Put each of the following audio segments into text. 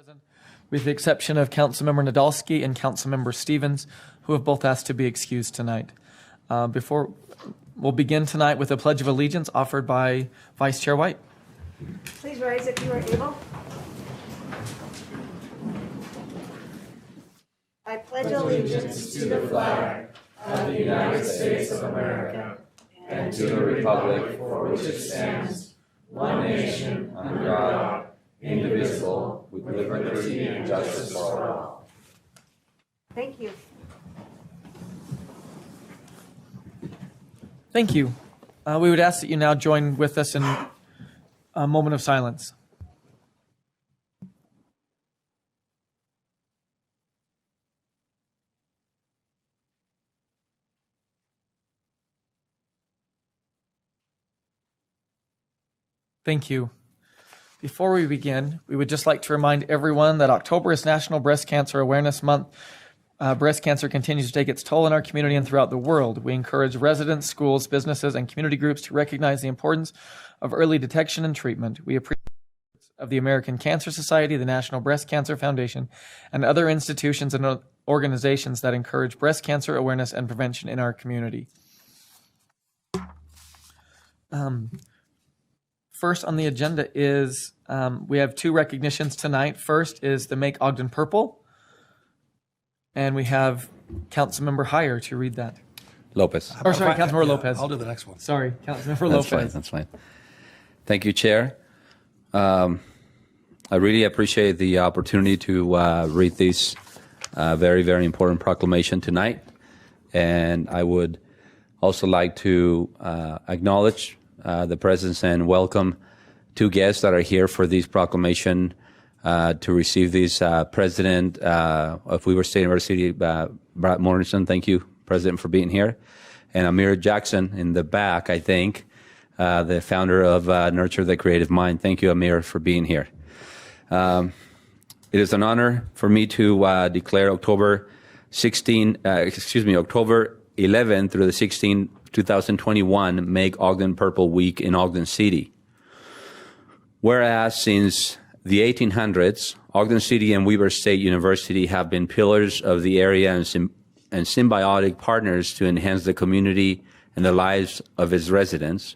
present, with the exception of Councilmember Nadolski and Councilmember Stevens, who have both asked to be excused tonight. We'll begin tonight with a Pledge of Allegiance offered by Vice Chair White. Please rise if you are able. I pledge allegiance to the flag of the United States of America and to the republic for which it stands, one nation, under God, indivisible, with liberty and justice for all. Thank you. Thank you. We would ask that you now join with us in a moment of silence. Thank you. Before we begin, we would just like to remind everyone that October is National Breast Cancer Awareness Month. Breast cancer continues to take its toll in our community and throughout the world. We encourage residents, schools, businesses, and community groups to recognize the importance of early detection and treatment. We appreciate the efforts of the American Cancer Society, the National Breast Cancer Foundation, and other institutions and organizations that encourage breast cancer awareness and prevention in our community. First on the agenda is we have two recognitions tonight. First is the Make Ogden Purple. And we have Councilmember Heyer to read that. Lopez. Or sorry, Councilmember Lopez. I'll do the next one. Sorry, Councilmember Lopez. That's fine. Thank you, Chair. I really appreciate the opportunity to read this very, very important proclamation tonight. And I would also like to acknowledge the presence and welcome two guests that are here for this proclamation to receive this. President of Weber State University, Brad Morrison. Thank you, President, for being here. And Amir Jackson in the back, I think, the founder of Nurture the Creative Mind. Thank you, Amir, for being here. It is an honor for me to declare October 11 through the 16th, 2021, Make Ogden Purple Week in Ogden City. Whereas since the 1800s, Ogden City and Weber State University have been pillars of the area and symbiotic partners to enhance the community and the lives of its residents.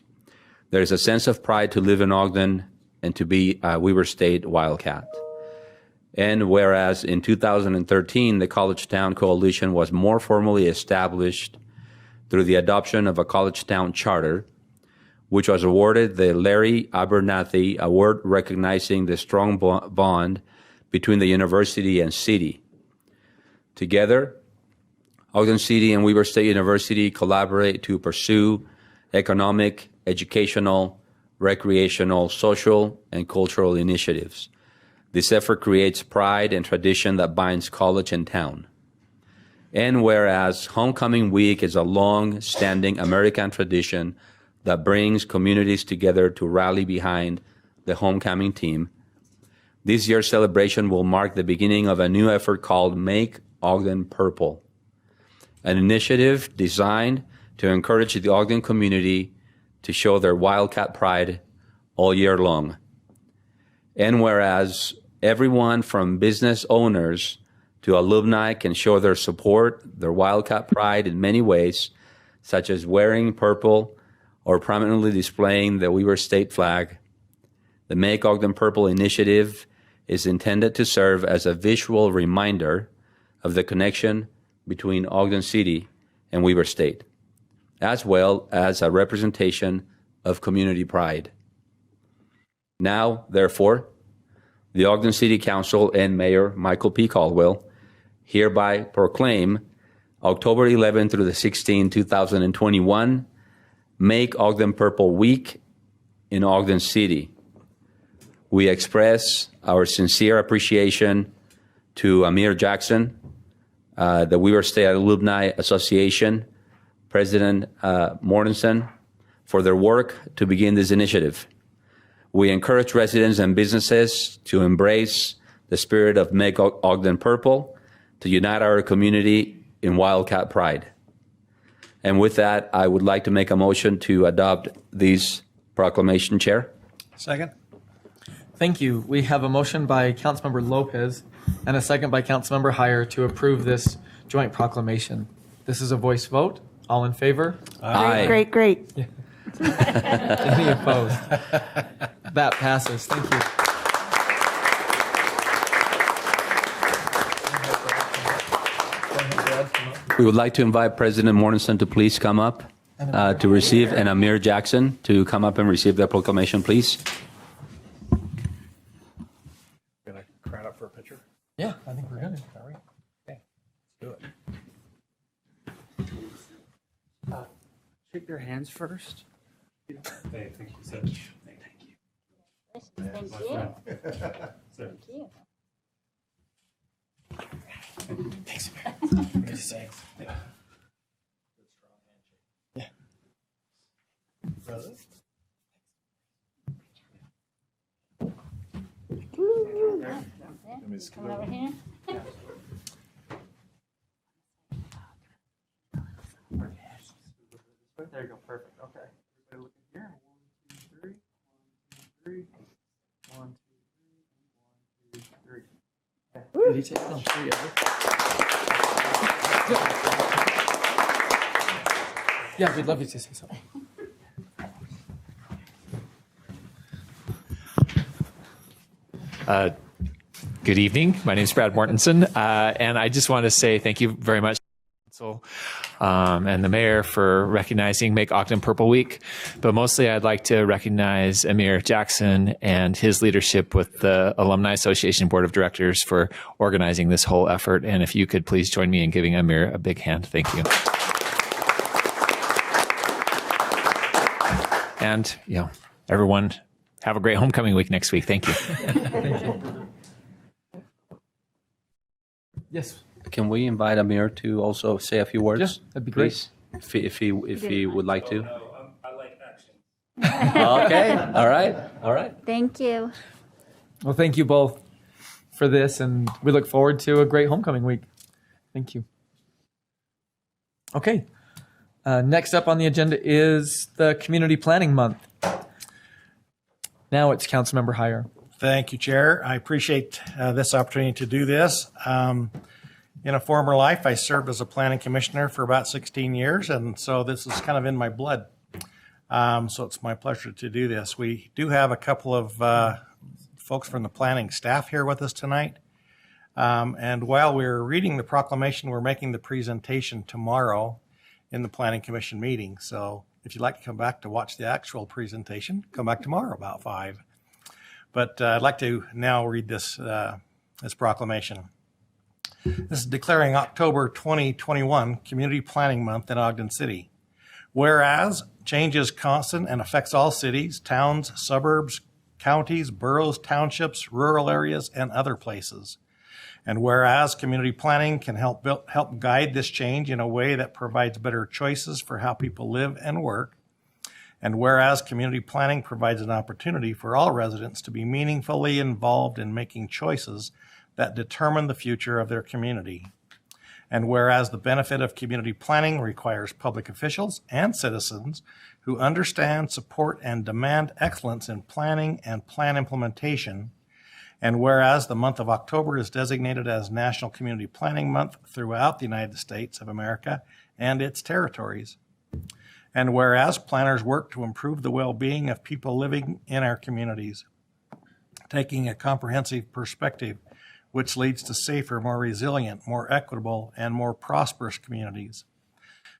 There is a sense of pride to live in Ogden and to be a Weber State Wildcat. And whereas in 2013, the College Town Coalition was more formally established through the adoption of a College Town Charter, which was awarded the Larry Abernathy Award, recognizing the strong bond between the university and city. Together, Ogden City and Weber State University collaborate to pursue economic, educational, recreational, social, and cultural initiatives. This effort creates pride and tradition that binds college and town. And whereas Homecoming Week is a long-standing American tradition that brings communities together to rally behind the homecoming team, this year's celebration will mark the beginning of a new effort called Make Ogden Purple, an initiative designed to encourage the Ogden community to show their Wildcat pride all year long. And whereas everyone from business owners to alumni can show their support, their Wildcat pride in many ways, such as wearing purple or prominently displaying the Weber State flag, the Make Ogden Purple initiative is intended to serve as a visual reminder of the connection between Ogden City and Weber State, as well as a representation of community pride. Now, therefore, the Ogden City Council and Mayor Michael P. Caldwell hereby proclaim October 11 through the 16th, 2021, Make Ogden Purple Week in Ogden City. We express our sincere appreciation to Amir Jackson, the Weber State Alumni Association, President Mortensen, for their work to begin this initiative. We encourage residents and businesses to embrace the spirit of Make Ogden Purple, to unite our community in Wildcat pride. And with that, I would like to make a motion to adopt this proclamation, Chair. Second. Thank you. We have a motion by Councilmember Lopez and a second by Councilmember Heyer to approve this joint proclamation. This is a voice vote. All in favor? Aye. Great. Any opposed? That passes. Thank you. We would like to invite President Mortensen to please come up to receive, and Amir Jackson to come up and receive the proclamation, please. Gonna crowd up for a picture. Yeah, I think we're good. Are we? Okay, let's do it. Shake their hands first. Hey, thank you so much. Thank you. Thank My you. friend. So, Thank you. Thanks, Amir. Good to see you. yeah. Brother? Let me scoot Come over over. here. There you go. Perfect. Okay. Everybody looking here. 1, 2, 3. 1, 2, 3. 1, 2, 3. Okay. Did he take it? I'm sure he has. Yeah, we'd love you to say something. Good evening. My name is Brad Mortensen, and I just want to say thank you very much, Council, and the Mayor for recognizing Make Ogden Purple Week. But mostly, I'd like to recognize Amir Jackson and his leadership with the Alumni Association Board of Directors for organizing this whole effort. And if you could please join me in giving Amir a big hand. Thank you. And, everyone, have a great homecoming week next week. Thank you. Yes. Can we invite Amir to also say a few words? Yeah, that'd be great. Please? If he would like to. I like action. Okay. All right. Thank you. Well, thank you both for this, and we look forward to a great homecoming week. Thank you. Okay. Next up on the agenda is the Community Planning Month. Now it's Councilmember Heyer. Thank you, Chair. I appreciate this opportunity to do this. In a former life, I served as a planning commissioner for about 16 years, and so this is kind of in my blood. So it's my pleasure to do this. We do have a couple of folks from the planning staff here with us tonight. And while we're reading the proclamation, we're making the presentation tomorrow in the Planning Commission meeting. So if you'd like to come back to watch the actual presentation, come back tomorrow about 5. But I'd like to now read this proclamation. This is declaring October 2021 Community Planning Month in Ogden City. Whereas change is constant and affects all cities, towns, suburbs, counties, boroughs, townships, rural areas, and other places. And whereas community planning can help guide this change in a way that provides better choices for how people live and work. And whereas community planning provides an opportunity for all residents to be meaningfully involved in making choices that determine the future of their community. And whereas the benefit of community planning requires public officials and citizens who understand, support, and demand excellence in planning and plan implementation. And whereas the month of October is designated as National Community Planning Month throughout the United States of America and its territories. And whereas planners work to improve the well-being of people living in our communities, taking a comprehensive perspective which leads to safer, more resilient, more equitable, and more prosperous communities.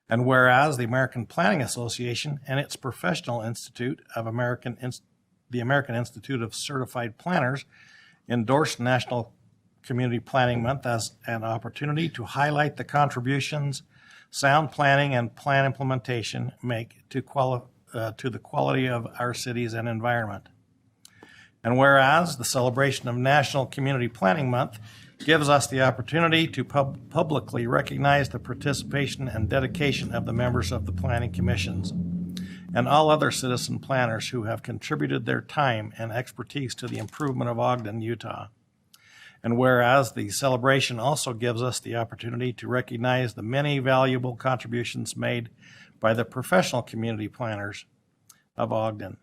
And whereas the American Planning Association and its Professional Institute of the American Institute of Certified Planners endorsed National Community Planning Month as an opportunity to highlight the contributions sound planning and plan implementation make to the quality of our cities and environment. And whereas the celebration of National Community Planning Month gives us the opportunity to publicly recognize the participation and dedication of the members of the planning commissions and all other citizen planners who have contributed their time and expertise to the improvement of Ogden, Utah. And whereas the celebration also gives us the opportunity to recognize the many valuable contributions made by the professional community planners of Ogden,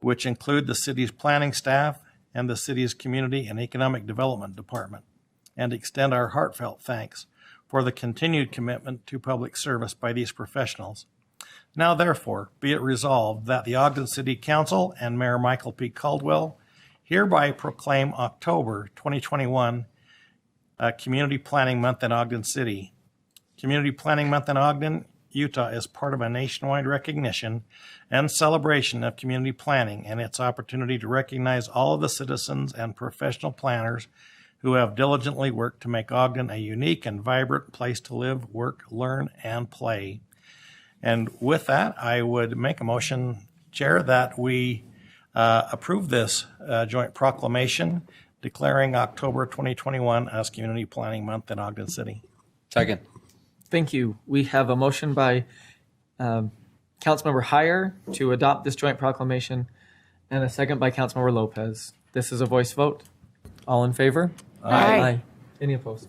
which include the city's planning staff, and the city's Community and Economic Development Department, and extend our heartfelt thanks for the continued commitment to public service by these professionals. Now, therefore, be it resolved that the Ogden City Council and Mayor Michael P. Caldwell hereby proclaim October 2021 Community Planning Month in Ogden City. Community Planning Month in Ogden, Utah is part of a nationwide recognition and celebration of community planning and its opportunity to recognize all of the citizens and professional planners who have diligently worked to make Ogden a unique and vibrant place to live, work, learn, and play. And with that, I would make a motion, Chair, that we approve this joint proclamation declaring October 2021 as Community Planning Month in Ogden City. Second. Thank you. We have a motion by Councilmember Heyer to adopt this joint proclamation and a second by Councilmember Lopez. This is a voice vote. All in favor? Aye. Any opposed?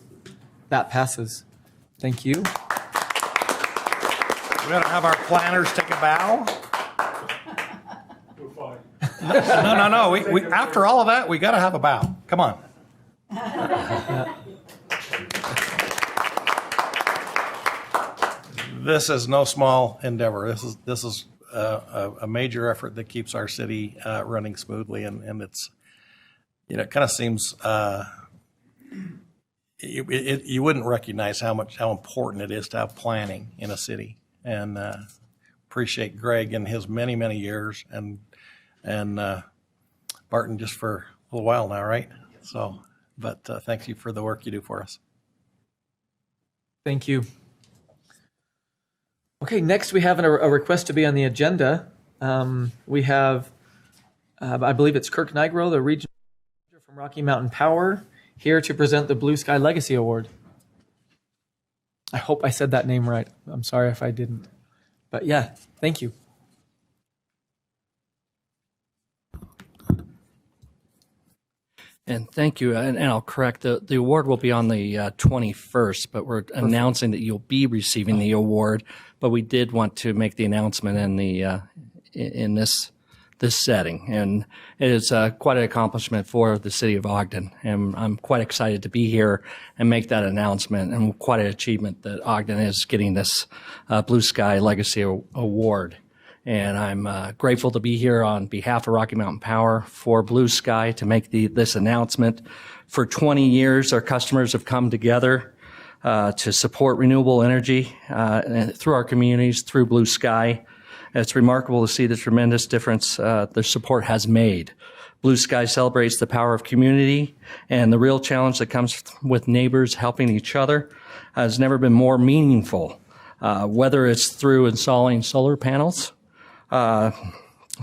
That passes. Thank you. We're going to have our planners take a bow. No. We after all of that, we got to have a bow. Come on. This is no small endeavor. This is a major effort that keeps our city running smoothly, and it's, it kind of seems you wouldn't recognize how important it is to have planning in a city, and appreciate Greg and his many years, and Barton just for a little while now, right? So, but thank you for the work you do for us. Thank you. Okay, next we have a request to be on the agenda. We have, I believe it's Kirk Nigro, the regional manager from Rocky Mountain Power, here to present the Blue Sky Legacy Award. I hope I said that name right. I'm sorry if I didn't. But yeah, thank you. And thank you. And I'll correct, the award will be on the 21st, but we're announcing that you'll be receiving the award. But we did want to make the announcement in this setting. And it is quite an accomplishment for the city of Ogden. And I'm quite excited to be here and make that announcement, and quite an achievement that Ogden is getting this Blue Sky Legacy Award. And I'm grateful to be here on behalf of Rocky Mountain Power for Blue Sky to make this announcement. For 20 years, our customers have come together to support renewable energy through our communities, through Blue Sky. It's remarkable to see the tremendous difference their support has made. Blue Sky celebrates the power of community, and the real challenge that comes with neighbors helping each other has never been more meaningful, whether it's through installing solar panels, to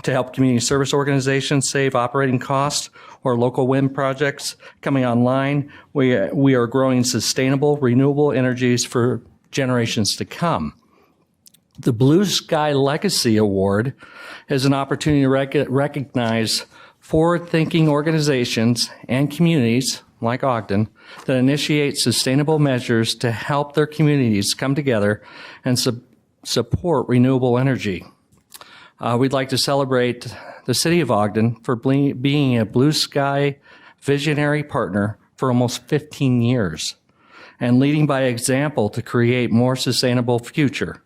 help community service organizations save operating costs, or local wind projects coming online. We are growing sustainable, renewable energies for generations to come. The Blue Sky Legacy Award is an opportunity to recognize forward-thinking organizations and communities like Ogden that initiate sustainable measures to help their communities come together and support renewable energy. We'd like to celebrate the city of Ogden for being a Blue Sky visionary partner for almost 15 years and leading by example to create more sustainable future.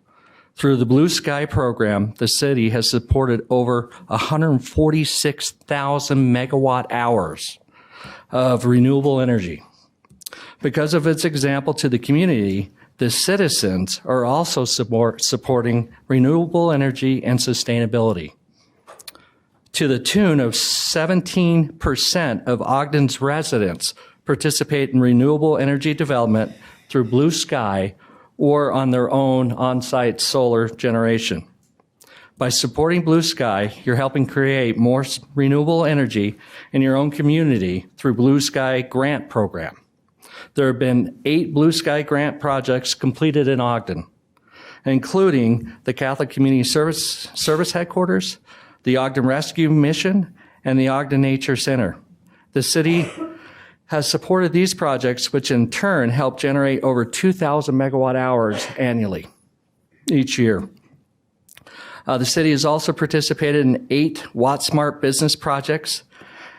Through the Blue Sky program, the city has supported over 146,000 megawatt hours of renewable energy. Because of its example to the community, the citizens are also supporting renewable energy and sustainability. To the tune of 17% of Ogden's residents participate in renewable energy development through Blue Sky or on their own on-site solar generation. By supporting Blue Sky, you're helping create more renewable energy in your own community through Blue Sky Grant Program. There have been 8 Blue Sky Grant projects completed in Ogden, including the Catholic Community Service Headquarters, the Ogden Rescue Mission, and the Ogden Nature Center. The city has supported these projects, which in turn help generate over 2,000 megawatt hours annually each year. The city has also participated in 8 WattSmart business projects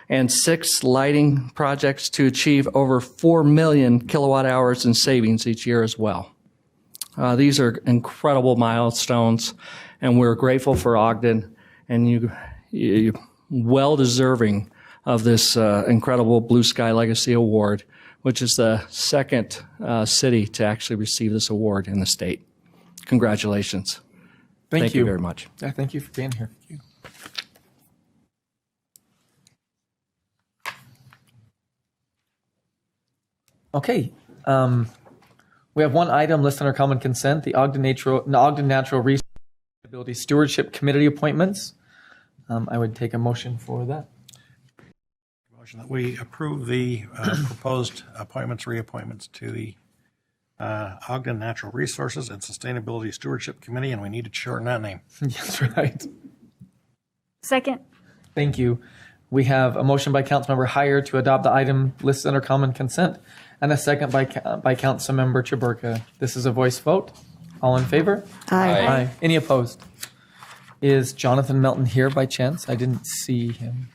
and 6 lighting projects to achieve over 4 million kilowatt hours in savings each year as well. These are incredible milestones, and we're grateful for Ogden, and you well deserving of this incredible Blue Sky Legacy Award, which is the second city to actually receive this award in the state. Congratulations. Thank you very much. Yeah, thank you for being here. Okay. We have one item listed under common consent, the Ogden Natural Resources Stewardship Committee appointments. I would take a motion for that. Motion that we approve the proposed appointments, reappointments to the Ogden Natural Resources and Sustainability Stewardship Committee, and we need to shorten that name. Yes, right. Second. Thank you. We have a motion by Councilmember Heyer to adopt the item listed under common consent, and a second by Councilmember Chaburka. This is a voice vote. All in favor? Aye. Any opposed? Is Jonathan Melton here by chance? I didn't see him.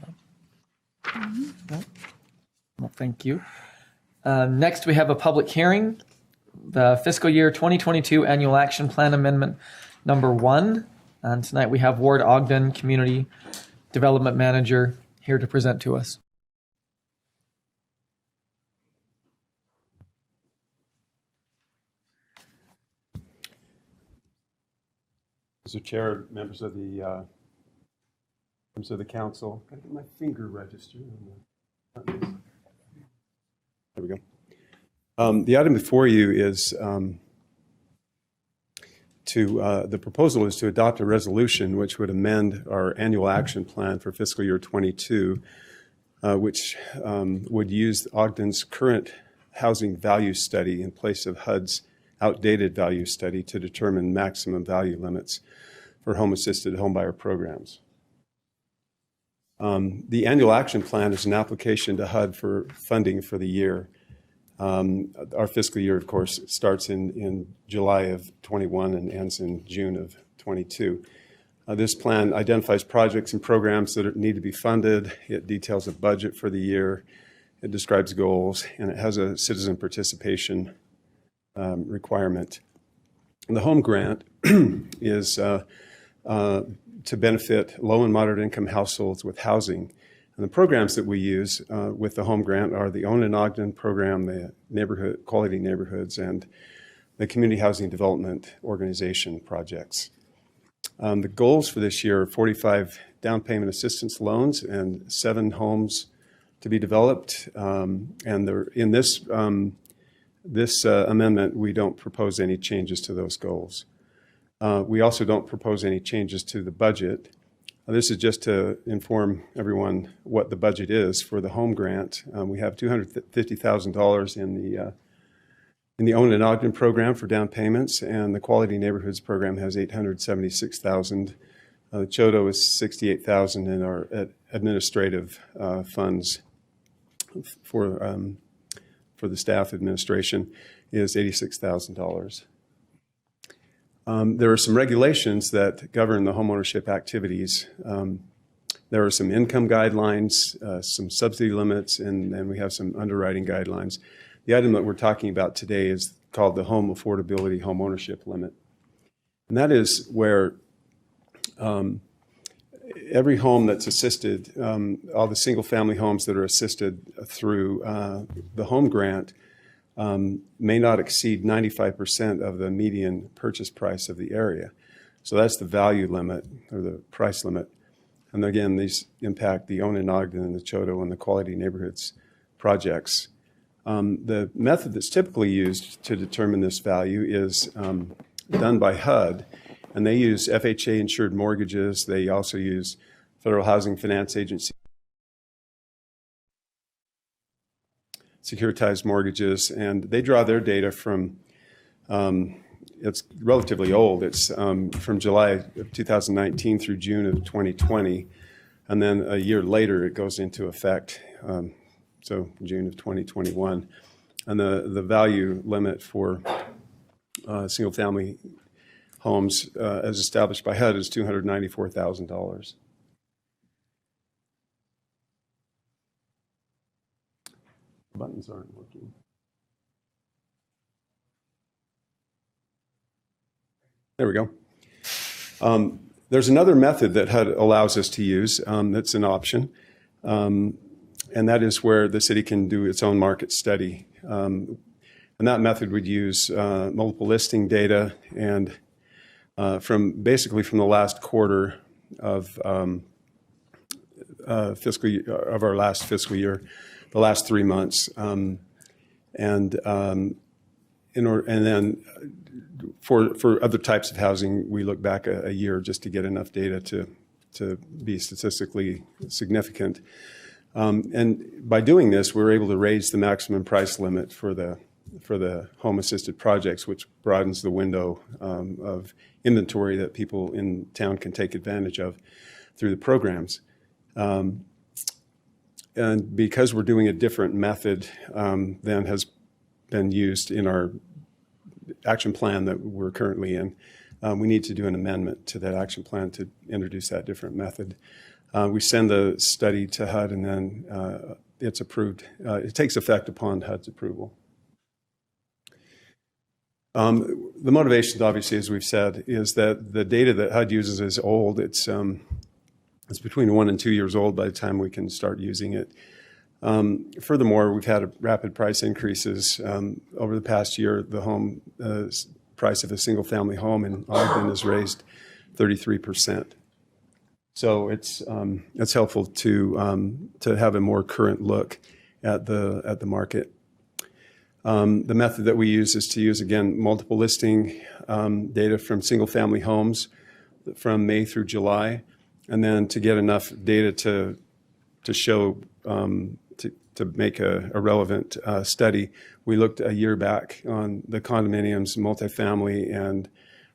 No? Well, thank you. Next, we have a public hearing, the fiscal year 2022 Annual Action Plan Amendment number 1. And tonight we have Ward Ogden Community Development Manager here to present to us. Mr. Chair, members of the council, gotta get my finger registered. There we go. The item before you is the proposal is to adopt a resolution which would amend our annual action plan for fiscal year 22, which would use Ogden's current housing value study in place of HUD's outdated value study to determine maximum value limits for home-assisted homebuyer programs. The annual action plan is an application to HUD for funding for the year. Our fiscal year, of course, starts in July of 21 and ends in June of 22. This plan identifies projects and programs that need to be funded. It details a budget for the year. It describes goals, and it has a citizen participation requirement. And the home grant is to benefit low and moderate income households with housing. And the programs that we use with the home grant are the Own in Ogden program, the neighborhood quality neighborhoods, and the community housing development organization projects. The goals for this year are 45 down payment assistance loans and 7 homes to be developed. And in this amendment, we don't propose any changes to those goals. We also don't propose any changes to the budget. This is just to inform everyone what the budget is for the home grant. We have $250,000 in the Own in Ogden program for down payments, and the Quality Neighborhoods program has $876,000. The Chodo is $68,000, and our administrative funds for the staff administration is $86,000. There are some regulations that govern the homeownership activities. There are some income guidelines, some subsidy limits, and we have some underwriting guidelines. The item that we're talking about today is called the Home Affordability Homeownership Limit. And that is where every home that's assisted, all the single-family homes that are assisted through the home grant may not exceed 95% of the median purchase price of the area. So that's the value limit or the price limit. And again, these impact the Own in Ogden and the Chodo and the Quality Neighborhoods projects. The method that's typically used to determine this value is done by HUD, and they use FHA insured mortgages. They also use Federal Housing Finance Agency securitized mortgages, and they draw their data from, it's relatively old. It's from July of 2019 through June of 2020, and then a year later it goes into effect, so June of 2021. And the value limit for single-family homes as established by HUD is $294,000. Buttons aren't working. There we go. There's another method that HUD allows us to use that's an option, and that is where the city can do its own market study. And that method would use multiple listing data and from the last quarter of our last fiscal year, the last 3 months, and then for other types of housing, we look back a year just to get enough data to be statistically significant. And by doing this, we're able to raise the maximum price limit for the home-assisted projects, which broadens the window of inventory that people in town can take advantage of through the programs. And because we're doing a different method than has been used in our action plan that we're currently in, we need to do an amendment to that action plan to introduce that different method. We send the study to HUD, and then it's approved. It takes effect upon HUD's approval. The motivation, obviously, as we've said, is that the data that HUD uses is old. It's between 1 and 2 years old by the time we can start using it. Furthermore, we've had rapid price increases. Over the past year, the home price of a single-family home in Ogden has raised 33%. So it's helpful to have a more current look at the market. The method that we use is to use, again, multiple listing data from single-family homes from May through July, and then to get enough data to show to make a relevant study. We looked a year back on the condominiums, multifamily, and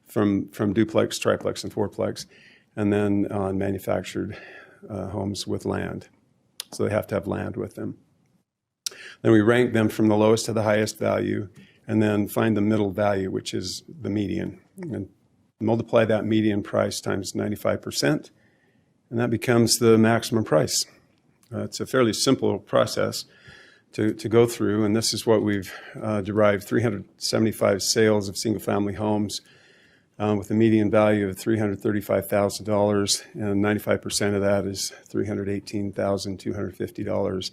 from duplex, triplex, and fourplex, and then on manufactured homes with land. So they have to have land with them. Then we rank them from the lowest to the highest value, and then find the middle value, which is the median, and multiply that median price times 95%, and that becomes the maximum price. It's a fairly simple process to go through, and this is what we've derived: 375 sales of single-family homes with a median value of $335,000, and 95% of that is $318,250.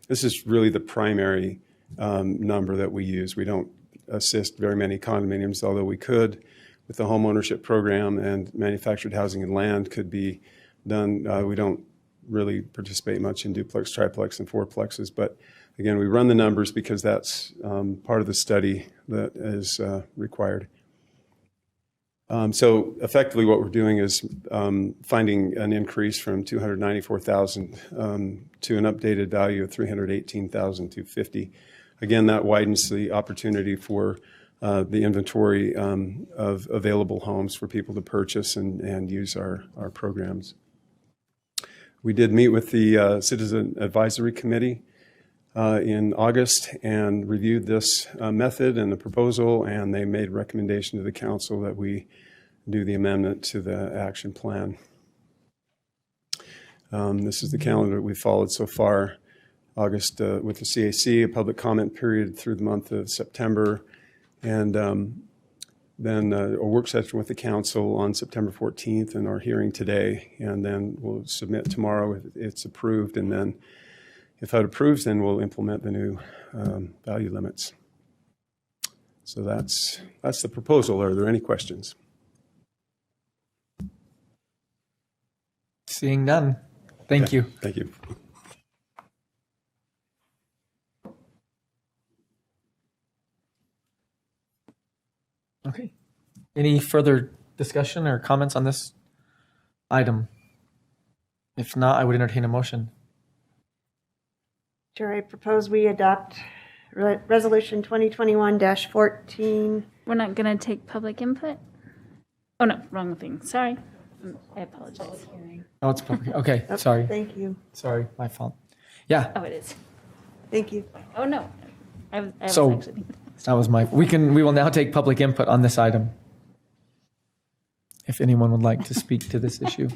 This is really the primary number that we use. We don't assist very many condominiums, although we could with the home ownership program, and manufactured housing and land could be done. We don't really participate much in duplex, triplex, and fourplexes, but again, we run the numbers because that's part of the study that is required. So effectively what we're doing is finding an increase from $294,000 to an updated value of $318,250. Again, that widens the opportunity for the inventory of available homes for people to purchase and use our programs. We did meet with the Citizen Advisory Committee in August and reviewed this method and the proposal, and they made a recommendation to the council that we do the amendment to the action plan. This is the calendar that we followed so far. August with the CAC, a public comment period through the month of September, and then a work session with the council on September 14th, and our hearing today, and then we'll submit tomorrow if it's approved, and then if HUD approves, then we'll implement the new value limits. So that's the proposal. Are there any questions? Seeing none. Thank you. Thank you. Okay. Any further discussion or comments on this item? If not, I would entertain a motion. Sure, I propose we adopt Resolution 2021-14. We're not going to take public input? Oh, no, wrong thing. Sorry. I apologize. Oh, it's public. Okay, sorry. Thank you. Sorry, my fault. Yeah, Oh, it is. Thank you. Oh, no. I was So- actually thinking. that was my. We will now take public input on this item. If anyone would like to speak to this issue.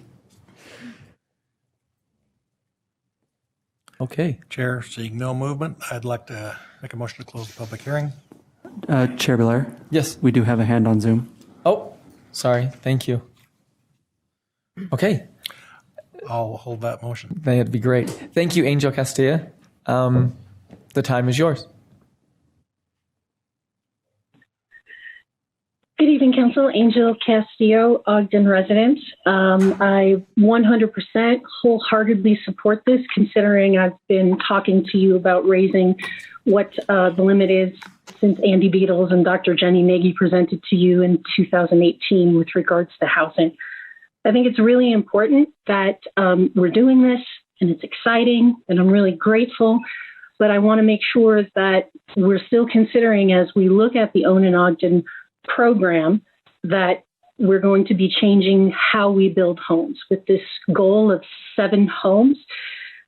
Okay. Chair, seeing no movement, I'd like to make a motion to close the public hearing. Chair Belair, Yes. we do have a hand on Zoom. Oh, sorry. Thank you. Okay. I'll hold that motion. That'd be great. Thank you, Angel Castilla. The time is yours. Good evening, Council. Angel Castillo, Ogden resident. I 100% wholeheartedly support this, considering I've been talking to you about raising what the limit is since Andy Beatles and Dr. Jenny Nagy presented to you in 2018 with regards to housing. I think it's really important that we're doing this, and it's exciting, and I'm really grateful. But I want to make sure that we're still considering, as we look at the Own in Ogden program, that we're going to be changing how we build homes. With this goal of 7 homes,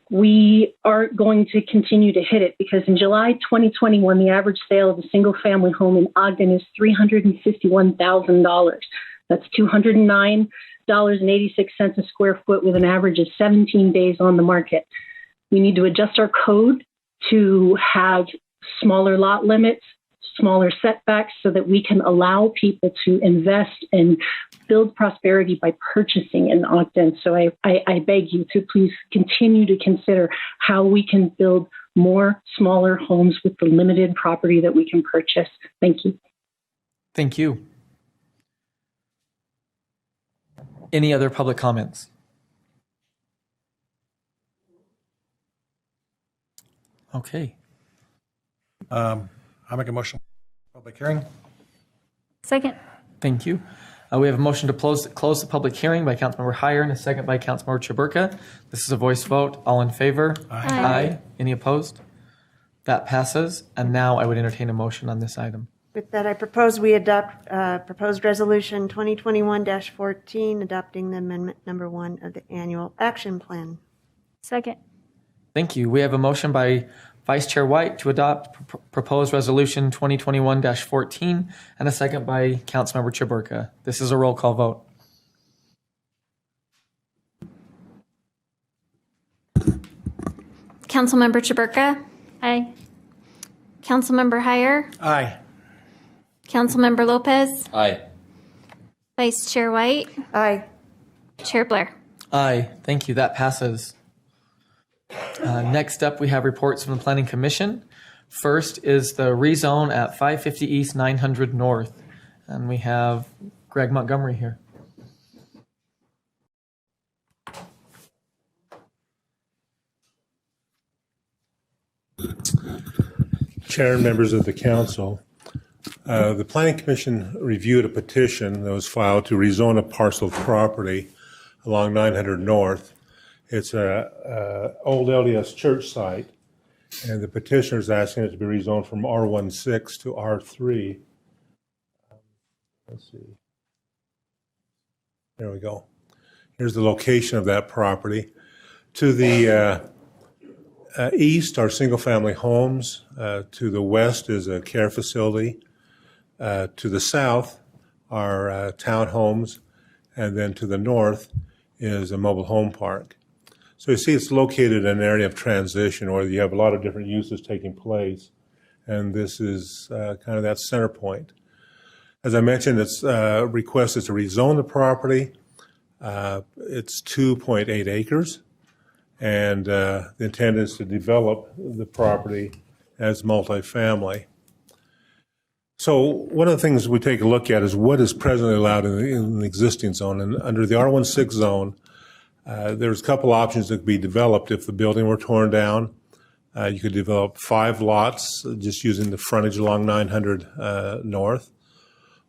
we are going to continue to hit it, because in July 2021, the average sale of a single family home in Ogden is $351,000. That's $209.86 a square foot, with an average of 17 days on the market. We need to adjust our code to have smaller lot limits, smaller setbacks, so that we can allow people to invest and build prosperity by purchasing in Ogden. So I beg you to please continue to consider how we can build more smaller homes with the limited property that we can purchase. Thank you. Thank you. Any other public comments? Okay. I make a motion. Public hearing. Second. Thank you. We have a motion to close the public hearing by Councilmember Heyer and a second by Councilmember Chaburka. This is a voice vote. All in favor? Aye. Any opposed? That passes. And now I would entertain a motion on this item. With that, I propose we adopt proposed resolution 2021-14, adopting the amendment number 1 of the annual action plan. Second. Thank you. We have a motion by Vice Chair White to adopt proposed resolution 2021-14 and a second by Councilmember Chaburka. This is a roll call vote. Councilmember Chaburka, Aye. Councilmember Heyer, Aye. Councilmember Lopez, Aye. Vice Chair White, Aye. Chair Blair. Aye. Thank you. That passes. Next up, we have reports from the Planning Commission. First is the rezone at 550 East, 900 North. And we have Greg Montgomery here. Chair and members of the council, the Planning Commission reviewed a petition that was filed to rezone a parcel of property along 900 North. It's a old LDS church site, and the petitioner is asking it to be rezoned from R16 to R3. Let's see. There we go. Here's the location of that property. To the east are single-family homes. To the west is a care facility. To the south are townhomes, and then to the north is a mobile home park. So you see it's located in an area of transition where you have a lot of different uses taking place, and this is kind of that center point. As I mentioned, its request is to rezone the property. It's 2.8 acres, and the intent is to develop the property as multifamily. So one of the things we take a look at is what is presently allowed in the existing zone. And under the R16 zone, there's a couple options that could be developed if the building were torn down. You could develop 5 lots just using the frontage along 900 North.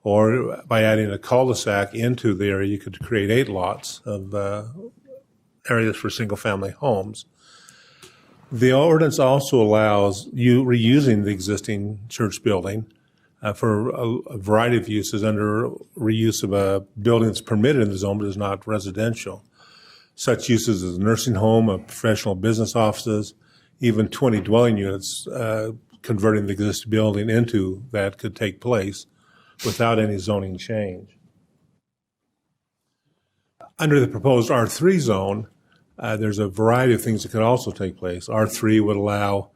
Or by adding a cul-de-sac into the area, you could create 8 lots of areas for single-family homes. The ordinance also allows you reusing the existing church building for a variety of uses under reuse of a building that's permitted in the zone but is not residential. Such uses as a nursing home, professional business offices, even 20 dwelling units, converting the existing building into that could take place without any zoning change. Under the proposed R3 zone, there's a variety of things that could also take place. R3 would allow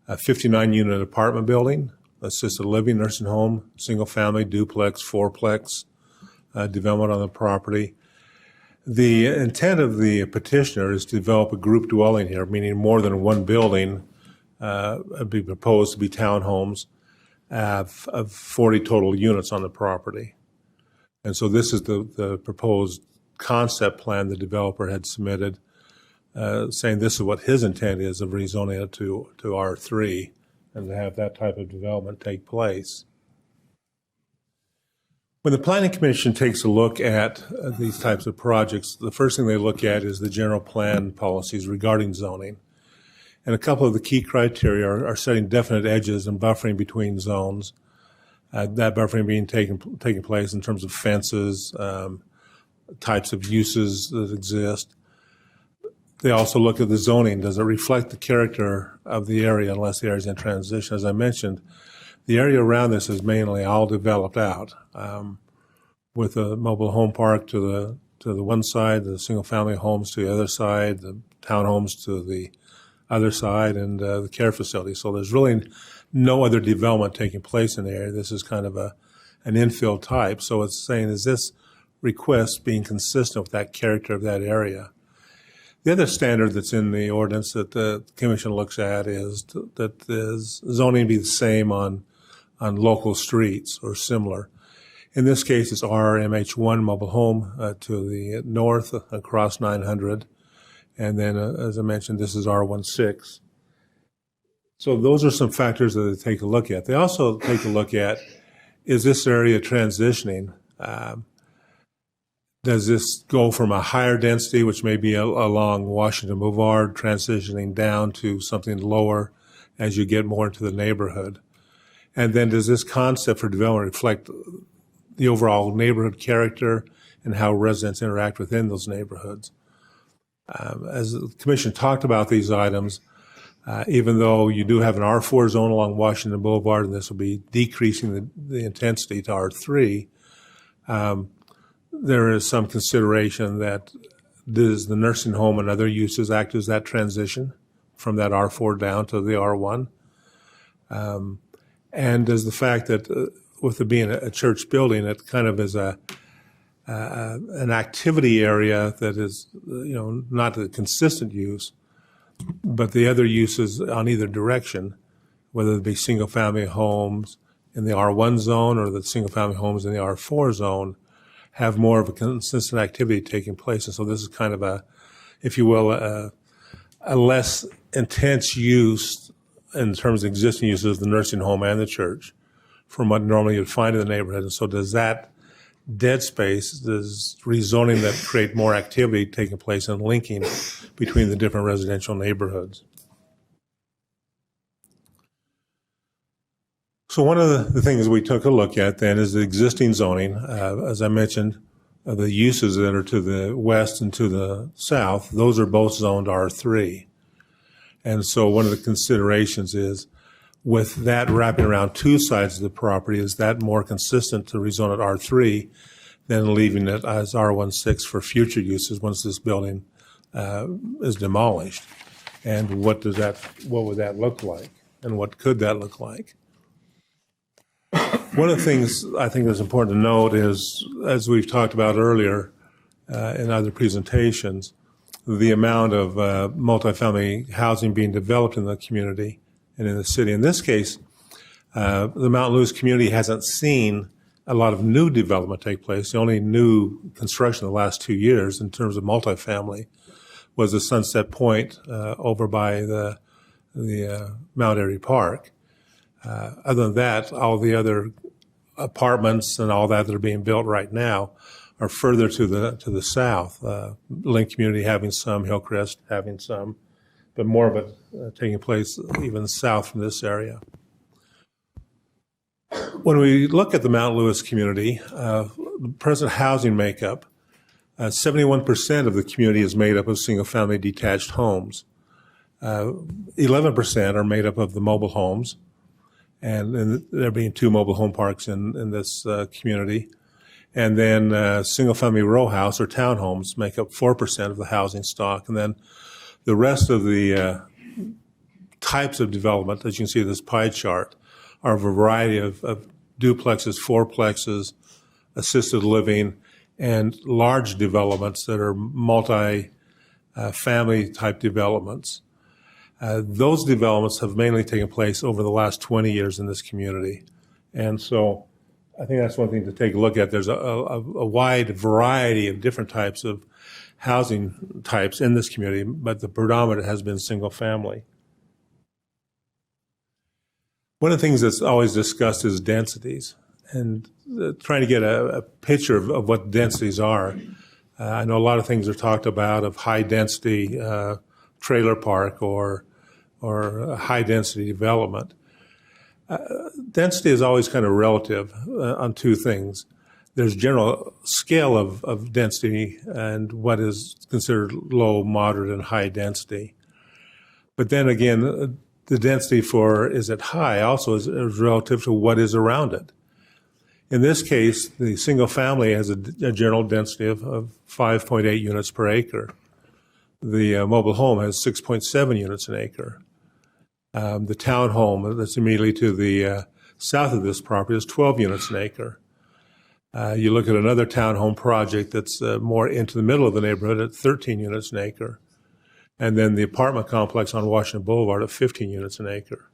a 59-unit apartment building, assisted living, nursing home, single-family, duplex, fourplex development on the property. The intent of the petitioner is to develop a group dwelling here, meaning more than one building be proposed to be townhomes of 40 total units on the property. And so this is the proposed concept plan the developer had submitted, saying this is what his intent is of rezoning it to R3 and to have that type of development take place. When the Planning Commission takes a look at these types of projects, the first thing they look at is the general plan policies regarding zoning. And a couple of the key criteria are setting definite edges and buffering between zones. That buffering being taking place in terms of fences, types of uses that exist. They also look at the zoning. Does it reflect the character of the area unless the area is in transition? As I mentioned, the area around this is mainly all developed out, with a mobile home park to the one side, the single-family homes to the other side, the townhomes to the other side, and the care facility. So there's really no other development taking place in the area. This is kind of an infill type. So it's saying, is this request being consistent with that character of that area? The other standard that's in the ordinance that the Commission looks at is that the zoning be the same on local streets or similar. In this case, it's RMH1 mobile home to the north across 900. And then, as I mentioned, this is R16. So those are some factors that they take a look at. They also take a look at, is this area transitioning? Does this go from a higher density, which may be along Washington Boulevard, transitioning down to something lower as you get more into the neighborhood? And then does this concept for development reflect the overall neighborhood character and how residents interact within those neighborhoods? As the Commission talked about these items, even though you do have an R4 zone along Washington Boulevard, and this will be decreasing the intensity to R3, there is some consideration that does the nursing home and other uses act as that transition from that R4 down to the R1? And does the fact that with it being a church building, it kind of is an activity area that is, not a consistent use, but the other uses on either direction, whether it be single-family homes in the R1 zone or the single-family homes in the R4 zone, have more of a consistent activity taking place. And so this is kind of a, if you will, a less intense use in terms of existing uses of the nursing home and the church from what normally you'd find in the neighborhood. And so does that dead space, does rezoning that create more activity taking place and linking between the different residential neighborhoods? So one of the things we took a look at then is the existing zoning. As I mentioned, the uses that are to the west and to the south, those are both zoned R3. And so one of the considerations is, with that wrapping around two sides of the property, is that more consistent to rezone at R3 than leaving it as R16 for future uses once this building is demolished? And what would that look like? And what could that look like? One of the things I think that's important to note is, as we've talked about earlier in other presentations, the amount of multifamily housing being developed in the community and in the city. In this case, the Mount Lewis community hasn't seen a lot of new development take place. The only new construction in the last 2 years in terms of multifamily was the Sunset Point over by the Mount Airy Park. Other than that, all the other apartments and all that are being built right now are further to the south. Link community having some, Hillcrest having some, but more of it taking place even south from this area. When we look at the Mount Lewis community, present housing makeup, 71% of the community is made up of single-family detached homes. 11% are made up of the mobile homes, and there being 2 mobile home parks in this community. And then single-family row house or townhomes make up 4% of the housing stock. And then the rest of the types of development, as you can see in this pie chart, are a variety of duplexes, fourplexes, assisted living, and large developments that are multi-family type developments. Those developments have mainly taken place over the last 20 years in this community. And so I think that's one thing to take a look at. There's a wide variety of different types of housing types in this community, but the predominant has been single family. One of the things that's always discussed is densities, and trying to get a picture of what densities are. I know a lot of things are talked about of high density trailer park or high density development. Density is always kind of relative on two things. There's general scale of density and what is considered low, moderate, and high density. But then again, the density for is it high also is relative to what is around it. In this case, the single family has a general density of 5.8 units per acre. The mobile home has 6.7 units an acre. The townhome that's immediately to the south of this property is 12 units an acre. You look at another townhome project that's more into the middle of the neighborhood at 13 units an acre. And then the apartment complex on Washington Boulevard at 15 units an acre.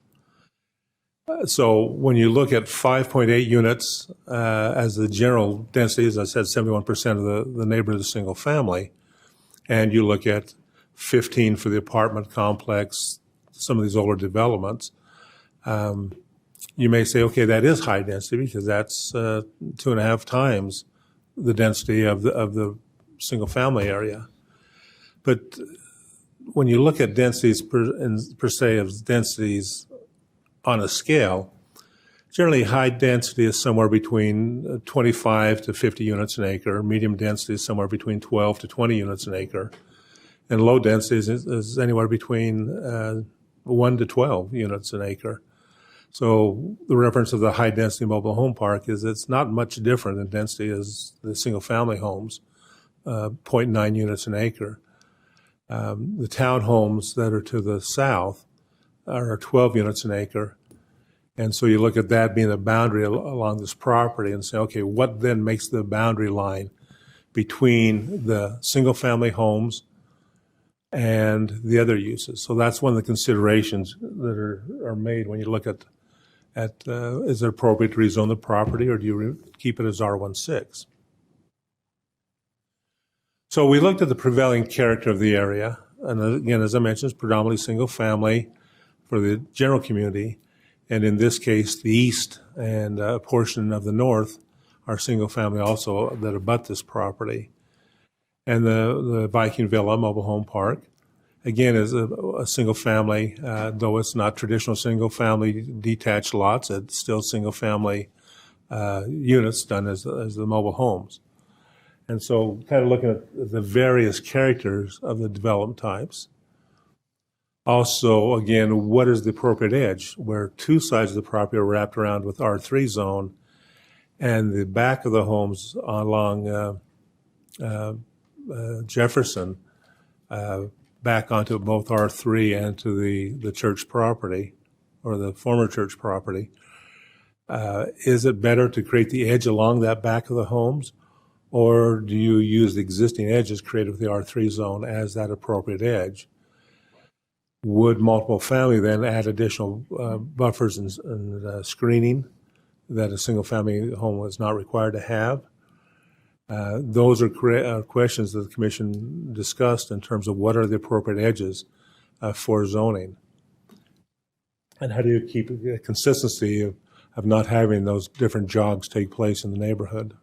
So when you look at 5.8 units as the general density, as I said, 71% of the neighborhood is single family, and you look at 15 for the apartment complex, some of these older developments, you may say, okay, that is high density because that's 2.5 times the density of the single family area. But when you look at densities per se of densities on a scale, generally high density is somewhere between 25 to 50 units an acre. Medium density is somewhere between 12 to 20 units an acre. And low density is anywhere between 1 to 12 units an acre. So the reference of the high density mobile home park is it's not much different in density as the single family homes, 0.9 units an acre. The townhomes that are to the south are 12 units an acre. And so you look at that being a boundary along this property and say, okay, what then makes the boundary line between the single family homes and the other uses? So that's one of the considerations that are made when you look at is it appropriate to rezone the property or do you keep it as R16? So we looked at the prevailing character of the area. And again, as I mentioned, it's predominantly single family for the general community. And in this case, the east and a portion of the north are single family also that abut this property. And the Viking Villa mobile home park, again, is a single family, though it's not traditional single family detached lots, it's still single family units done as the mobile homes. And so kind of looking at the various characters of the development types. Also, again, what is the appropriate edge where two sides of the property are wrapped around with R3 zone and the back of the homes along Jefferson back onto both R3 and to the church property or the former church property. Is it better to create the edge along that back of the homes? Or do you use the existing edges created with the R3 zone as that appropriate edge? Would multiple family then add additional buffers and screening that a single family home was not required to have? Those are questions that the Commission discussed in terms of what are the appropriate edges for zoning. And how do you keep a consistency of not having those different jogs take place in the neighborhood?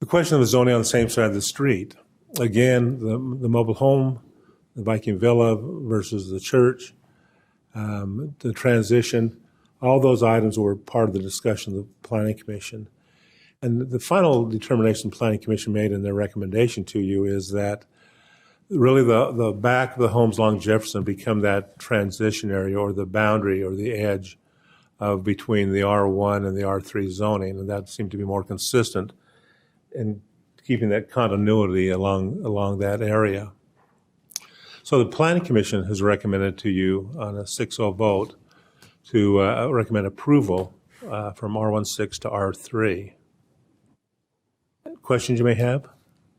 The question of zoning on the same side of the street. Again, the mobile home, the Viking Villa versus the church, the transition, all those items were part of the discussion of the Planning Commission. And the final determination the Planning Commission made in their recommendation to you is that really the back of the homes along Jefferson become that transition area or the boundary or the edge of between the R1 and the R3 zoning, and that seemed to be more consistent in keeping that continuity along that area. So the Planning Commission has recommended to you on a 6-0 vote to recommend approval from R16 to R3. Questions you may have?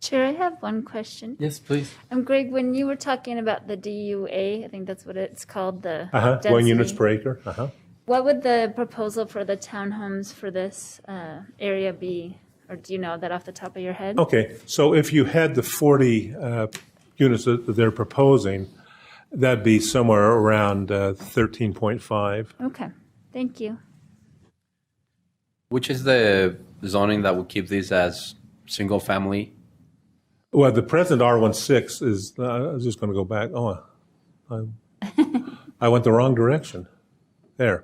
Chair, I have one question. Yes, please. Greg, when you were talking about the DUA, I think that's what it's called, the 1 density. units per acre. What would the proposal for the townhomes for this area be? Or do you know that off the top of your head? Okay, so if you had the 40 units that they're proposing, that'd be somewhere around 13.5. Okay, thank you. Which is the zoning that would keep these as single family? Well, the present R16 is, I was just going to go back. Oh, I went the wrong direction. There.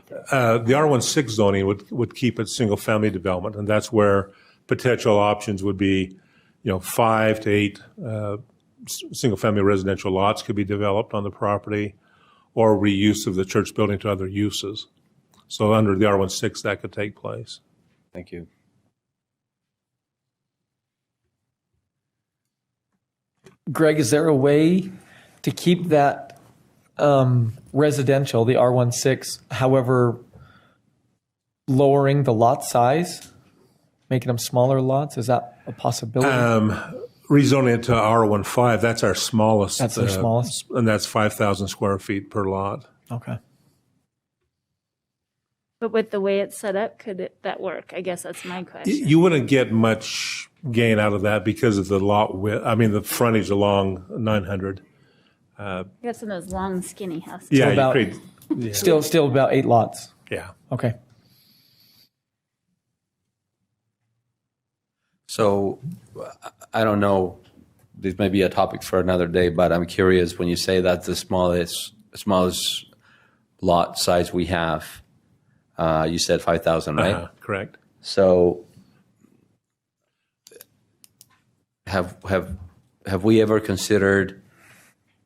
The R16 zoning would keep it single family development, and that's where potential options would be, 5 to 8 single family residential lots could be developed on the property, or reuse of the church building to other uses. So under the R16, that could take place. Thank you. Greg, is there a way to keep that residential, the R16, however, lowering the lot size, making them smaller lots? Is that a possibility? Rezoning it to R15, that's our smallest. That's our smallest? And that's 5,000 square feet per lot. Okay. But with the way it's set up, could that work? I guess that's my question. You wouldn't get much gain out of that because of the lot width. I mean, the frontage along 900. You got some of those long, skinny houses. Yeah, about, still about 8 lots. Yeah. Okay. So I don't know, this may be a topic for another day, but I'm curious, when you say that's the smallest lot size we have, you said 5,000, right? Correct. So have we ever considered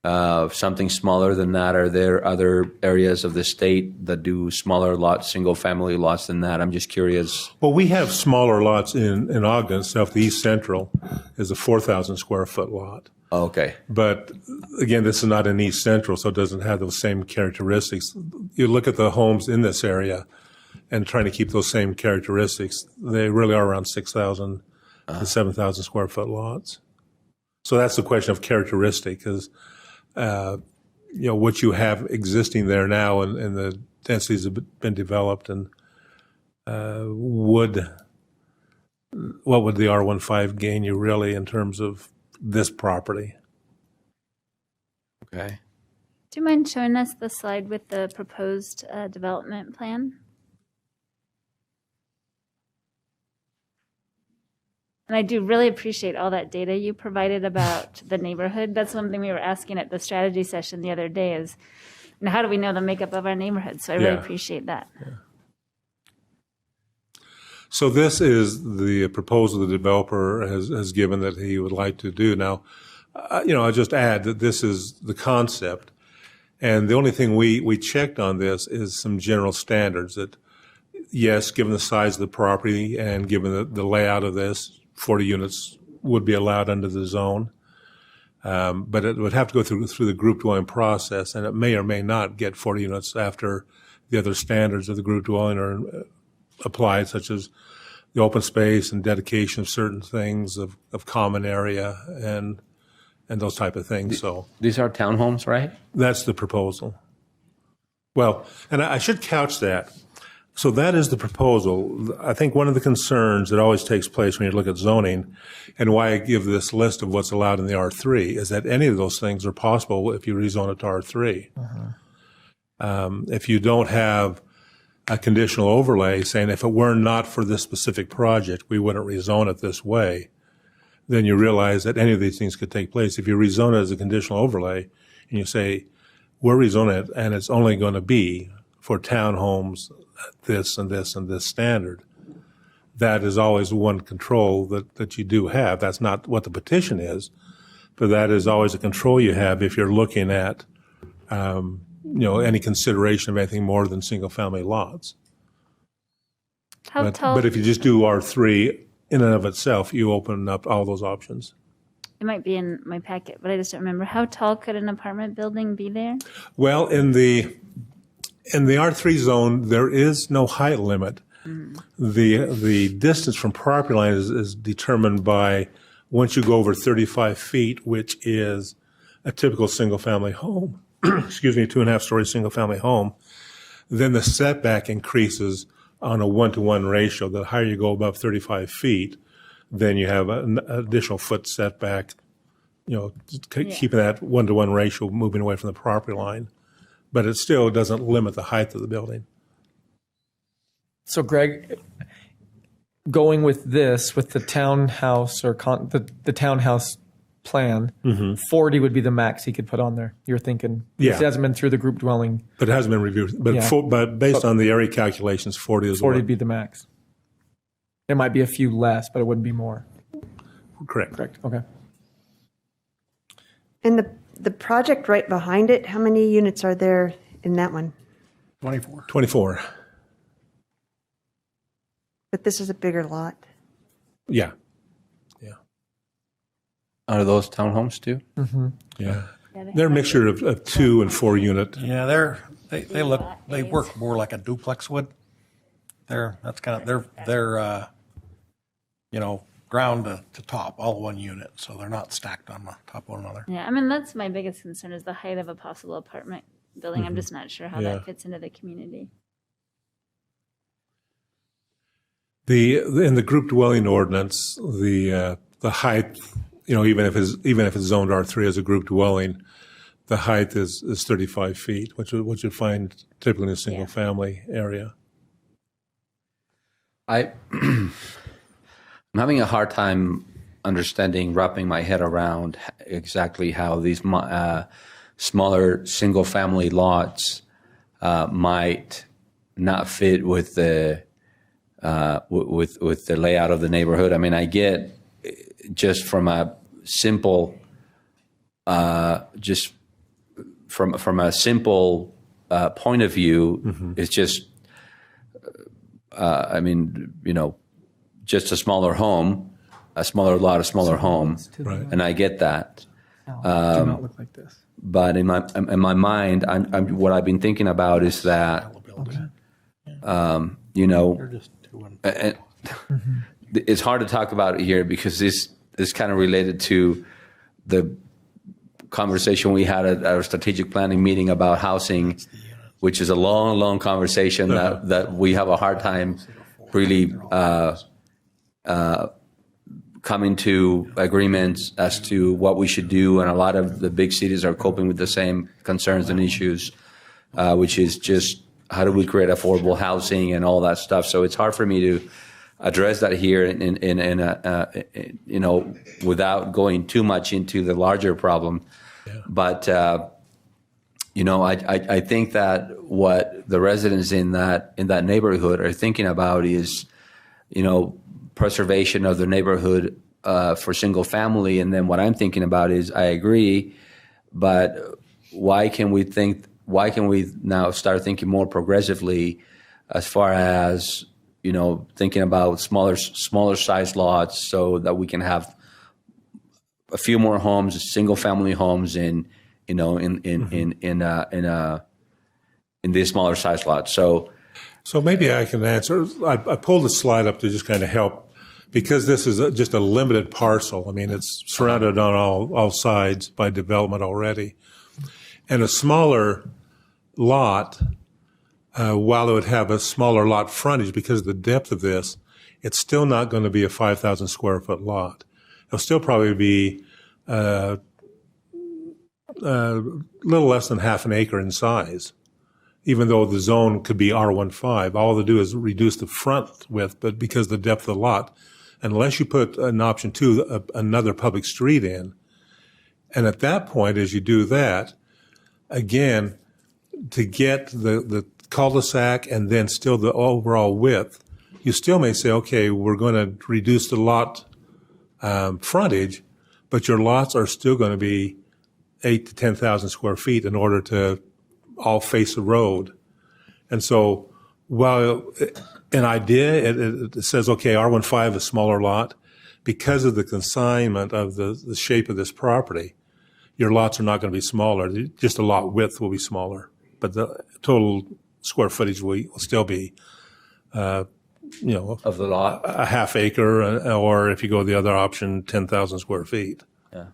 something smaller than that? Are there other areas of the state that do smaller lots, single family lots than that? I'm just curious. Well, we have smaller lots in Ogden. South the East Central is a 4,000 square foot lot. Okay. But again, this is not in East Central, so it doesn't have those same characteristics. You look at the homes in this area and trying to keep those same characteristics, they really are around 6,000 to 7,000 square foot lots. So that's the question of characteristic, because what you have existing there now and the densities have been developed, and what would the R15 gain you really in terms of this property? Okay. Do you mind showing us the slide with the proposed development plan? And I do really appreciate all that data you provided about the neighborhood. That's one thing we were asking at the strategy session the other day is, how do we know the makeup of our neighborhood? So I really appreciate that. Yeah. So this is the proposal the developer has given that he would like to do. Now, I'll just add that this is the concept. And the only thing we checked on this is some general standards that, yes, given the size of the property and given the layout of this, 40 units would be allowed under the zone. But it would have to go through the group dwelling process, and it may or may not get 40 units after the other standards of the group dwelling are applied, such as the open space and dedication of certain things of common area and those type of things. So these are townhomes, right? That's the proposal. Well, and I should couch that. So that is the proposal. I think one of the concerns that always takes place when you look at zoning, and why I give this list of what's allowed in the R3, is that any of those things are possible if you rezone it to R3. If you don't have a conditional overlay saying if it were not for this specific project, we wouldn't rezone it this way, then you realize that any of these things could take place. If you rezone it as a conditional overlay and you say, we're rezoning it and it's only going to be for townhomes, this and this and this standard, that is always one control that you do have. That's not what the petition is, but that is always a control you have if you're looking at any consideration of anything more than single-family lots. How tall? But if you just do R3 in and of itself, you open up all those options. It might be in my packet, but I just don't remember. How tall could an apartment building be there? Well, in the R3 zone, there is no height limit. The distance from property line is determined by once you go over 35 feet, which is a typical single-family home, excuse me, 2.5-story single-family home, then the setback increases on a 1-to-1 ratio. The higher you go above 35 feet, then you have an additional foot setback, keeping that 1-to-1 ratio moving away from the property line. But it still doesn't limit the height of the building. So, Greg, going with this, with the townhouse or the townhouse plan, 40 would be the max he could put on there. You're thinking, Yeah. It hasn't been through the group dwelling. But it hasn't been reviewed. But, Yeah. but based on the area calculations, 40 is 40 what- would be the max. There might be a few less, but it wouldn't be more. correct. Correct. Okay. And the project right behind it, how many units are there in that one? 24. 24. But this is a bigger lot. Yeah. Are those townhomes too? Yeah. They're a mixture of 2 and 4 unit. Yeah, they work more like a duplex would. They're ground to top, all one unit, so they're not stacked on the top of one another. Yeah, I mean, that's my biggest concern is the height of a possible apartment building. I'm just not sure how Yeah. that fits into the community. In the group dwelling ordinance, the height, even if it's zoned R3 as a group dwelling, the height is 35 feet, which you'd find typically in a single family area. I'm having a hard time wrapping my head around exactly how these smaller single-family lots might not fit with the layout of the neighborhood. I mean, I get just from a simple, from a simple point of view, it's just. Just a smaller home, a smaller lot, a smaller home, Right. and I get that. Do not look like this. But in my mind, what I've been thinking about is that, They're just 2 and it's hard to talk about it here because this is kind of related to the conversation we had at our strategic planning meeting about housing, which is a long, long conversation that we have a hard time really coming to agreements as to what we should do. And a lot of the big cities are coping with the same concerns and issues, which is just how do we create affordable housing and all that stuff. So it's hard for me to address that here without going too much into the larger problem. Yeah. But, I think that what the residents in that neighborhood are thinking about is, preservation of the neighborhood for single family. And then what I'm thinking about is I agree, but why can we now start thinking more progressively as far as, thinking about smaller size lots so that we can have a few more homes, single family homes in these smaller size lots. So maybe I can answer. I pulled a slide up to just kind of help because this is just a limited parcel. I mean, it's surrounded on all sides by development already. And a smaller lot, while it would have a smaller lot frontage because of the depth of this, it's still not going to be a 5,000 square foot lot. It'll still probably be a little less than half an acre in size. Even though the zone could be R15, all they do is reduce the front width, but because of the depth of the lot, unless you put an option 2, another public street in, and at that point, as you do that, again, to get the cul-de-sac and then still the overall width, you still may say, okay, we're going to reduce the lot frontage, but your lots are still going to be 8,000 to 10,000 square feet in order to all face the road. And so while an idea, it says, okay, R15 is smaller lot, because of the consignment of the shape of this property, your lots are not going to be smaller. Just the lot width will be smaller, but the total square footage will still be, of the lot, a half acre, or if you go the other option, 10,000 square feet. Yeah.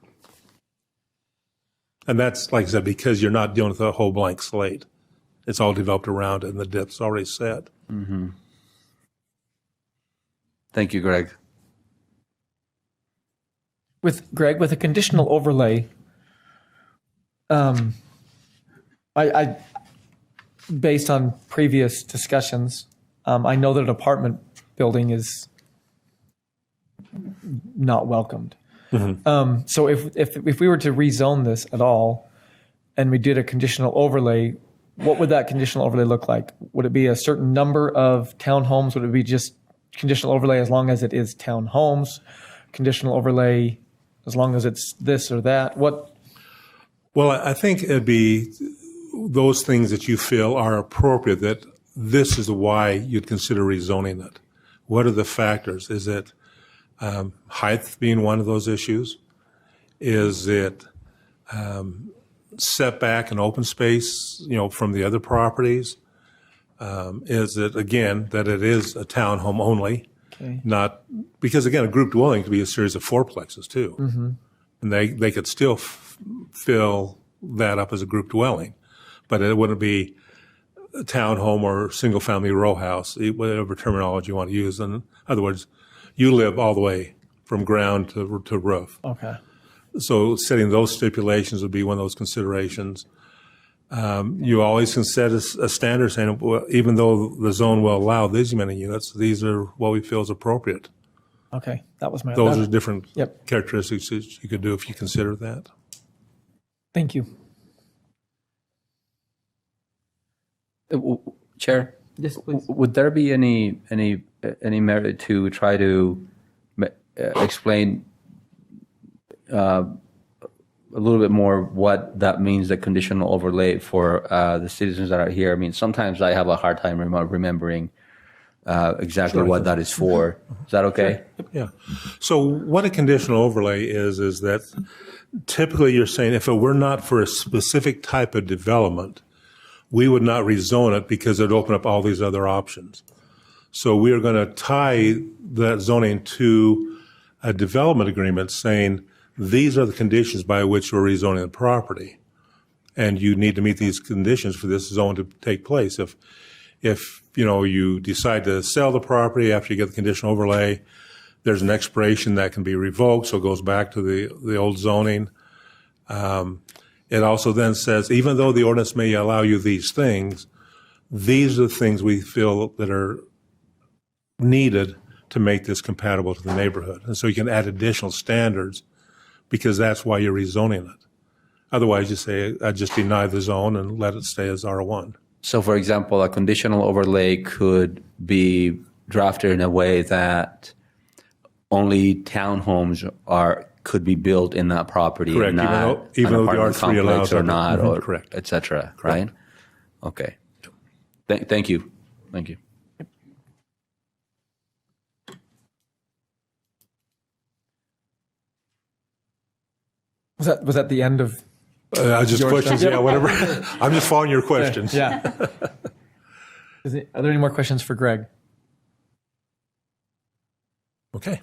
And that's, like I said, because you're not dealing with a whole blank slate. It's all developed around it, and the depth's already set. Mm-hmm. Thank you, Greg. With a conditional overlay, I based on previous discussions, I know that an apartment building is not welcomed. Mm-hmm. So if we were to rezone this at all, and we did a conditional overlay, what would that conditional overlay look like? Would it be a certain number of townhomes? Would it be just conditional overlay as long as it is townhomes? Conditional overlay as long as it's this or that? What? Well, I think it'd be those things that you feel are appropriate, that this is why you'd consider rezoning it. What are the factors? Is it height being one of those issues? Is it setback and open space, from the other properties? Is it, again, that it is a townhome only? Okay. Not because, again, a group dwelling could be a series of fourplexes too, Mm-hmm. and they could still fill that up as a group dwelling, but it wouldn't be a townhome or single family row house, whatever terminology you want to use. In other words, you live all the way from ground to roof. Okay. So setting those stipulations would be one of those considerations. You always can set a standard saying, well, even though the zone will allow these many units, these are what we feel is appropriate. Okay, that was my. Those are different Yep. characteristics that you could do if you consider that. Thank you. Chair? Yes, please. Would there be any merit to try to explain a little bit more what that means, the conditional overlay for the citizens that are here? I mean, sometimes I have a hard time remembering exactly what that is for. Is that okay? Sure. Yeah. So what a conditional overlay is that typically you're saying if it were not for a specific type of development, we would not rezone it because it would open up all these other options. So we are going to tie that zoning to a development agreement saying these are the conditions by which we're rezoning the property. And you need to meet these conditions for this zone to take place. If you decide to sell the property after you get the conditional overlay, there's an expiration that can be revoked, so it goes back to the old zoning. It also then says, even though the ordinance may allow you these things, these are the things we feel that are needed to make this compatible to the neighborhood. And so you can add additional standards because that's why you're rezoning it. Otherwise, you say, I just deny the zone and let it stay as R1. So, for example, a conditional overlay could be drafted in a way that only townhomes could be built in that property, Correct, not even though the apartment R3 complex allows or that. not, Mhm, or correct. et cetera, right? Okay. Thank you. Thank you. Was that the end of? I just Yours, questions, John? yeah, whatever. I'm just following your questions. Yeah. Are there any more questions for Greg? Okay.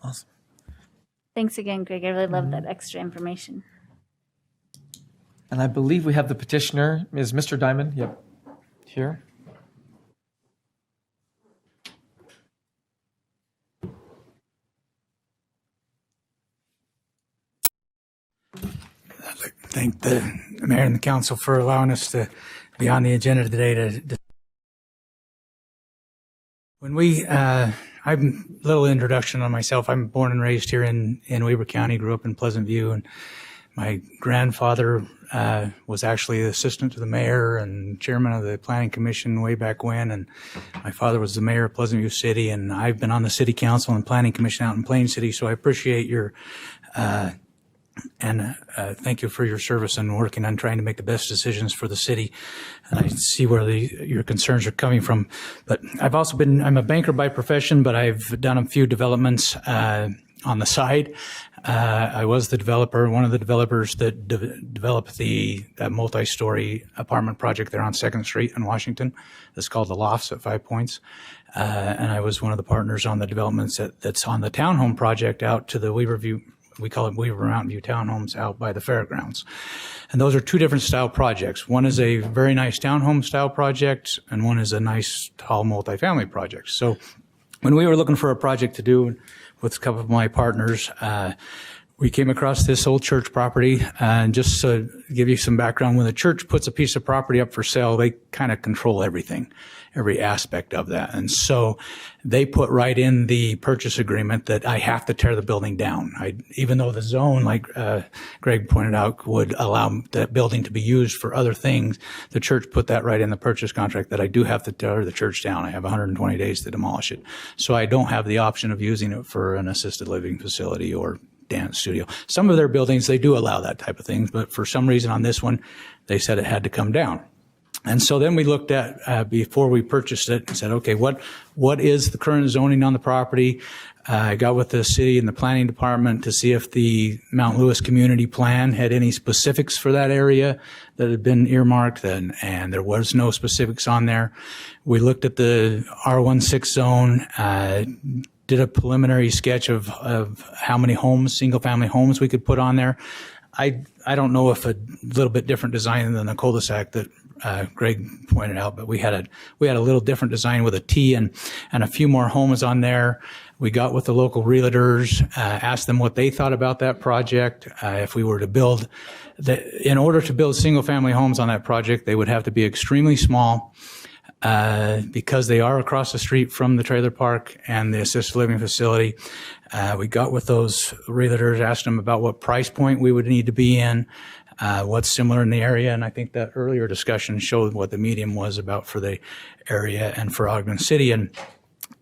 Awesome. Thanks again, Greg. I really love that extra information. And I believe we have the petitioner, is Mr. Diamond. Yep. Here. I'd like to thank the mayor and the council for allowing us to be on the agenda today. I'm a little introduction on myself. I'm born and raised here in Weber County, grew up in Pleasant View, and my grandfather was actually the assistant to the mayor and chairman of the planning commission way back when, and my father was the mayor of Pleasant View City, and I've been on the city council and planning commission out in Plain City, so I appreciate your And thank you for your service and working on trying to make the best decisions for the city. And I see where your concerns are coming from. But I'm a banker by profession, but I've done a few developments on the side. I was the developer, one of the developers that developed that multi-story apartment project there on 2nd Street in Washington. It's called The Lofts at 5 Points. And I was one of the partners on the developments that's on the townhome project out to the Weaverview. We call it Weaver Mountain View Townhomes out by the fairgrounds. And those are two different style projects. One is a very nice townhome style project, and one is a nice tall multifamily project. So when we were looking for a project to do with a couple of my partners, we came across this old church property. And just to give you some background, when the church puts a piece of property up for sale, they kind of control everything, every aspect of that. And so they put right in the purchase agreement that I have to tear the building down. Even though the zone, like Greg pointed out, would allow that building to be used for other things, the church put that right in the purchase contract that I do have to tear the church down. I have 120 days to demolish it. So I don't have the option of using it for an assisted living facility or dance studio. Some of their buildings, they do allow that type of thing, but for some reason on this one, they said it had to come down. And so then we looked at, before we purchased it, and said, okay, what is the current zoning on the property? I got with the city and the planning department to see if the Mount Lewis community plan had any specifics for that area that had been earmarked, and there was no specifics on there. We looked at the R16 zone, did a preliminary sketch of how many homes, single-family homes we could put on there. I don't know if a little bit different design than the cul-de-sac that Greg pointed out, but we had a little different design with a T and a few more homes on there. We got with the local realtors, asked them what they thought about that project. If we were to build, in order to build single-family homes on that project, they would have to be extremely small. Because they are across the street from the trailer park and the assisted living facility. We got with those realtors, asked them about what price point we would need to be in, what's similar in the area, and I think that earlier discussion showed what the median was about for the area and for Ogden City, and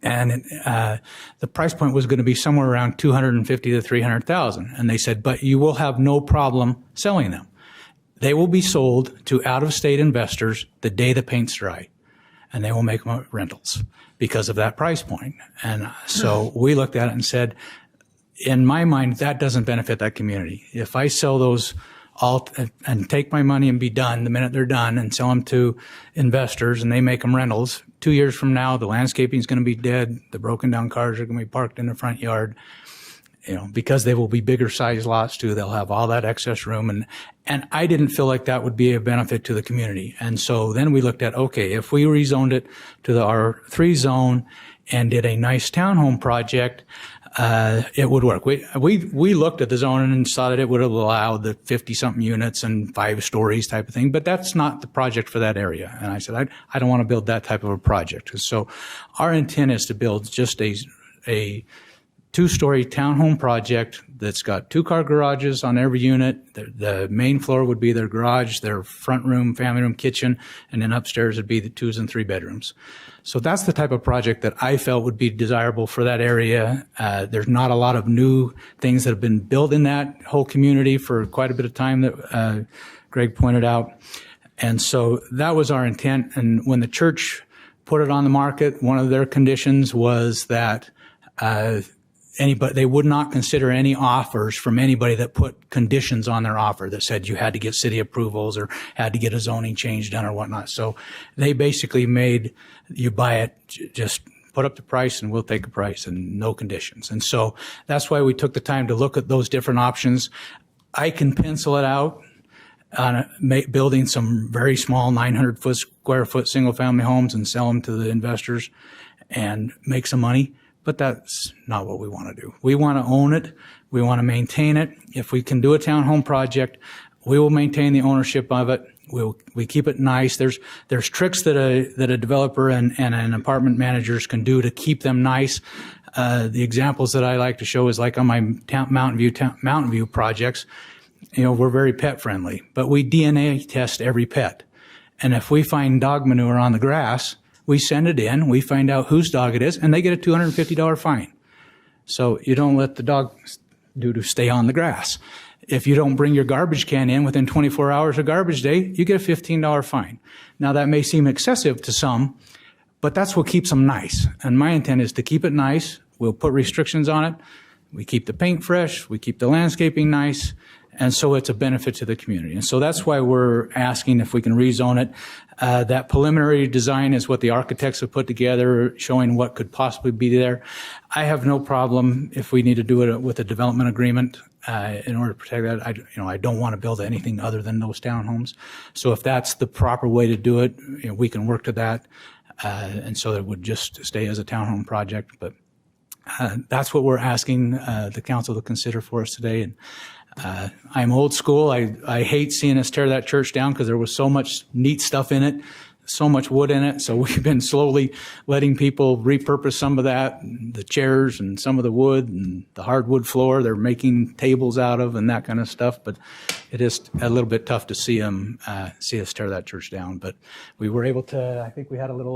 the price point was going to be somewhere around $250,000 to $300,000, and they said, but you will have no problem selling them. They will be sold to out-of-state investors the day the paint's dry. And they will make them rentals because of that price point. And so we looked at it and said, in my mind, that doesn't benefit that community. If I sell those all and take my money and be done the minute they're done and sell them to investors and they make them rentals, 2 years from now, the landscaping is going to be dead. The broken down cars are going to be parked in the front yard. Because they will be bigger size lots too, they'll have all that excess room. And I didn't feel like that would be a benefit to the community. And so then we looked at, okay, if we rezoned it to the R3 zone and did a nice townhome project, it would work. We looked at the zone and saw that it would have allowed the 50-something units and 5 stories type of thing, but that's not the project for that area. And I said, I don't want to build that type of a project. So our intent is to build just a 2-story townhome project that's got 2-car garages on every unit. The main floor would be their garage, their front room, family room, kitchen, and then upstairs would be the 2s and 3 bedrooms. So that's the type of project that I felt would be desirable for that area. There's not a lot of new things that have been built in that whole community for quite a bit of time that Greg pointed out. And so that was our intent. And when the church put it on the market, one of their conditions was that they would not consider any offers from anybody that put conditions on their offer that said you had to get city approvals or had to get a zoning change done or whatnot. So they basically made you buy it, just put up the price and we'll take a price and no conditions. And so that's why we took the time to look at those different options. I can pencil it out on building some very small 900 square foot single family homes and sell them to the investors and make some money. But that's not what we want to do. We want to own it. We want to maintain it. If we can do a townhome project, we will maintain the ownership of it. We keep it nice. There's tricks that a developer and an apartment managers can do to keep them nice. The examples that I like to show is like on my Mountain View projects. We're very pet friendly, but we DNA test every pet. And if we find dog manure on the grass, we send it in, we find out whose dog it is, and they get a $250 fine. So you don't let the dog due to stay on the grass. If you don't bring your garbage can in within 24 hours of garbage day, you get a $15 fine. Now, that may seem excessive to some, but that's what keeps them nice. And my intent is to keep it nice. We'll put restrictions on it. We keep the paint fresh. We keep the landscaping nice. And so it's a benefit to the community. And so that's why we're asking if we can rezone it. That preliminary design is what the architects have put together, showing what could possibly be there. I have no problem if we need to do it with a development agreement in order to protect that. I don't want to build anything other than those townhomes. So if that's the proper way to do it, we can work to that. And so it would just stay as a townhome project. But that's what we're asking the council to consider for us today. And I'm old school. I hate seeing us tear that church down because there was so much neat stuff in it, so much wood in it. So we've been slowly letting people repurpose some of that, the chairs and some of the wood and the hardwood floor they're making tables out of and that kind of stuff. But it is a little bit tough to see us tear that church down. But we were able to, I think we had a little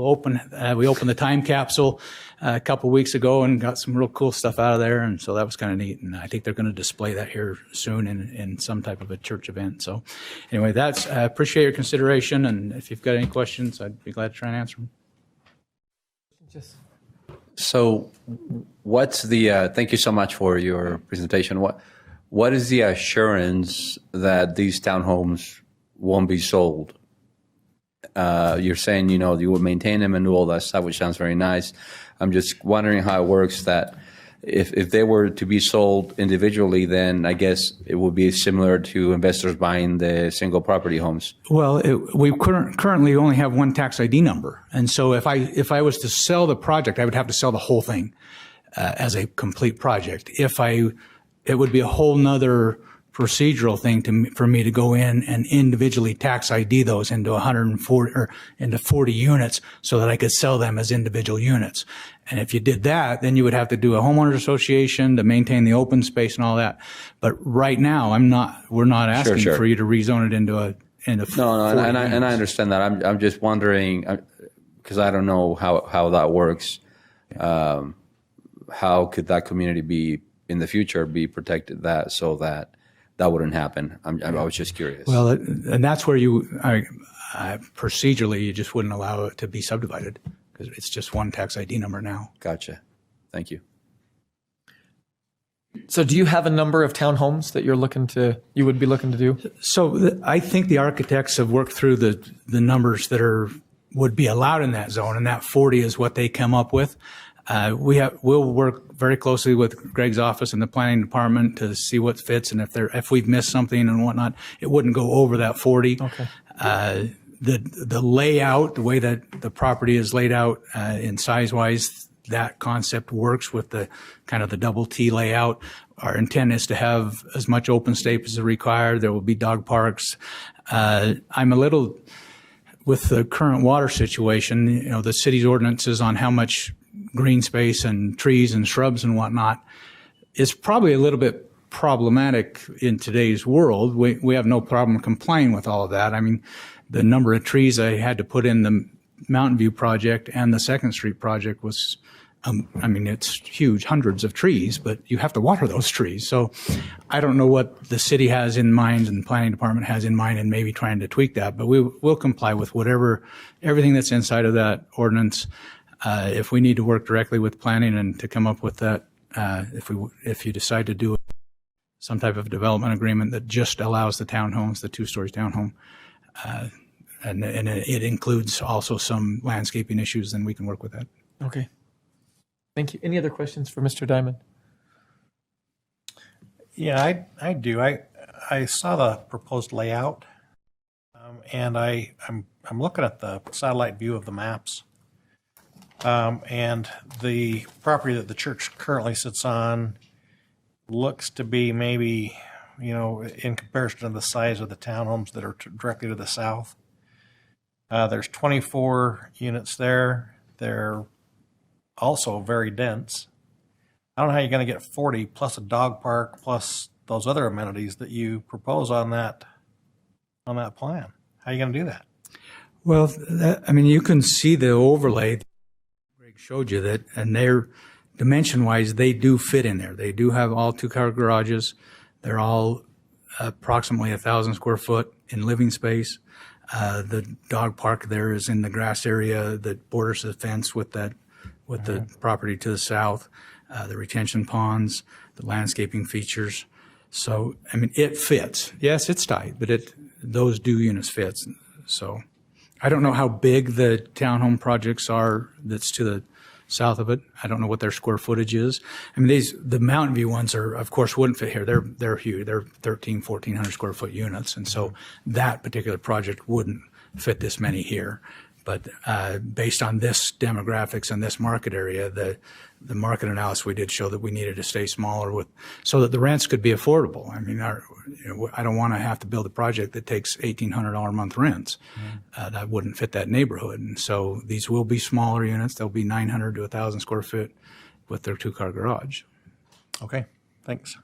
we opened the time capsule a couple weeks ago and got some real cool stuff out of there. And so that was kind of neat. And I think they're going to display that here soon in some type of a church event. So anyway, I appreciate your consideration. And if you've got any questions, I'd be glad to try and answer them. So what's the, thank you so much for your presentation. What is the assurance that these townhomes won't be sold? You're saying, you will maintain them and do all that stuff, which sounds very nice. I'm just wondering how it works that if they were to be sold individually, then I guess it would be similar to investors buying the single property homes. Well, we currently only have one tax ID number. And so if I was to sell the project, I would have to sell the whole thing as a complete project. It would be a whole nother procedural thing for me to go in and individually tax ID those into 140 or into 40 units so that I could sell them as individual units. And if you did that, then you would have to do a homeowners association to maintain the open space and all that. But right now, we're not asking for you to rezone it into No, and I understand that. I'm just wondering because I don't know how that works. How could that community be in the future be protected so that wouldn't happen? I was just curious. Well, and that's where procedurally, you just wouldn't allow it to be subdivided because it's just one tax ID number now. Gotcha. Thank you. So do you have a number of townhomes that you would be looking to do? So I think the architects have worked through the numbers that would be allowed in that zone, and that 40 is what they come up with. We'll work very closely with Greg's office and the planning department to see what fits, and if we've missed something and whatnot, it wouldn't go over that 40. Okay. The layout, the way that the property is laid out in size-wise, that concept works with the kind of the double T layout. Our intent is to have as much open space as required. There will be dog parks. I'm a little, with the current water situation, the city's ordinances on how much green space and trees and shrubs and whatnot is probably a little bit problematic in today's world. We have no problem complying with all of that. I mean, the number of trees I had to put in the Mountain View project and the Second Street project was, it's huge, hundreds of trees, but you have to water those trees. So I don't know what the city has in mind and the planning department has in mind and maybe trying to tweak that, but we'll comply with everything that's inside of that ordinance. If we need to work directly with planning and to come up with that, if you decide to do some type of development agreement that just allows the townhomes, the two-story townhome, and it includes also some landscaping issues, then we can work with that. Okay. Thank you. Any other questions for Mr. Diamond? Yeah, I do. I saw the proposed layout, and I'm looking at the satellite view of the maps. And the property that the church currently sits on looks to be maybe, in comparison to the size of the townhomes that are directly to the south. There's 24 units there. They're also very dense. I don't know how you're going to get 40 plus a dog park plus those other amenities that you propose on that plan. How are you going to do that? Well, you can see the overlay. Greg showed you that, and they're dimension-wise, they do fit in there. They do have all two-car garages. They're all approximately 1,000 square foot in living space. The dog park there is in the grass area that borders the fence with the property to the south. The retention ponds, the landscaping features. So, I mean, it fits. Yes, it's tight, but those units fit. So, I don't know how big the townhome projects are that's to the south of it. I don't know what their square footage is. I mean, the Mountain View ones of course, wouldn't fit here. They're huge. They're 1,400 square foot units. And so that particular project wouldn't fit this many here. But based on this demographics and this market area, the market analysis we did show that we needed to stay smaller so that the rents could be affordable. I mean, I don't want to have to build a project that takes $1,800 a month rents. That wouldn't fit that neighborhood. And so these will be smaller units. They'll be 900 to 1,000 square foot with their two-car garage. Okay, thanks.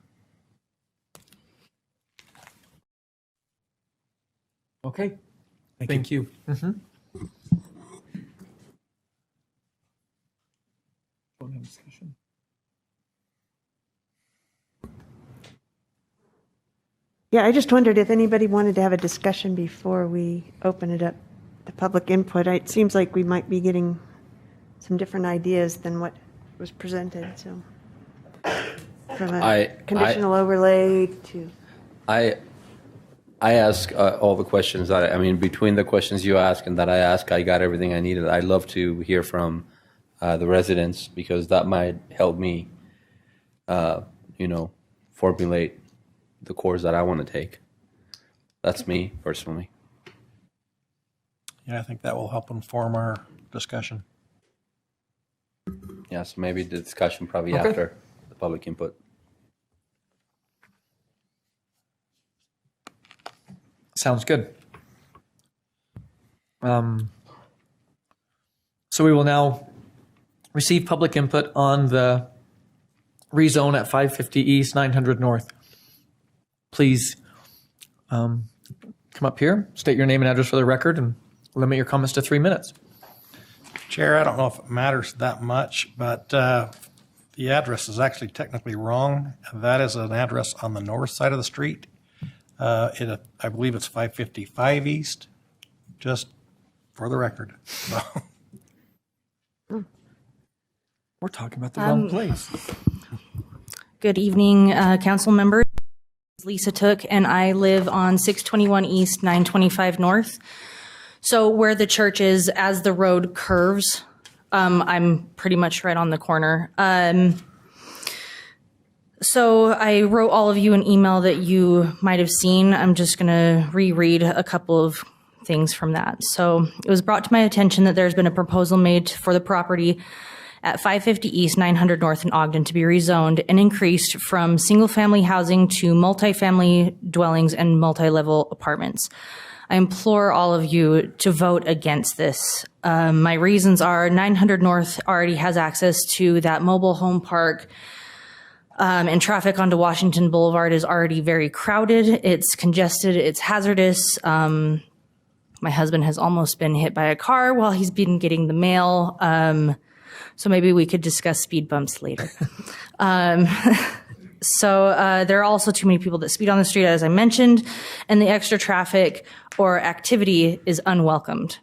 Okay. Thank you. Mm-hmm. Yeah, I just wondered if anybody wanted to have a discussion before we open it up to public input. It seems like we might be getting some different ideas than what was presented. So, from a conditional overlay to. I ask all the questions I mean, between the questions you ask and that I ask, I got everything I needed. I'd love to hear from the residents because that might help me, formulate the course that I want to take. That's me personally. Yeah, I think that will help inform our discussion. Yeah, so maybe the discussion probably after the public input. Sounds good. So we will now receive public input on the rezone at 550 East, 900 North. Please come up here, state your name and address for the record, and limit your comments to 3 minutes. Chair, I don't know if it matters that much, but the address is actually technically wrong. That is an address on the north side of the street. I believe it's 555 East, just for the record. So. We're talking about the wrong place. Good evening, council members. Lisa Took, and I live on 621 East, 925 North. So where the church is, as the road curves, I'm pretty much right on the corner. So I wrote all of you an email that you might have seen. I'm just going to reread a couple of things from that. So it was brought to my attention that there's been a proposal made for the property at 550 East, 900 North in Ogden to be rezoned and increased from single-family housing to multifamily dwellings and multi-level apartments. I implore all of you to vote against this. My reasons are 900 North already has access to that mobile home park, and traffic onto Washington Boulevard is already very crowded. It's congested. It's hazardous. My husband has almost been hit by a car while he's been getting the mail. So maybe we could discuss speed bumps later. So there are also too many people that speed on the street, as I mentioned, and the extra traffic or activity is unwelcomed.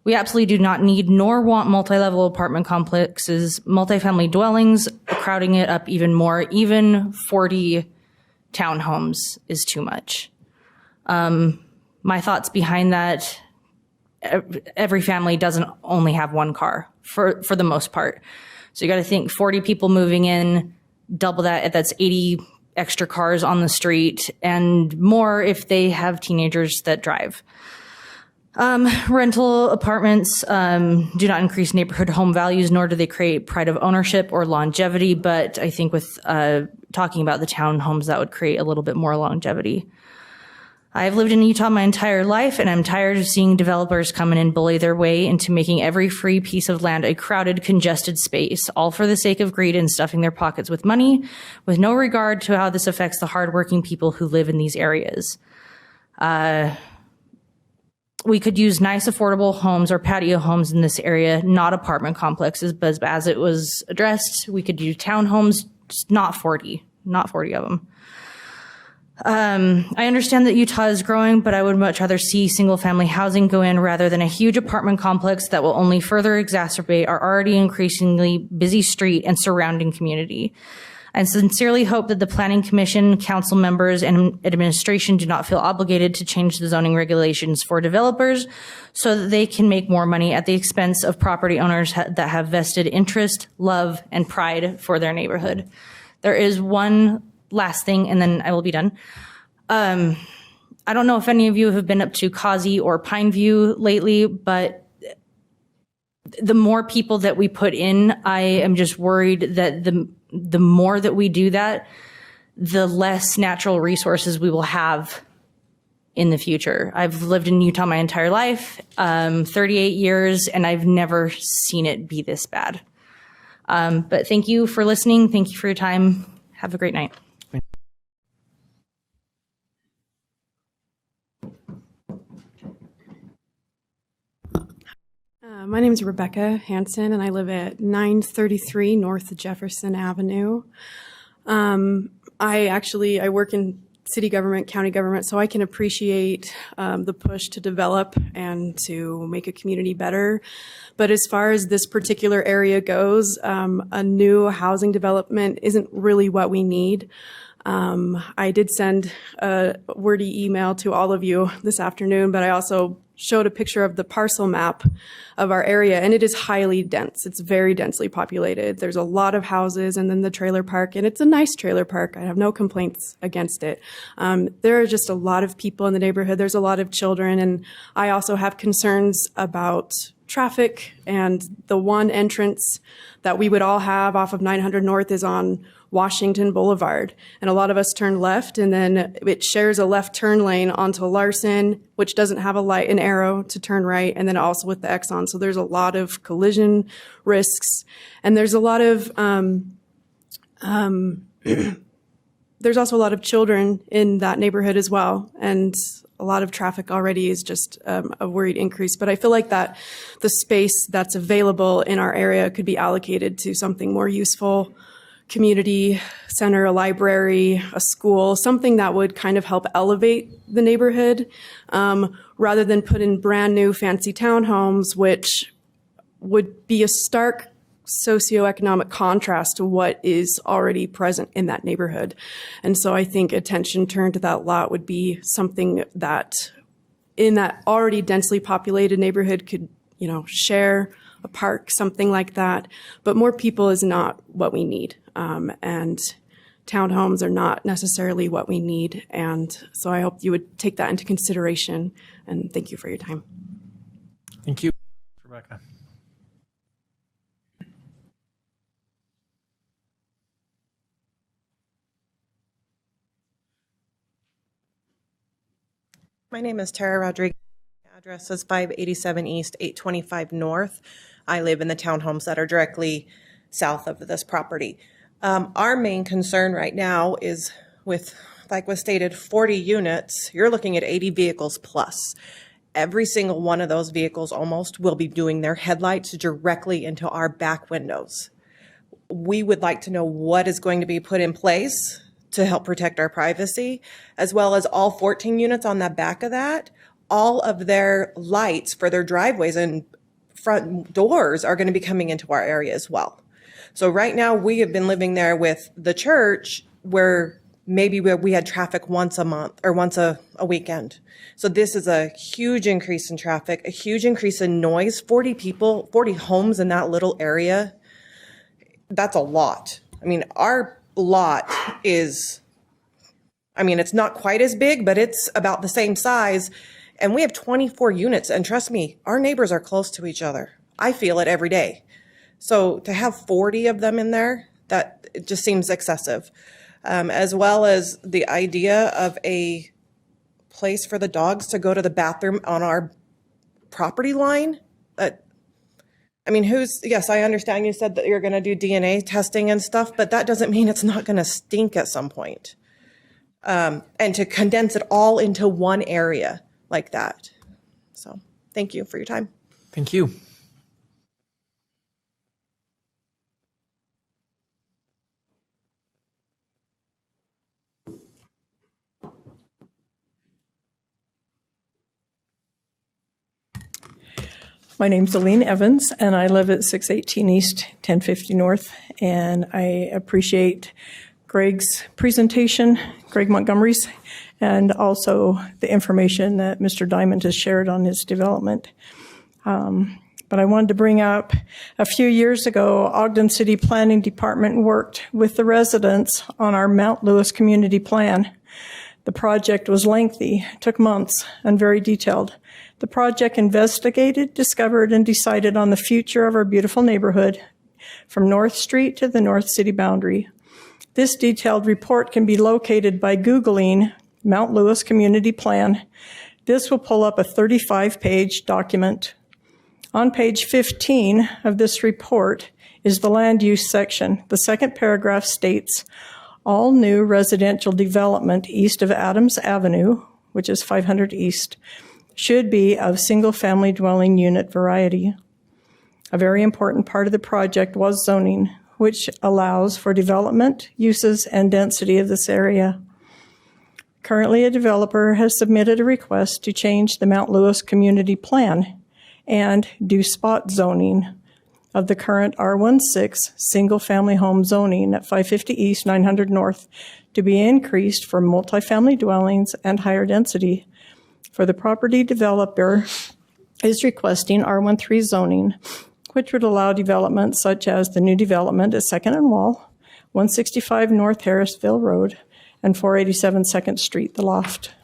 We absolutely do not need nor want multi-level apartment complexes, multifamily dwellings, crowding it up even more. Even 40 townhomes is too much. My thoughts behind that, every family doesn't only have one car for the most part. So you got to think 40 people moving in, double that, that's 80 extra cars on the street and more if they have teenagers that drive. Rental apartments do not increase neighborhood home values, nor do they create pride of ownership or longevity. But I think with talking about the townhomes, that would create a little bit more longevity. I've lived in Utah my entire life, and I'm tired of seeing developers come in and bully their way into making every free piece of land a crowded, congested space, all for the sake of greed and stuffing their pockets with money, with no regard to how this affects the hardworking people who live in these areas. we could use nice affordable homes or patio homes in this area, not apartment complexes, but as it was addressed, we could use townhomes, just not 40 of them. I understand that Utah is growing, but I would much rather see single-family housing go in rather than a huge apartment complex that will only further exacerbate our already increasingly busy street and surrounding community. I sincerely hope that the Planning Commission, council members, and administration do not feel obligated to change the zoning regulations for developers so that they can make more money at the expense of property owners that have vested interest, love, and pride for their neighborhood. There is one last thing, and then I will be done. I don't know if any of you have been up to Causey or Pineview lately, but the more people that we put in, I am just worried that the more that we do that, the less natural resources we will have in the future. I've lived in Utah my entire life, 38 years, and I've never seen it be this bad. But thank you for listening. Thank you for your time. Have a great night. My name is Rebecca Hansen, and I live at 933 North Jefferson Avenue. I work in city government, county government, so I can appreciate the push to develop and to make a community better. But as far as this particular area goes, a new housing development isn't really what we need. I did send a wordy email to all of you this afternoon, but I also showed a picture of the parcel map of our area, and it is highly dense. It's very densely populated. There's a lot of houses and then the trailer park, and it's a nice trailer park. I have no complaints against it. There are just a lot of people in the neighborhood. There's a lot of children, and I also have concerns about traffic, and the one entrance that we would all have off of 900 North is on Washington Boulevard, and a lot of us turn left, and then it shares a left turn lane onto Larson, which doesn't have an arrow to turn right, and then also with the Exxon. So there's a lot of collision risks, and there's a lot of there's also a lot of children in that neighborhood as well, and a lot of traffic already is just a worried increase. But I feel like that the space that's available in our area could be allocated to something more useful. Community center, a library, a school, something that would kind of help elevate the neighborhood, rather than put in brand new fancy townhomes, which would be a stark socioeconomic contrast to what is already present in that neighborhood. And so I think attention turned to that lot would be something that in that already densely populated neighborhood could, share a park, something like that. But more people is not what we need. And townhomes are not necessarily what we need. And so I hope you would take that into consideration. And thank you for your time. Thank you, Rebecca. My name is Tara Rodriguez. My address is 587 East, 825 North. I live in the townhomes that are directly south of this property. Our main concern right now is with, like was stated, 40 units. You're looking at 80 vehicles plus. Every single one of those vehicles almost will be doing their headlights directly into our back windows. We would like to know what is going to be put in place to help protect our privacy, as well as all 14 units on the back of that. All of their lights for their driveways and front doors are going to be coming into our area as well. So right now we have been living there with the church where maybe we had traffic once a month or once a weekend. So this is a huge increase in traffic, a huge increase in noise. 40 people, 40 homes in that little area. That's a lot. I mean, our lot is, it's not quite as big, but it's about the same size. And we have 24 units. And trust me, our neighbors are close to each other. I feel it every day. So to have 40 of them in there, that it just seems excessive. As well as the idea of a place for the dogs to go to the bathroom on our property line. Yes, I understand you said that you're going to do DNA testing and stuff, but that doesn't mean it's not going to stink at some point. And to condense it all into one area like that. So thank you for your time. Thank you. My name's Aline Evans, and I live at 618 East, 1050 North, and I appreciate Greg's presentation, Greg Montgomery's, and also the information that Mr. Diamond has shared on his development. But I wanted to bring up, a few years ago, Ogden City Planning Department worked with the residents on our Mount Lewis Community Plan. The project was lengthy, took months, and very detailed. The project investigated, discovered, and decided on the future of our beautiful neighborhood from North Street to the North City boundary. This detailed report can be located by Googling Mount Lewis Community Plan. This will pull up a 35-page document. On page 15 of this report is the land use section. The second paragraph states, all new residential development east of Adams Avenue, which is 500 East, should be of single-family dwelling unit variety. A very important part of the project was zoning, which allows for development, uses, and density of this area. Currently, a developer has submitted a request to change the Mount Lewis Community Plan and do spot zoning of the current R16 single-family home zoning at 550 East, 900 North to be increased for multifamily dwellings and higher density. For the property developer is requesting R13 zoning, which would allow development such as the new development at 2nd and Wall, 165 North Harrisville Road, and 487 2nd Street, The Loft.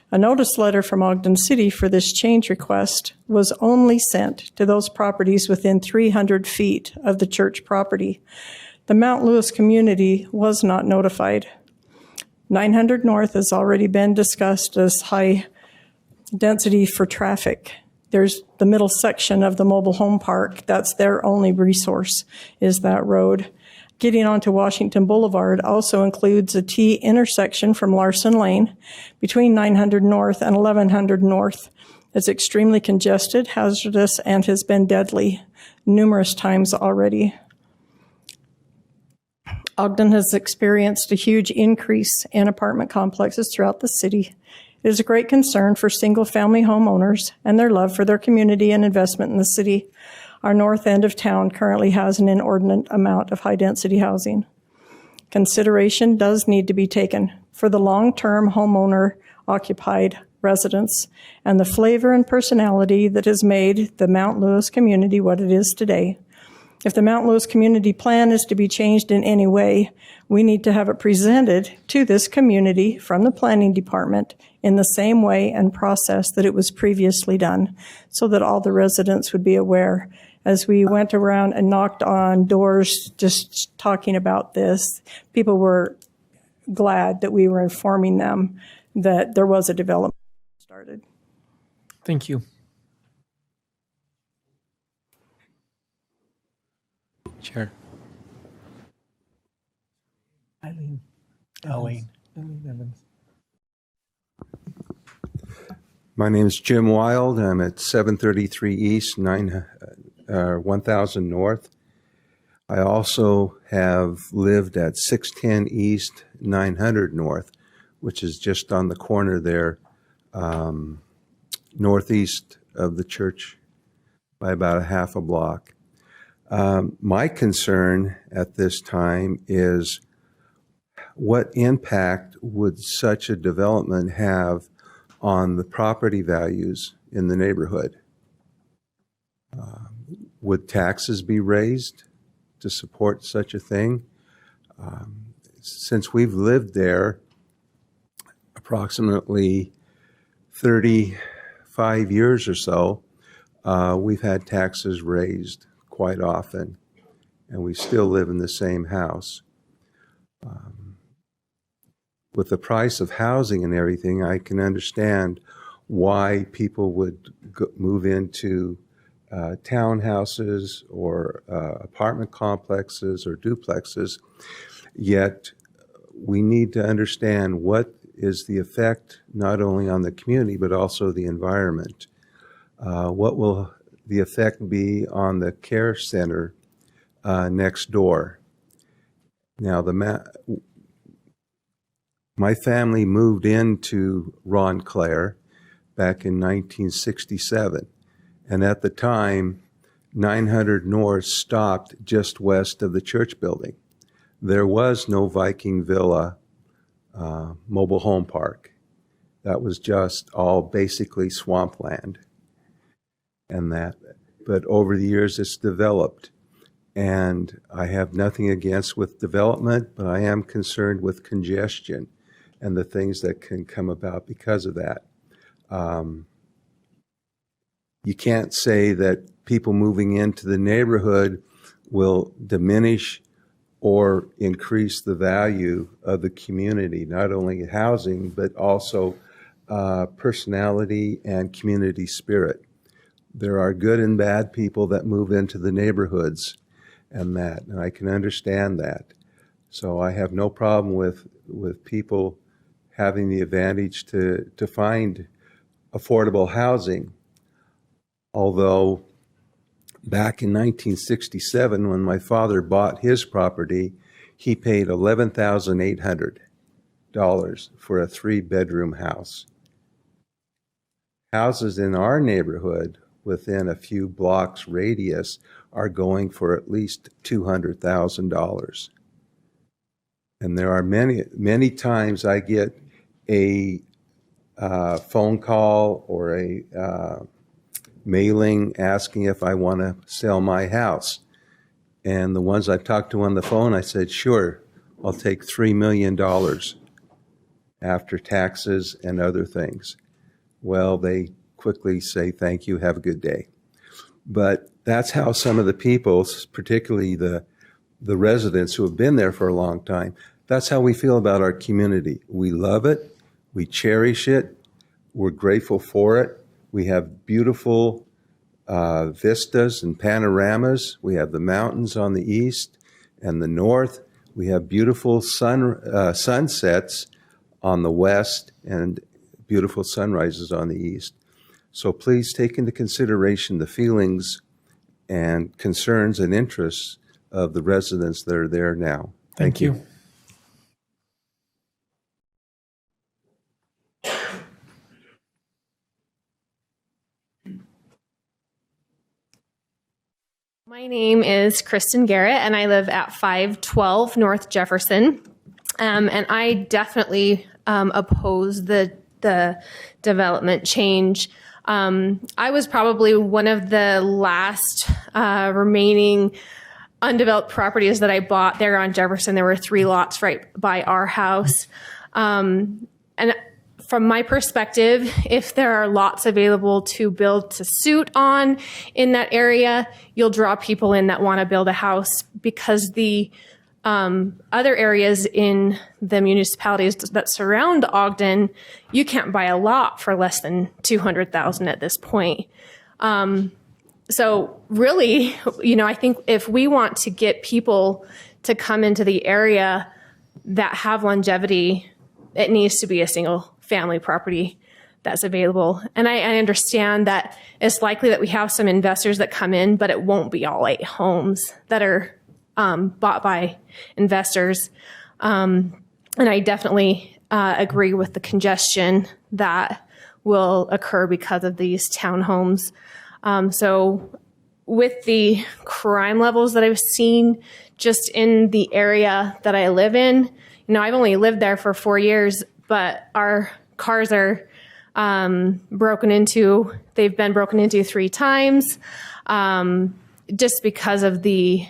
A notice letter from Ogden City for this change request was only sent to those properties within 300 feet of the church property. The Mount Lewis community was not notified. 900 North has already been discussed as high density for traffic. There's the middle section of the mobile home park. That's their only resource, is that road. Getting onto Washington Boulevard also includes a T intersection from Larson Lane between 900 North and 1100 North. It's extremely congested, hazardous, and has been deadly numerous times already. Ogden has experienced a huge increase in apartment complexes throughout the city. It is a great concern for single-family homeowners and their love for their community and investment in the city. Our north end of town currently has an inordinate amount of high-density housing. Consideration does need to be taken for the long-term homeowner-occupied residents and the flavor and personality that has made the Mount Lewis community what it is today. If the Mount Lewis Community Plan is to be changed in any way, we need to have it presented to this community from the planning department in the same way and process that it was previously done, so that all the residents would be aware. As we went around and knocked on doors just talking about this, people were glad that we were informing them that there was a development started. Thank you. Chair. Eileen. Evans. My name is Jim Wilde. I'm at 733 East, 1000 North. I also have lived at 610 East, 900 North, which is just on the corner there, northeast of the church by about a half a block. My concern at this time is what impact would such a development have on the property values in the neighborhood? Would taxes be raised to support such a thing? Since we've lived there approximately 35 years or so, we've had taxes raised quite often, and we still live in the same house. With the price of housing and everything, I can understand why people would move into townhouses or apartment complexes or duplexes, yet we need to understand what is the effect not only on the community but also the environment What will the effect be on the care center next door? Now, my family moved into Ron Clare back in 1967, and at the time, 900 North stopped just west of the church building. There was no Viking Villa mobile home park. That was just all basically swampland and that. But over the years, it's developed. And I have nothing against with development, but I am concerned with congestion and the things that can come about because of that. You can't say that people moving into the neighborhood will diminish or increase the value of the community, not only housing, but also personality and community spirit. There are good and bad people that move into the neighborhoods and I can understand that. So I have no problem with people having the advantage to find affordable housing. Although back in 1967, when my father bought his property, he paid $11,800 for a 3-bedroom house. Houses in our neighborhood within a few blocks radius are going for at least $200,000. And there are many times I get a phone call or a mailing asking if I want to sell my house. And the ones I talked to on the phone, I said, sure, I'll take $3 million after taxes and other things. Well, they quickly say, thank you, have a good day. But that's how some of the people, particularly the residents who have been there for a long time, that's how we feel about our community. We love it. We cherish it. We're grateful for it. We have beautiful vistas and panoramas. We have the mountains on the east and the north. We have beautiful sunsets on the west and beautiful sunrises on the east. So please take into consideration the feelings and concerns and interests of the residents that are there now. Thank you. My name is Kristen Garrett, and I live at 512 North Jefferson. And I definitely oppose the development change. I was probably one of the last remaining undeveloped properties that I bought there on Jefferson. There were 3 lots right by our house. And from my perspective, if there are lots available to build to suit on in that area, you'll draw people in that want to build a house, because the other areas in the municipalities that surround Ogden, you can't buy a lot for less than $200,000 at this point. So really, I think if we want to get people to come into the area that have longevity, it needs to be a single family property that's available. And I understand that it's likely that we have some investors that come in, but it won't be all 8 homes that are bought by investors. And I definitely agree with the congestion that will occur because of these townhomes. So with the crime levels that I've seen just in the area that I live in, I've only lived there for 4 years, but our cars are broken into. They've been broken into 3 times just because of the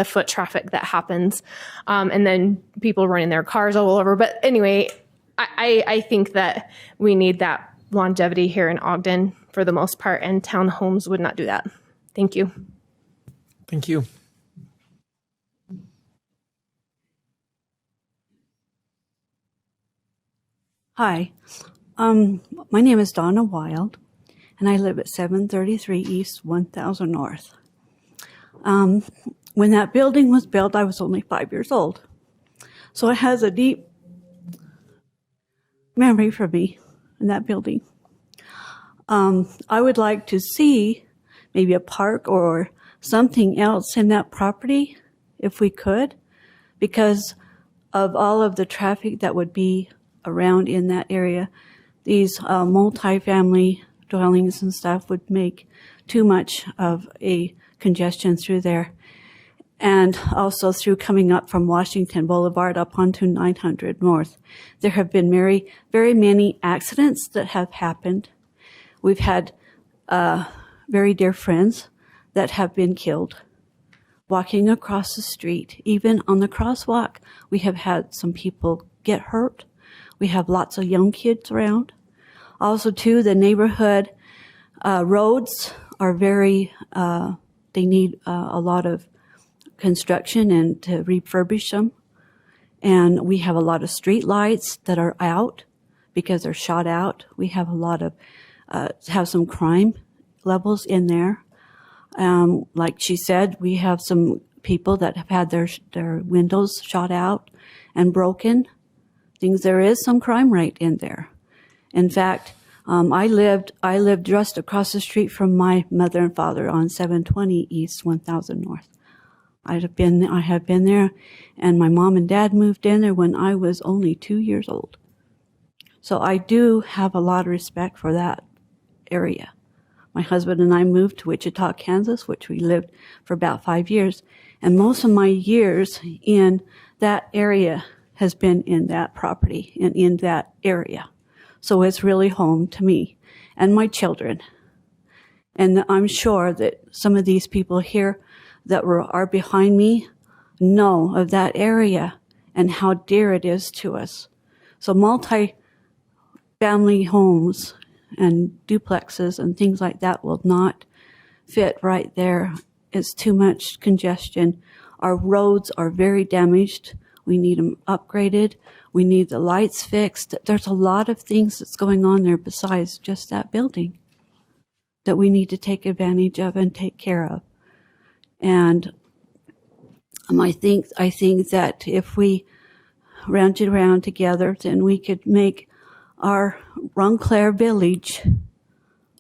foot traffic that happens, and then people running their cars all over. But anyway, I think that we need that longevity here in Ogden for the most part, and townhomes would not do that. Thank you. Thank you. Hi, my name is Donna Wilde, and I live at 733 East, 1000 North. When that building was built, I was only 5 years old. So it has a deep memory for me in that building. I would like to see maybe a park or something else in that property, if we could, because of all of the traffic that would be around in that area. These multifamily dwellings and stuff would make too much of a congestion through there. And also through coming up from Washington Boulevard up onto 900 North. There have been very, very many accidents that have happened. We've had very dear friends that have been killed walking across the street. Even on the crosswalk, we have had some people get hurt. We have lots of young kids around. Also, too, the neighborhood roads are very, they need a lot of construction and to refurbish them. And we have a lot of street lights that are out because they're shot out. We have a lot of, have some crime levels in there. Like she said, we have some people that have had their windows shot out and broken. There is some crime rate in there. In fact, I lived just across the street from my mother and father on 720 East 1000 North. I have been there, and my mom and dad moved in there when I was only 2 years old. So I do have a lot of respect for that area. My husband and I moved to Wichita, Kansas, which we lived for about 5 years. And most of my years in that area has been in that property and in that area. So it's really home to me and my children. And I'm sure that some of these people here that are behind me know of that area and how dear it is to us. So multi-family homes and duplexes and things like that will not fit right there. It's too much congestion. Our roads are very damaged. We need them upgraded. We need the lights fixed. There's a lot of things that's going on there besides just that building that we need to take advantage of and take care of. And I think that if we rounded around together, then we could make our Ronclair Village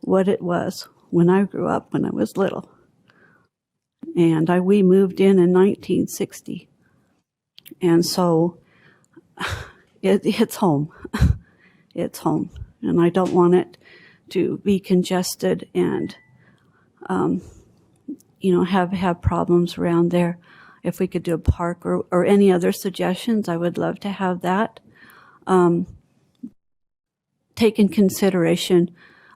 what it was when I grew up, when I was little. And we moved in 1960. And so it's home. It's home. And I don't want it to be congested and, have problems around there. If we could do a park or any other suggestions, I would love to have that. Take in consideration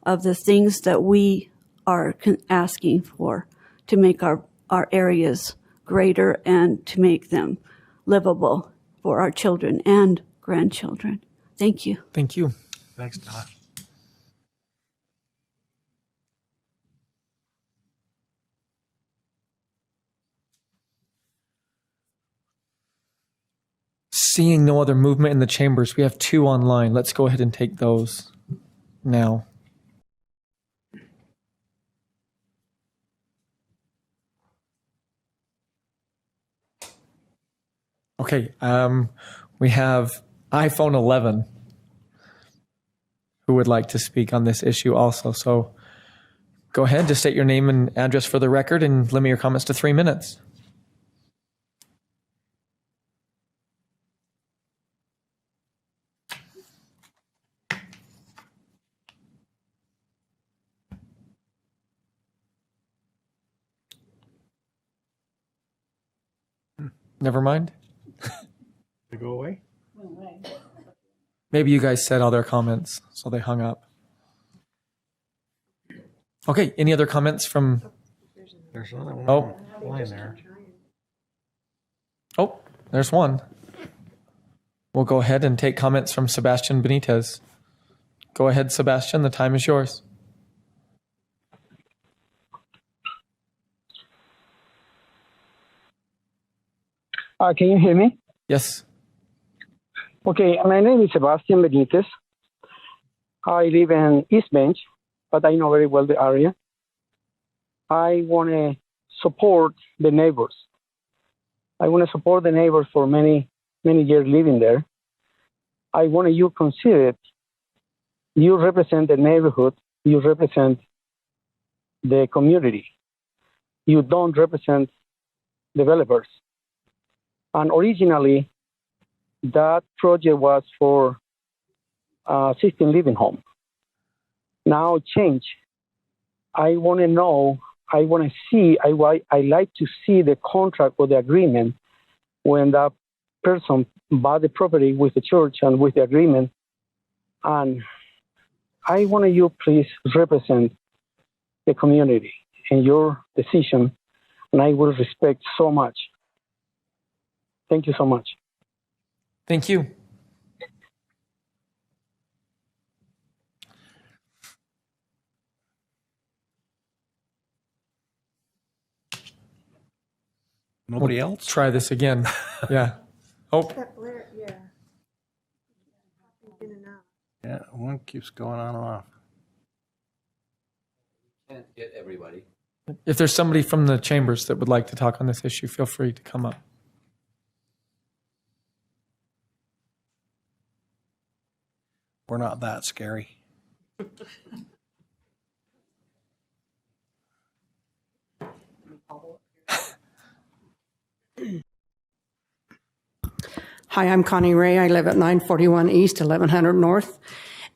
of the things that we are asking for to make our areas greater and to make them livable for our children and grandchildren. Thank you. Thank you. Thanks, Donna. Seeing no other movement in the chambers, we have 2 online. Let's go ahead and take those now. Okay, we have iPhone 11 who would like to speak on this issue also. So go ahead, just state your name and address for the record and limit your comments to 3 minutes. Never mind. They go away? Maybe you guys said all their comments, so they hung up. Okay, any other comments from... There's another one. Oh. Line there. Oh, there's one. We'll go ahead and take comments from Sebastian Benitez. Go ahead, Sebastian, the time is yours. Can you hear me? Yes. Okay, my name is Sebastian Benitez. I live in East Bench, but I know very well the area. I want to support the neighbors. I want to support the neighbors for many, many years living there. I want you to consider it. You represent the neighborhood you represent the community. You don't represent developers. And originally, that project was for assisted living home. Now change. I want to know, I want to see, I like to see the contract or the agreement when that person bought the property with the church and with the agreement. And I want you please represent the community in your decision, and I will respect so much. Thank you so much. Thank you. Nobody else? Try this again. Yeah. Oh, Yeah, one keeps going on and off. Can't get everybody. if there's somebody from the chambers that would like to talk on this issue, feel free to come up. We're not that scary. Hi, I'm Connie Ray. I live at 941 East, 1100 North.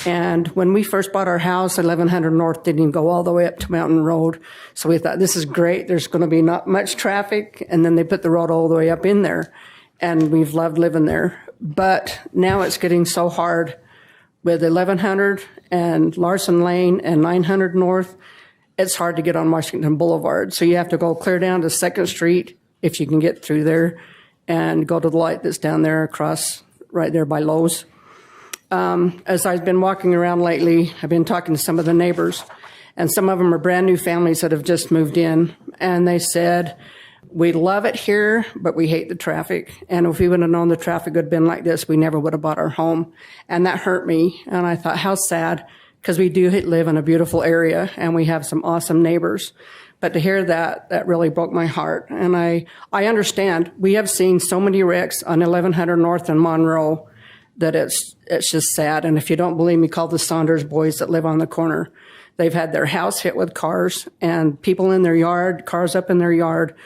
And when we first bought our house, 1100 North didn't even go all the way up to Mountain Road. So we thought, this is great. There's going to be not much traffic. And then they put the road all the way up in there. And we've loved living there. But now it's getting so hard with 1100 and Larson Lane and 900 North. It's hard to get on Washington Boulevard. So you have to go clear down to 2nd Street if you can get through there, and go to the light that's down there across right there by Lowe's. As I've been walking around lately, I've been talking to some of the neighbors, and some of them are brand new families that have just moved in, and they said, we love it here, but we hate the traffic. And if we would have known the traffic would have been like this, we never would have bought our home. And that hurt me. And I thought, how sad, because we do live in a beautiful area and we have some awesome neighbors. But to hear that, that really broke my heart. And I understand. We have seen so many wrecks on 1100 North and Monroe that it's just sad. And if you don't believe me, call the Saunders boys that live on the corner. They've had their house hit with cars and people in their yard, cars up in their yard.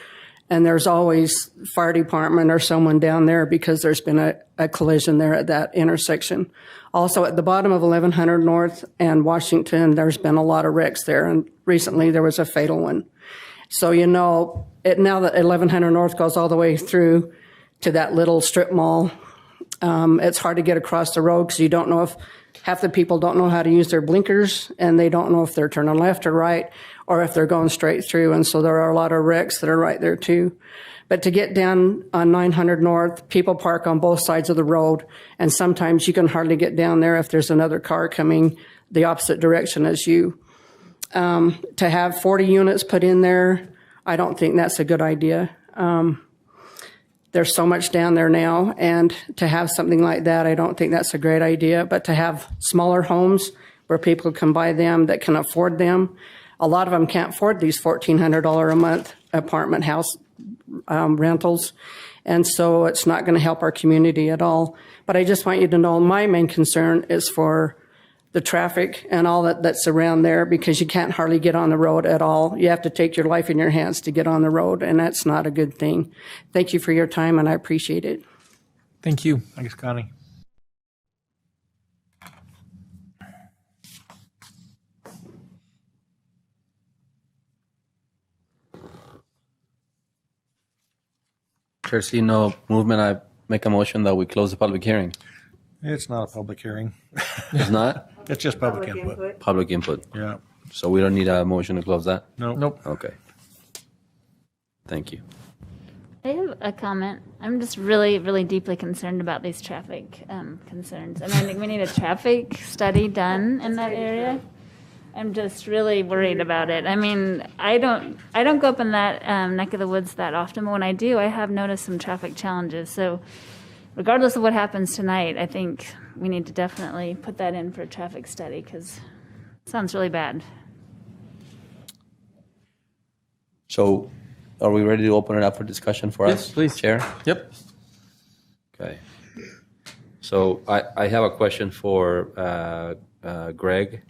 And there's always fire department or someone down there because there's been a collision there at that intersection. Also at the bottom of 1100 North and Washington, there's been a lot of wrecks there. And recently there was a fatal one. So, you know, now that 1100 North goes all the way through to that little strip mall, it's hard to get across the road because you don't know if half the people don't know how to use their blinkers and they don't know if they're turning left or right or if they're going straight through. And so there are a lot of wrecks that are right there too. But to get down on 900 North, people park on both sides of the road. And sometimes you can hardly get down there if there's another car coming the opposite direction as you. To have 40 units put in there, I don't think that's a good idea. There's so much down there now, and to have something like that, I don't think that's a great idea. But to have smaller homes where people can buy them that can afford them, a lot of them can't afford these $1,400 a month apartment house rentals, and so it's not going to help our community at all. But I just want you to know my main concern is for the traffic and all that's around there, because you can't hardly get on the road at all. You have to take your life in your hands to get on the road, and that's not a good thing. Thank you for your time, and I appreciate it. Thank you. Thanks, Connie. Chair, see no movement. I make a motion that we close the public hearing. It's not a public hearing. It's not? It's just public input. Public input. Yeah. So we don't need a motion to close that? No. Nope. Okay. Thank you. I have a comment. I'm just really, really deeply concerned about these traffic concerns. I mean, I think we need a traffic study done in that area. I'm just really worried about it. I mean, I don't go up in that neck of the woods that often, but when I do, I have noticed some traffic challenges. So regardless of what happens tonight, I think we need to definitely put that in for a traffic study because it sounds really bad. So are we ready to open it up for discussion for us? Yes, please. Chair? Yep. Okay. So I have a question for Greg.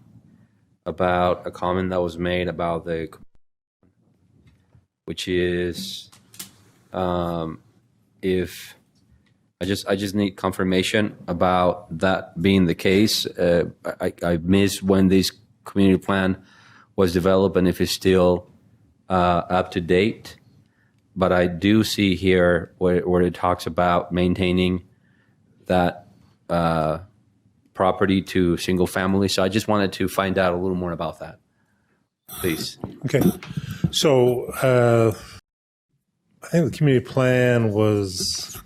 about a comment that was made about which is if I just need confirmation about that being the case. I missed when this community plan was developed and if it's still up to date. But I do see here where it talks about maintaining that property to single family. So I just wanted to find out a little more about that, please. Okay. So I think the community plan was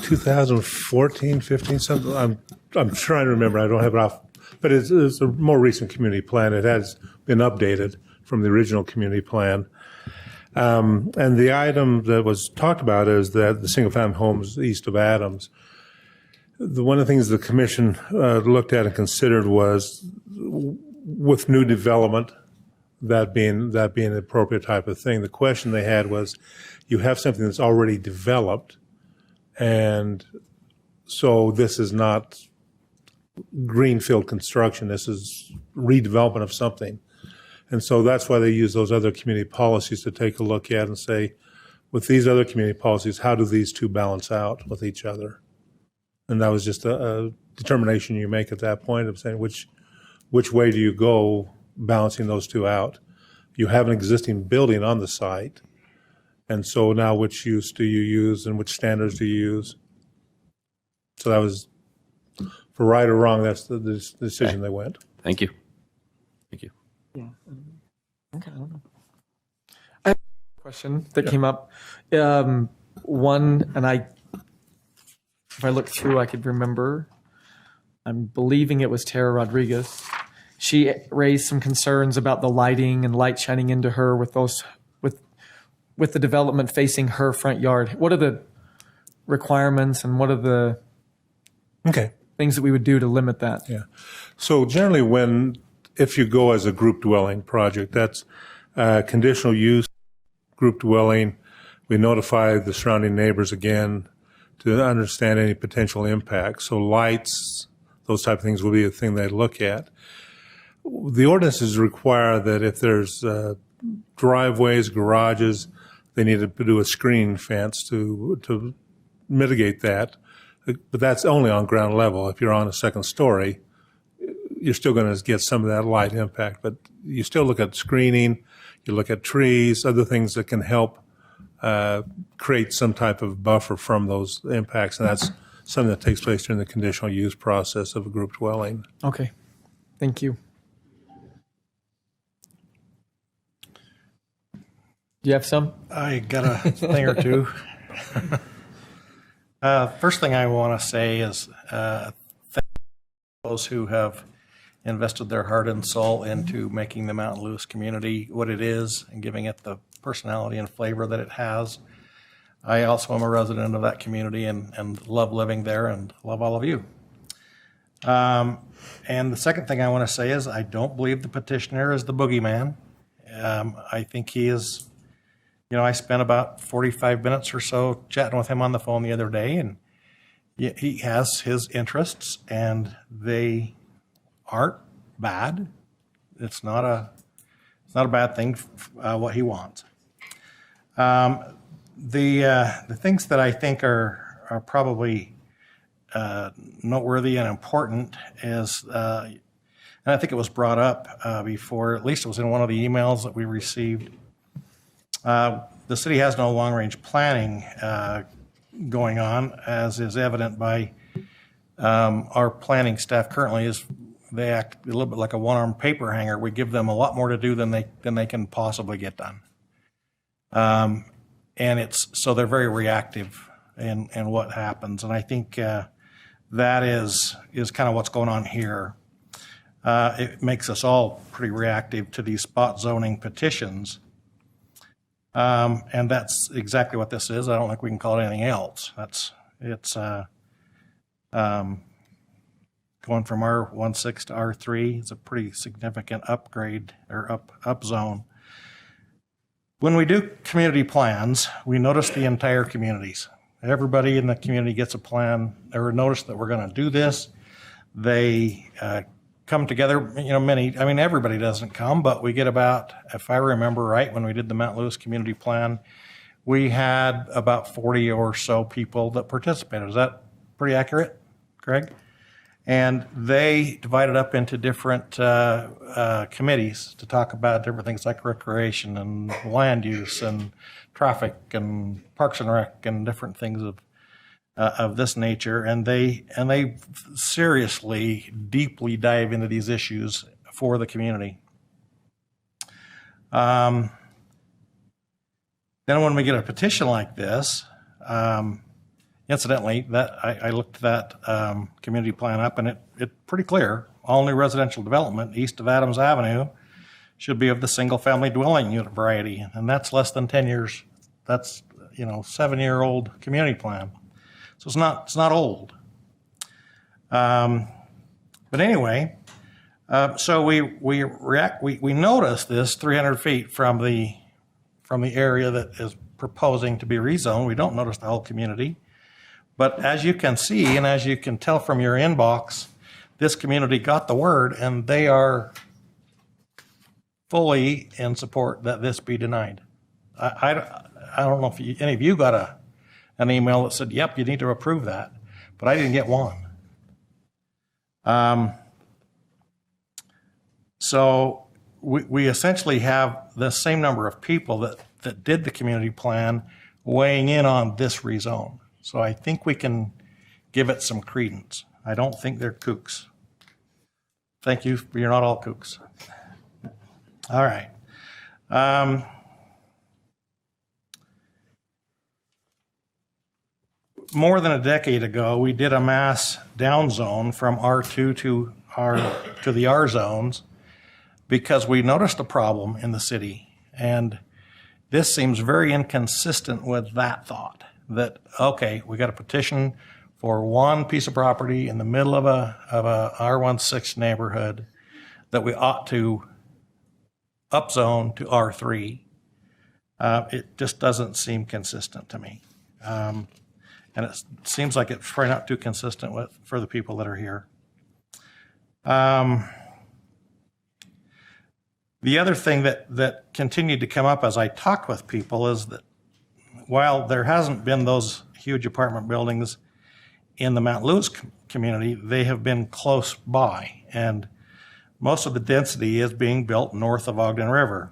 2014, 15, something. I'm trying to remember. I don't have it off. But it's a more recent community plan. It has been updated from the original community plan. And the item that was talked about is that the single-family homes east of Adams. One of the things the commission looked at and considered was, with new development, that being the appropriate type of thing. The question they had was, you have something that's already developed, and so this is not greenfield construction. This is redevelopment of something. And so that's why they use those other community policies to take a look at and say, with these other community policies, how do these two balance out with each other? And that was just a determination you make at that point of saying which way do you go balancing those two out. You have an existing building on the site, and so now which use do you use and which standards do you use? So that was, for right or wrong, that's the decision they went. Thank you. Thank you. Yeah. Okay. I have a question that came up. One, and if I look through, I could remember. I'm believing it was Tara Rodriguez. She raised some concerns about the lighting and light shining into her with the development facing her front yard. What are the requirements and what are the things that we would do to limit that? Yeah. So generally if you go as a group dwelling project, that's conditional use group dwelling. We notify the surrounding neighbors again to understand any potential impacts. So lights, those type of things will be a thing they look at. The ordinances require that if there's driveways, garages, they need to do a screening fence to mitigate that. But that's only on ground level. If you're on a second story, you're still going to get some of that light impact. But you still look at screening, you look at trees, other things that can help create some type of buffer from those impacts. And that's something that takes place during the conditional use process of a group dwelling. Okay. Thank you. Do you have some? I got a thing or two. First thing I want to say is thank those who have invested their heart and soul into making the Mountain Lewis community what it is and giving it the personality and flavor that it has. I also am a resident of that community and love living there and love all of you. And the second thing I want to say is I don't believe the petitioner is the boogeyman. I think he is. I spent about 45 minutes or so chatting with him on the phone the other day, and he has his interests, and they aren't bad. It's not a bad thing, what he wants. The things that I think are probably noteworthy and important is, and I think it was brought up before, at least it was in one of the emails that we received. The city has no long-range planning going on, as is evident by our planning staff currently. They act a little bit like a one-armed paper hanger. We give them a lot more to do than they can possibly get done, and so they're very reactive in what happens. And I think that is kind of what's going on here. It makes us all pretty reactive to these spot zoning petitions. And that's exactly what this is. I don't think we can call it anything else. It's going from R16 to R3. It's a pretty significant upgrade or up zone. When we do community plans, we notice the entire communities. Everybody in the community gets a plan or a notice that we're going to do this. They come together, everybody doesn't come, but we get about, if I remember right, when we did the Mount Lewis Community Plan, we had about 40 or so people that participated. Is that pretty accurate, Greg? And they divided up into different committees to talk about different things like recreation and land use and traffic and parks and rec and different things of this nature. And they seriously, deeply dive into these issues for the community. Then when we get a petition like this, incidentally, that I looked that community plan up, and it's pretty clear. All new residential development east of Adams Avenue should be of the single-family dwelling unit variety, and that's less than 10 years. That's 7-year-old community plan, so it's not old. But anyway, so we notice this 300 feet from the area that is proposing to be rezoned. We don't notice the whole community. But as you can see, and as you can tell from your inbox, this community got the word, and they are fully in support that this be denied. I don't know if any of you got an email that said, yep, you need to approve that, but I didn't get one. So we essentially have the same number of people that did the community plan weighing in on this rezone. So I think we can give it some credence. I don't think they're kooks. Thank you. You're not all kooks. All right. More than a decade ago, we did a mass downzone from R2 to the R zones because we noticed a problem in the city, and this seems very inconsistent with that thought. That, okay, we got a petition for one piece of property in the middle of a R16 neighborhood that we ought to upzone to R3. It just doesn't seem consistent to me. And it seems like it's probably not too consistent for the people that are here. The other thing that continued to come up as I talked with people is that while there hasn't been those huge apartment buildings in the Mount Lewis community, they have been close by, and most of the density is being built north of Ogden River.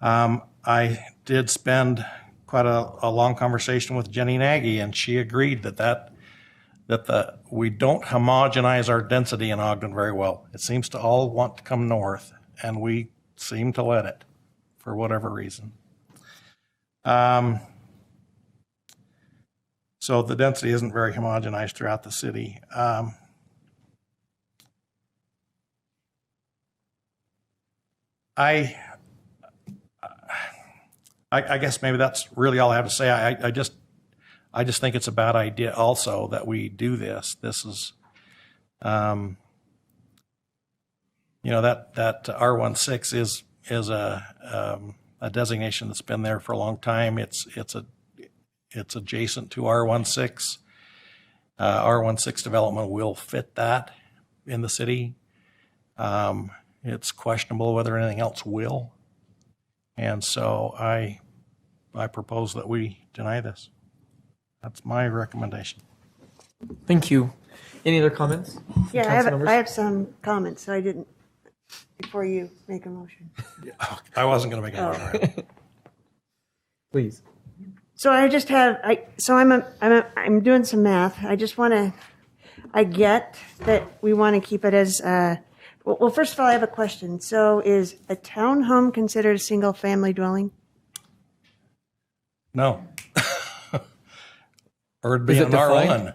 I did spend quite a long conversation with Jenny Nagy, and she agreed that we don't homogenize our density in Ogden very well. It seems to all want to come north, and we seem to let it for whatever reason. So the density isn't very homogenized throughout the city. I guess maybe that's really all I have to say. I just think it's a bad idea also that we do this. This is, that R16 is a designation that's been there for a long time. It's adjacent to R16. R16 development will fit that in the city. It's questionable whether anything else will. And so I propose that we deny this. That's my recommendation. Thank you. Any other comments? Yeah, I have some comments, so I didn't, before you make a motion. I wasn't going to make a motion. Right? Please. So I just have, I'm doing some math. I just want to, I get that we want to keep it as, well, first of all, I have a question. So is a townhome considered a single family dwelling? No. Or it'd be an R1.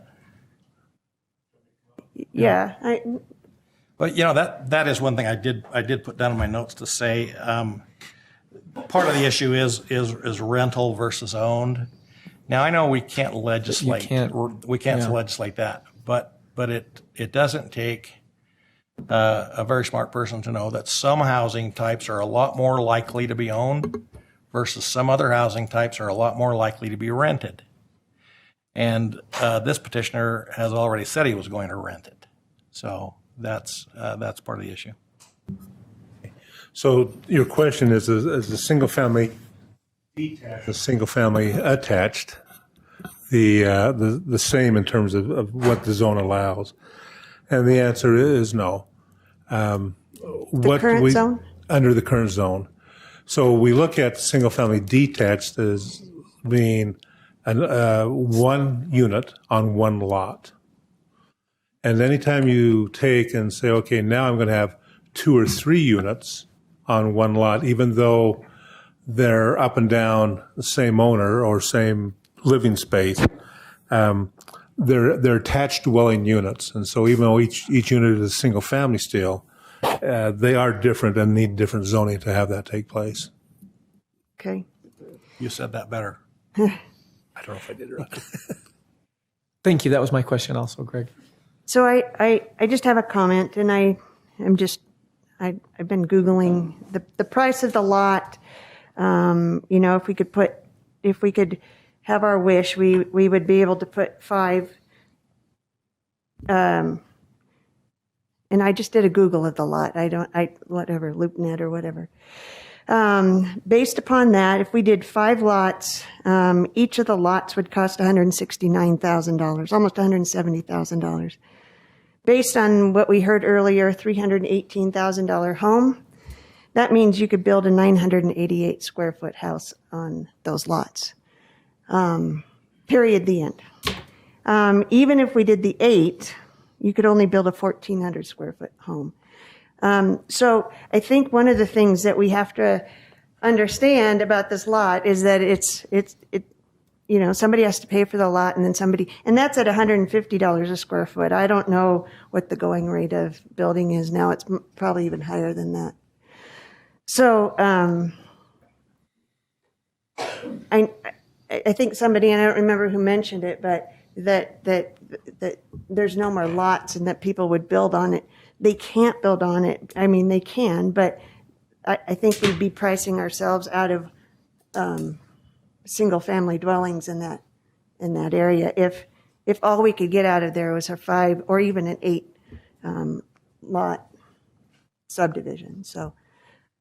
Yeah. But that is one thing I did put down in my notes to say. Part of the issue is rental versus owned. Now I know we can't legislate. We can't legislate that, but it doesn't take a very smart person to know that some housing types are a lot more likely to be owned versus some other housing types are a lot more likely to be rented. And this petitioner has already said he was going to rent it. So that's part of the issue. So your question is a single family detached, a single family attached, the same in terms of what the zone allows? And the answer is no. Current zone? Under the current zone. So we look at single family detached as being one unit on one lot. And anytime you take and say, okay, now I'm going to have 2 or 3 units on one lot, even though they're up and down the same owner or same living space, they're attached dwelling units. And so even though each unit is a single family still, they are different and need different zoning to have that take place. Okay. You said that better. I don't know if I did it right. Thank you. That was my question also, Greg. So I just have a comment, and I've been Googling the price of the lot. If we could have our wish, we would be able to put 5. And I just did a Google of the lot. Whatever, LoopNet or whatever. Based upon that, if we did 5 lots, each of the lots would cost $169,000, almost $170,000. Based on what we heard earlier, $318,000 home, that means you could build a 988 square foot house on those lots. Period, the end. Even if we did the 8, you could only build a 1,400 square foot home. So I think one of the things that we have to understand about this lot is that somebody has to pay for the lot, and then and that's at $150 a square foot. I don't know what the going rate of building is now. It's probably even higher than that. So, I think somebody, and I don't remember who mentioned it, but that there's no more lots and that people would build on it. They can't build on it. I mean, they can, but I think we'd be pricing ourselves out of single-family dwellings in that area if all we could get out of there was a 5 or even an 8 lot subdivision. So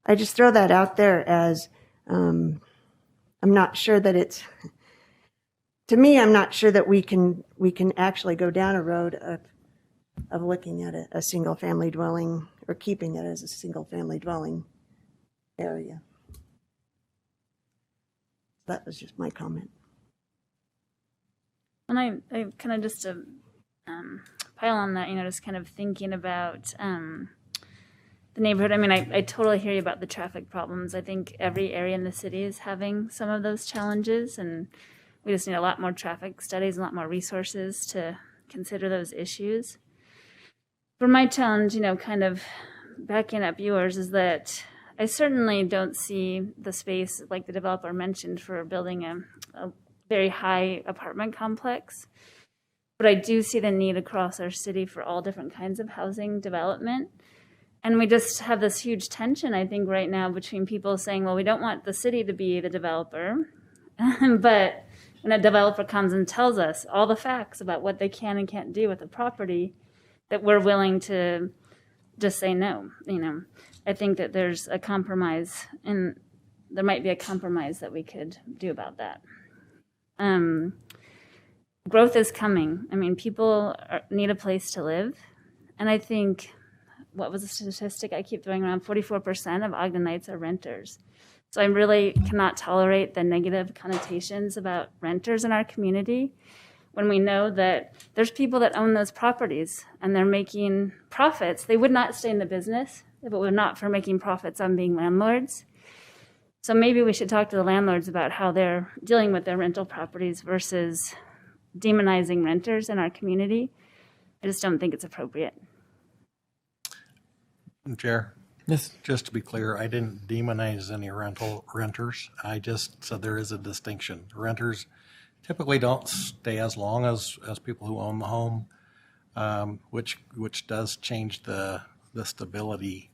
I just throw that out there as I'm not sure that it's. To me, I'm not sure that we can actually go down a road of looking at a single-family dwelling or keeping it as a single-family dwelling area. That was just my comment. And I kind of just to pile on that, just kind of thinking about the neighborhood. I mean, I totally hear you about the traffic problems. I think every area in the city is having some of those challenges, and we just need a lot more traffic studies, a lot more resources to consider those issues. For my challenge, kind of backing up yours, is that I certainly don't see the space, like the developer mentioned, for building a very high apartment complex. But I do see the need across our city for all different kinds of housing development. And we just have this huge tension, I think, right now between people saying, well, we don't want the city to be the developer. But when a developer comes and tells us all the facts about what they can and can't do with the property, that we're willing to just say no. I think that there's a compromise, and there might be a compromise that we could do about that. Growth is coming. I mean, people need a place to live. And I think, what was the statistic I keep throwing around? 44% of Ogdenites are renters. So I really cannot tolerate the negative connotations about renters in our community when we know that there's people that own those properties and they're making profits. They would not stay in the business if it were not for making profits on being landlords. So maybe we should talk to the landlords about how they're dealing with their rental properties versus demonizing renters in our community. I just don't think it's appropriate. Chair? Yes. Just to be clear, I didn't demonize any renters. I just said there is a distinction. Renters typically don't stay as long as people who own the home, which does change the stability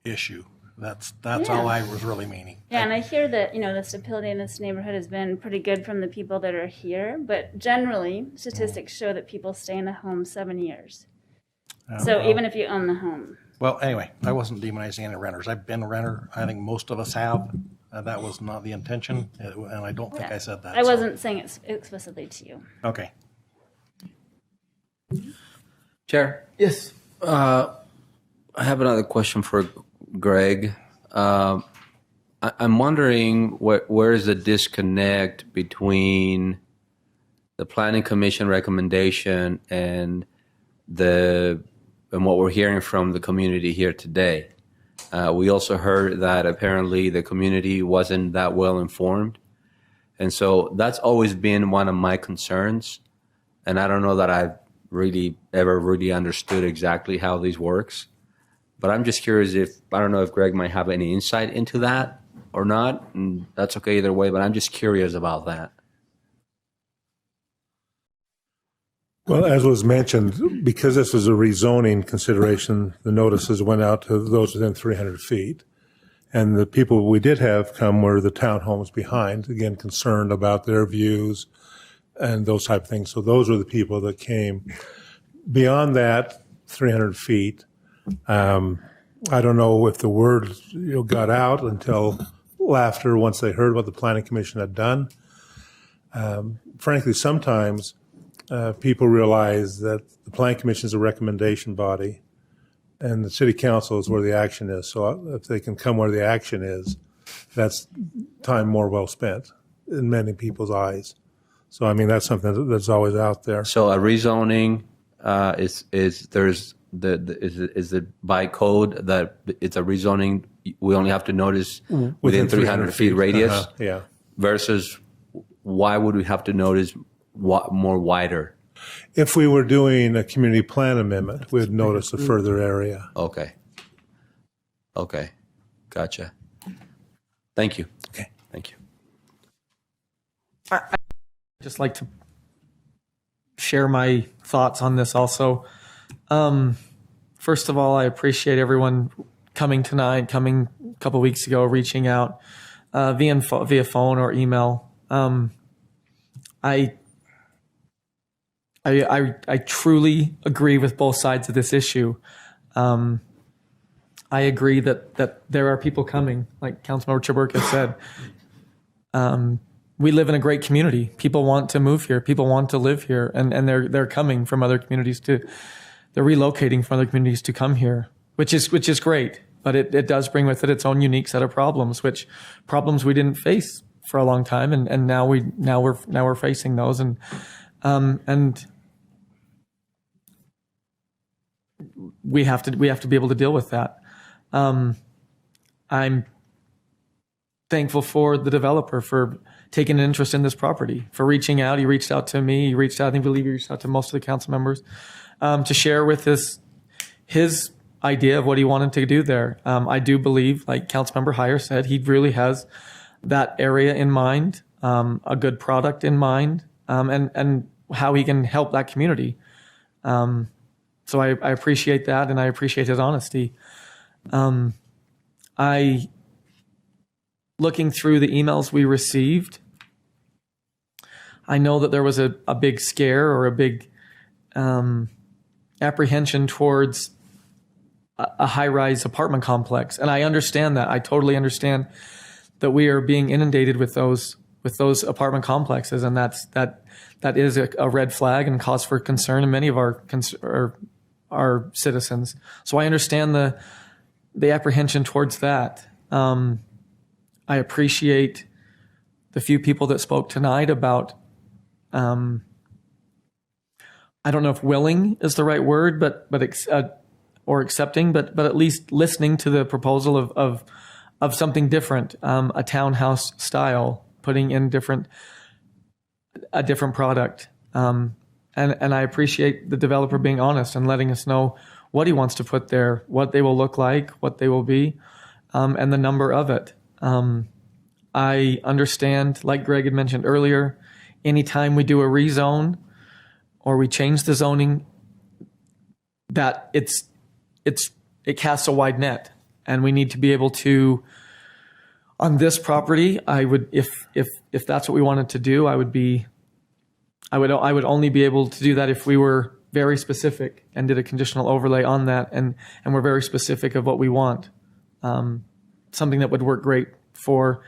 issue. That's all I was really meaning. Yeah, and I hear that, the stability in this neighborhood has been pretty good from the people that are here, but generally, statistics show that people stay in a home 7 years. So even if you own the home. Well, anyway, I wasn't demonizing any renters. I've been a renter. I think most of us have. That was not the intention, and I don't think I said that. I wasn't saying it explicitly to you. Okay. Chair? Yes. I have another question for Greg. I'm wondering where is the disconnect between the Planning Commission recommendation and what we're hearing from the community here today. We also heard that apparently the community wasn't that well informed. And so that's always been one of my concerns. And I don't know that I've ever really understood exactly how this works. But I'm just curious I don't know if Greg might have any insight into that or not. And that's okay either way, but I'm just curious about that. Well, as was mentioned, because this was a rezoning consideration, the notices went out to those within 300 feet. And the people we did have come were the townhomes behind, again, concerned about their views and those type of things. So those were the people that came. Beyond that, 300 feet, I don't know if the word got out until after, once they heard what the Planning Commission had done. Frankly, sometimes people realize that the Planning Commission is a recommendation body and the City Council is where the action is. So if they can come where the action is, that's time more well spent in many people's eyes. So, I mean, that's something that's always out there. So a rezoning is it by code that it's a rezoning, we only have to notice within 300 feet radius? Yeah. Versus why would we have to notice more wider? If we were doing a community plan amendment, we'd notice a further area. Okay. Gotcha. Thank you. Okay. Thank you. I'd just like to share my thoughts on this also. First of all, I appreciate everyone coming tonight, coming a couple weeks ago, reaching out via phone or email. I truly agree with both sides of this issue. I agree that there are people coming, like Councilmember Chaburka said. We live in a great community. People want to move here. People want to live here, and they're coming from other communities they're relocating from other communities to come here, which is great. But it does bring with it its own unique set of problems, problems we didn't face for a long time, and now we're facing those, and we have to be able to deal with that. I'm thankful for the developer for taking an interest in this property, for reaching out. He reached out to me. He reached out, I believe he reached out to most of the council members to share with his idea of what he wanted to do there. I do believe, like Councilmember Heyer said, he really has that area in mind, a good product in mind, and how he can help that community. So I appreciate that, and I appreciate his honesty. Looking through the emails we received, I know that there was a big scare or a big apprehension towards a high-rise apartment complex, and I understand that. I totally understand that we are being inundated with those apartment complexes, and that is a red flag and cause for concern in many of our citizens. So I understand the apprehension towards that. I appreciate the few people that spoke tonight about, I don't know if willing is the right word, or accepting, but at least listening to the proposal of something different, a townhouse style, putting in a different product. And I appreciate the developer being honest and letting us know what he wants to put there, what they will look like, what they will be, and the number of it. I understand, like Greg had mentioned earlier, anytime we do a rezone or we change the zoning, that it casts a wide net, and we need to be able to. On this property, I would, if that's what we wanted to do, I would only be able to do that if we were very specific and did a conditional overlay on that, and we're very specific of what we want. Something that would work great for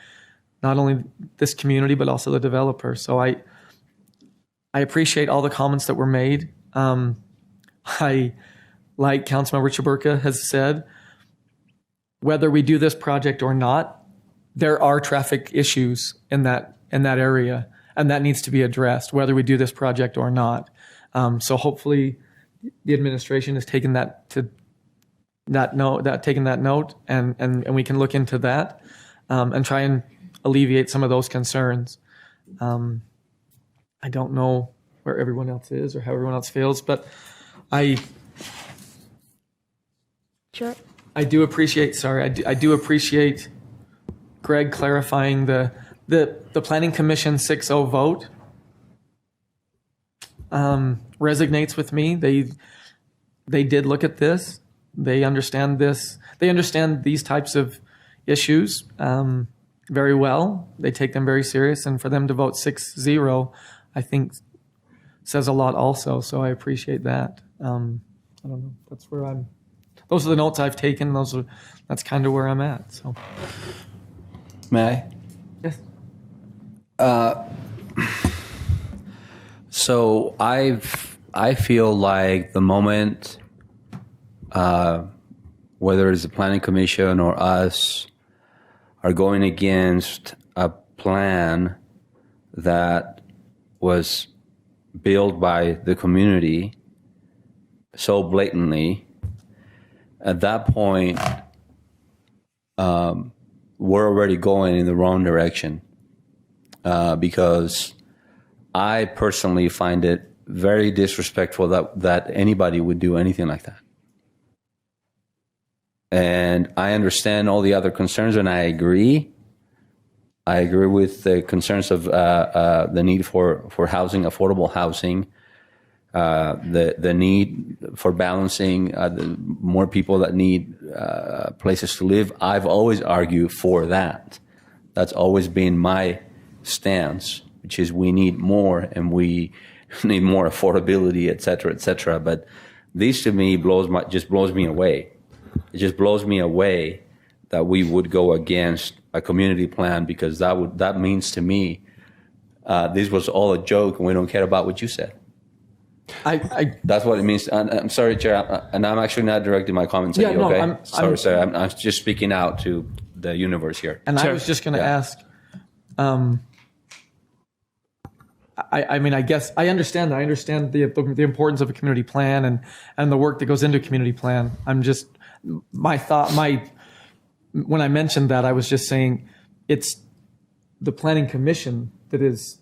not only this community but also the developer. So I appreciate all the comments that were made. I, like Councilmember Chaburka has said, whether we do this project or not, there are traffic issues in that area, and that needs to be addressed, whether we do this project or not. So hopefully, the administration has taken that note, and we can look into that and try and alleviate some of those concerns. I don't know where everyone else is or how everyone else feels, but I do appreciate. I do appreciate Greg clarifying the Planning Commission 6-0 vote. Resonates with me. They did look at this. They understand this. They understand these types of issues very well. They take them very serious, and for them to vote 6-0, I think says a lot also. So I appreciate that. I don't know. That's where I'm. Those are the notes I've taken. That's kind of where I'm at. So. May I? Yes. So I feel like the moment, whether it's the Planning Commission or us, are going against a plan that was built by the community so blatantly, at that point, we're already going in the wrong direction, because I personally find it very disrespectful that anybody would do anything like that. And I understand all the other concerns, and I agree. I agree with the concerns of the need for housing, affordable housing, the need for balancing more people that need places to live. I've always argued for that. That's always been my stance, which is we need more, and we need more affordability, et cetera, et cetera. But this to me just blows me away. It just blows me away that we would go against a community plan, because that means to me this was all a joke and we don't care about what you said. That's what it means. And I'm sorry, Chair, and I'm actually not directing my comments at you, okay? I'm just speaking out to the universe here. And Chair, I was just going to ask, I mean, I guess I understand that. I understand the importance of a community plan and the work that goes into a community plan. I'm just, when I mentioned that, I was just saying it's the Planning Commission that is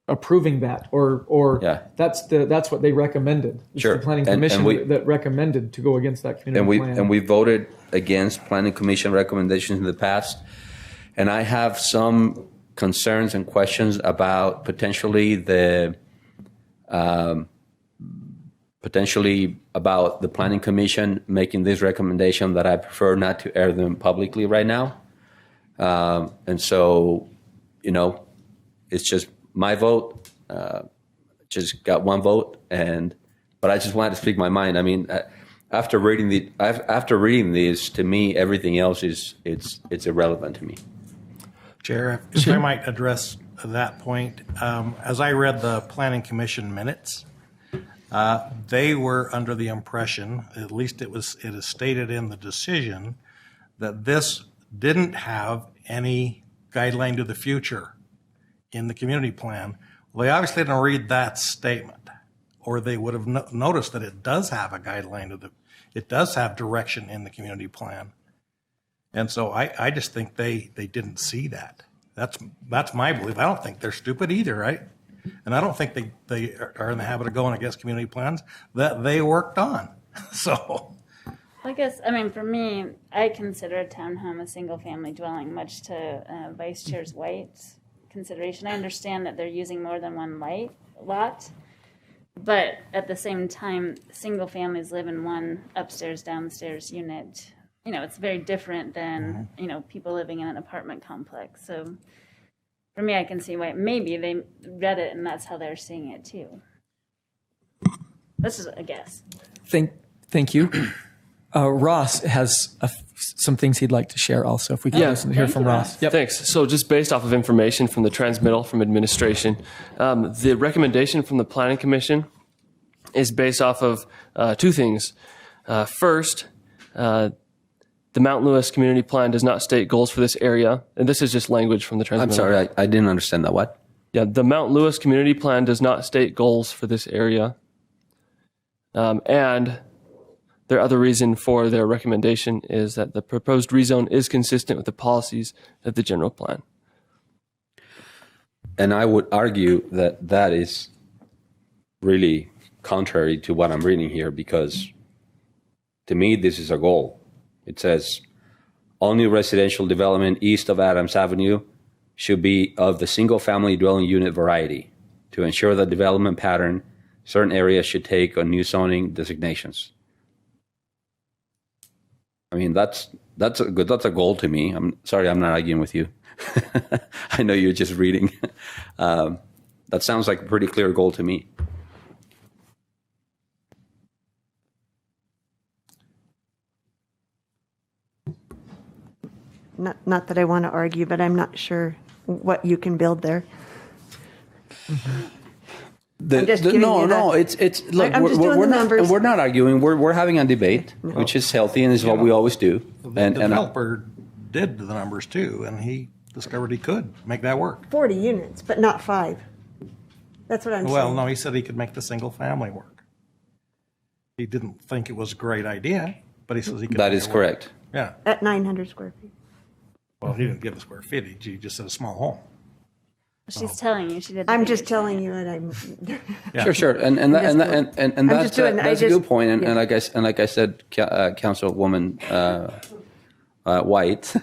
approving that, or that's what they recommended. It's the Planning Commission that recommended to go against that community plan. And we voted against Planning Commission recommendations in the past. And I have some concerns and questions about potentially about the Planning Commission making this recommendation that I prefer not to air them publicly right now. And so, it's just my vote, just got one vote, but I just wanted to speak my mind. I mean, after reading this, to me, everything else it's irrelevant to me. Chair, if I might address that point, as I read the Planning Commission minutes, they were under the impression, at least it is stated in the decision, that this didn't have any guideline to the future in the community plan. Well, they obviously didn't read that statement, or they would have noticed that it does have a guideline it does have direction in the community plan. And so I just think they didn't see that. That's my belief. I don't think they're stupid either, right? And I don't think they are in the habit of going against community plans that they worked on. So, I guess, I mean, for me, I consider a townhome a single-family dwelling, much to Vice Chair's White's consideration. I understand that they're using more than one lot, but at the same time, single families live in one upstairs, downstairs unit. It's very different than, people living in an apartment complex. So for me, I can see why maybe they read it and that's how they're seeing it too. This is a guess. Thank you. Ross has some things he'd like to share also, if we can listen to hear from Ross. Yep. Thanks. So just based off of information from the transmittal from administration, the recommendation from the Planning Commission is based off of two things. First, the Mount Lewis Community Plan does not state goals for this area, and this is just language from the transmittal. I'm sorry, I didn't understand that. What? Yeah, the Mount Lewis Community Plan does not state goals for this area. And their other reason for their recommendation is that the proposed rezone is consistent with the policies of the general plan. And I would argue that that is really contrary to what I'm reading here, because to me, this is a goal. It says all new residential development east of Adams Avenue should be of the single-family dwelling unit variety. To ensure the development pattern, certain areas should take on new zoning designations. I mean, that's a goal to me. I'm sorry, I'm not arguing with you. I know you're just reading. That sounds like a pretty clear goal to me. Not that I want to argue, but I'm not sure what you can build there. It's look. I'm just doing the numbers. We're not arguing. We're having a debate, which is healthy and is what we always do. The developer did the numbers too, and he discovered he could make that work. 40 units, but not 5. That's what I'm saying. Well, no, he said he could make the single family work. He didn't think it was a great idea, but he says he could. That is correct. Yeah. At 900 square feet. Well, he didn't give a square footage. He just said a small home. She's telling you she did. I'm just telling you that I'm. Sure, and that's a good point. And like I said, Councilwoman White,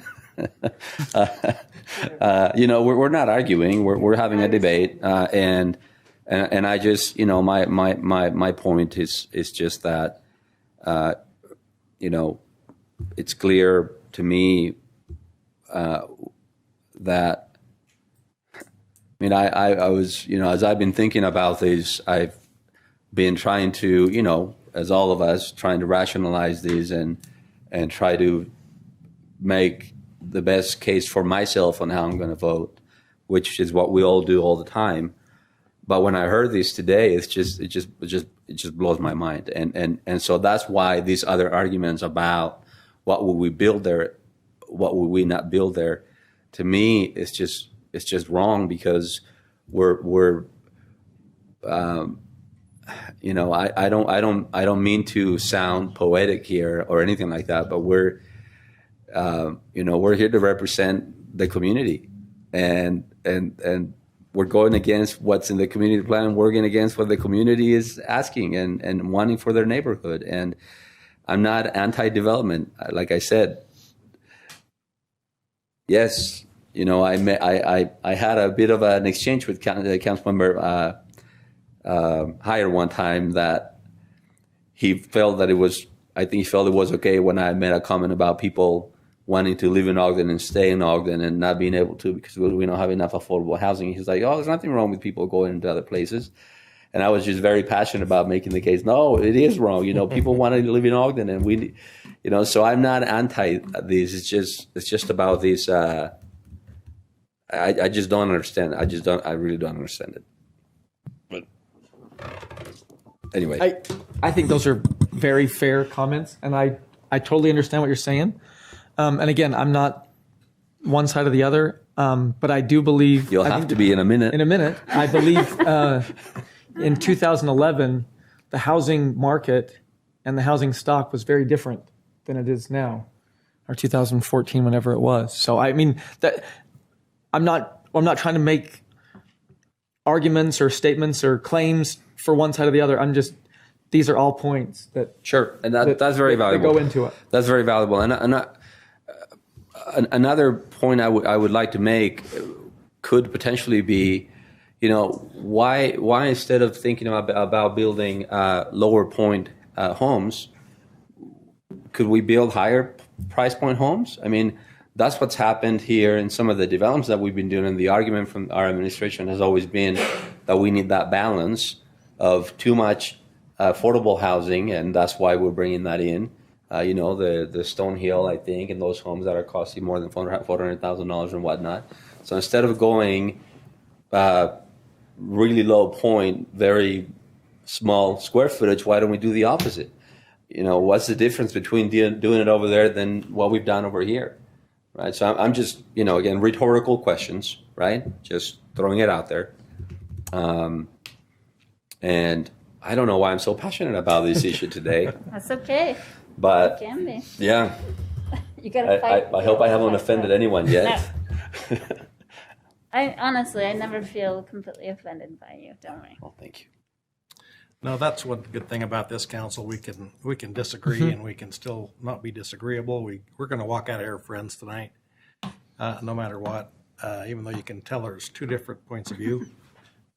we're not arguing. We're having a debate, and I just my point is just that it's clear to me that. I mean, I was, as I've been thinking about these, I've been trying to, as all of us, trying to rationalize these and try to make the best case for myself on how I'm going to vote, which is what we all do all the time. But when I heard these today, it just blows my mind. And so that's why these other arguments about what would we build there, what would we not build there, to me, it's just wrong, because I don't mean to sound poetic here or anything like that, but we're here to represent the community, and we're going against what's in the community plan, working against what the community is asking and wanting for their neighborhood. And I'm not anti-development, like I said. Yes. I had a bit of an exchange with Councilmember Heyer one time, that he felt that it was okay when I made a comment about people wanting to live in Ogden and stay in Ogden and not being able to because we don't have enough affordable housing. He's like, oh, there's nothing wrong with people going into other places. And I was just very passionate about making the case, no, it is wrong. People want to live in Ogden, and we, so I'm not anti these. It's just about these. I just don't understand. I really don't understand it. But anyway, I think those are very fair comments, and I totally understand what you're saying. And again, I'm not one side or the other, but I do believe you'll have to be in a minute. In a minute, I believe in 2011, the housing market and the housing stock was very different than it is now, or 2014, whenever it was. So I mean that. I'm not trying to make arguments or statements or claims for one side or the other. These are all points that sure, and that's very valuable. That go into it. That's very valuable. And another point I would like to make could potentially be, why instead of thinking about building lower point homes, could we build higher price point homes? I mean, that's what's happened here in some of the developments that we've been doing. And the argument from our administration has always been that we need that balance of too much affordable housing, and that's why we're bringing that in. The Stonehill, I think, and those homes that are costing more than $400,000 and whatnot. So instead of going really low point, very small square footage, why don't we do the opposite? What's the difference between doing it over there than what we've done over here, right? So I'm just, again, rhetorical questions, right? Just throwing it out there. And I don't know why I'm so passionate about this issue today. That's okay. But it can be. Yeah. You gotta fight. I hope I haven't offended anyone yet. No. I never feel completely offended by you. Don't worry. Well, thank you. No, that's one good thing about this council. We can disagree and we can still not be disagreeable. We're going to walk out of here friends tonight, no matter what. Even though you can tell there's two different points of view,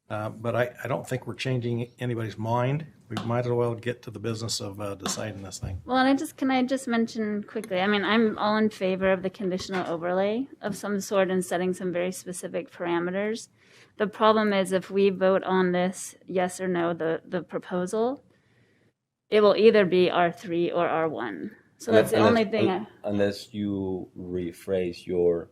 but I don't think we're changing anybody's mind. We might as well get to the business of deciding this thing. Well, and can I just mention quickly, I'm all in favor of the conditional overlay of some sort and setting some very specific parameters. The problem is if we vote on this, yes or no, the proposal, it will either be R3 or R1. So that's the only thing. Unless you rephrase your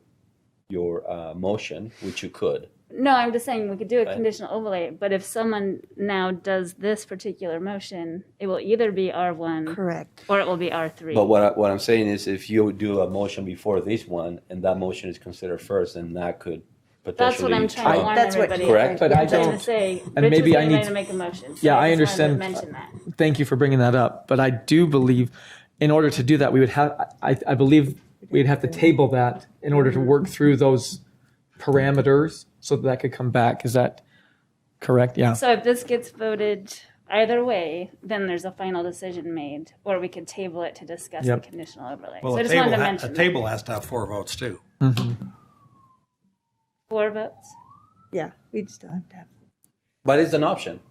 motion, which you could. No, I'm just saying we could do a conditional overlay, but if someone now does this particular motion, it will either be R1, correct, or it will be R3. But what I'm saying is, if you do a motion before this one, and that motion is considered first, then that could potentially. That's what I'm trying to warn everybody. Correct, but I'm trying to say, and Rich maybe was I need to make a motion. So yeah, I just wanted understand. to mention that. Thank you for bringing that up, but I do believe, in order to do that, we would have. I believe we'd have to table that in order to work through those parameters so that could come back. Is that correct? Yeah. So if this gets voted either way, then there's a final decision made, or we could table it to discuss the conditional overlay. Well, so I just wanted to mention a table has to have 4 votes too. Mm-hmm. 4 votes? Yeah, we'd still have to have. But it's an option.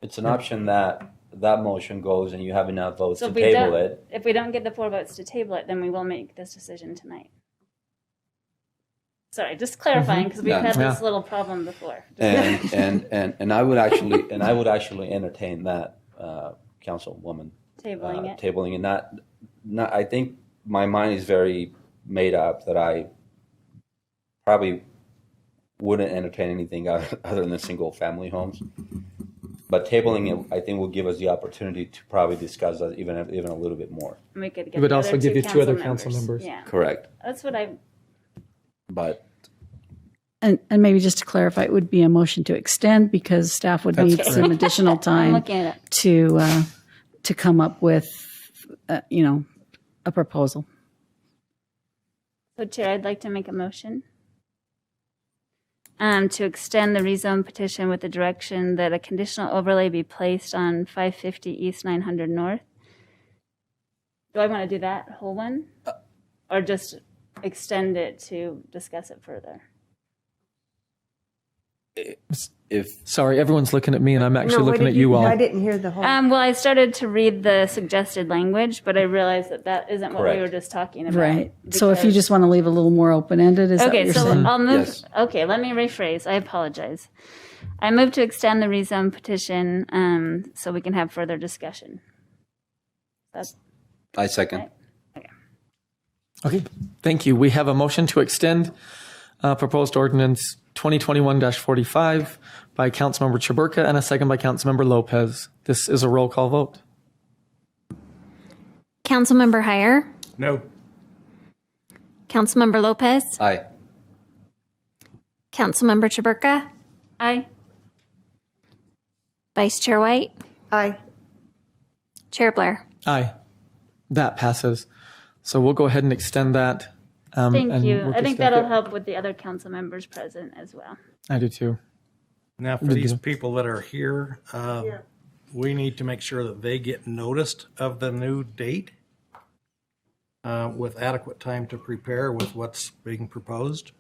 It's an option that motion goes and you have enough votes So to table don't, it. if we don't get the 4 votes to table it, then we will make this decision tonight. Sorry, just clarifying because we've had this little problem before. And I would actually entertain that, Councilwoman. Tabling it. Tabling it. Not. I think my mind is very made up that I probably wouldn't entertain anything other than single family homes. But tabling it, I think, will give us the opportunity to probably discuss that even a little bit more. We could get it would also give you 2 other council council members. Yeah. Correct. That's what I. But. And maybe just to clarify, it would be a motion to extend because staff would need some additional time to come up with, a proposal. So, Chair, I'd like to make a motion to extend the rezone petition with the direction that a conditional overlay be placed on 550 East 900 North. Do I want to do that whole one, or just extend it to discuss it further? Sorry, everyone's looking at me and I'm actually looking at you all. I didn't hear the whole. Well, I started to read the suggested language, but I realized that isn't what we were just talking about. Right. So if you just want to leave a little more open-ended, is that what you're saying? I'll move. Yes. Okay, let me rephrase. I apologize. I move to extend the rezone petition so we can have further discussion. I second. Right? Okay, thank you. We have a motion to extend proposed ordinance 2021-45 by Councilmember Chaburka and a second by Councilmember Lopez. This is a roll call vote. Councilmember Heyer? No. Councilmember Lopez? Aye. Councilmember Chaburka? Aye. Vice Chair White? Aye. Chair Blair? Aye. That passes. So we'll go ahead and extend that. Thank you. I think that'll help with the other council members present as well. I do too. Now, for these people that are here, we need to make sure that they get noticed of the new date with adequate time to prepare with what's being proposed.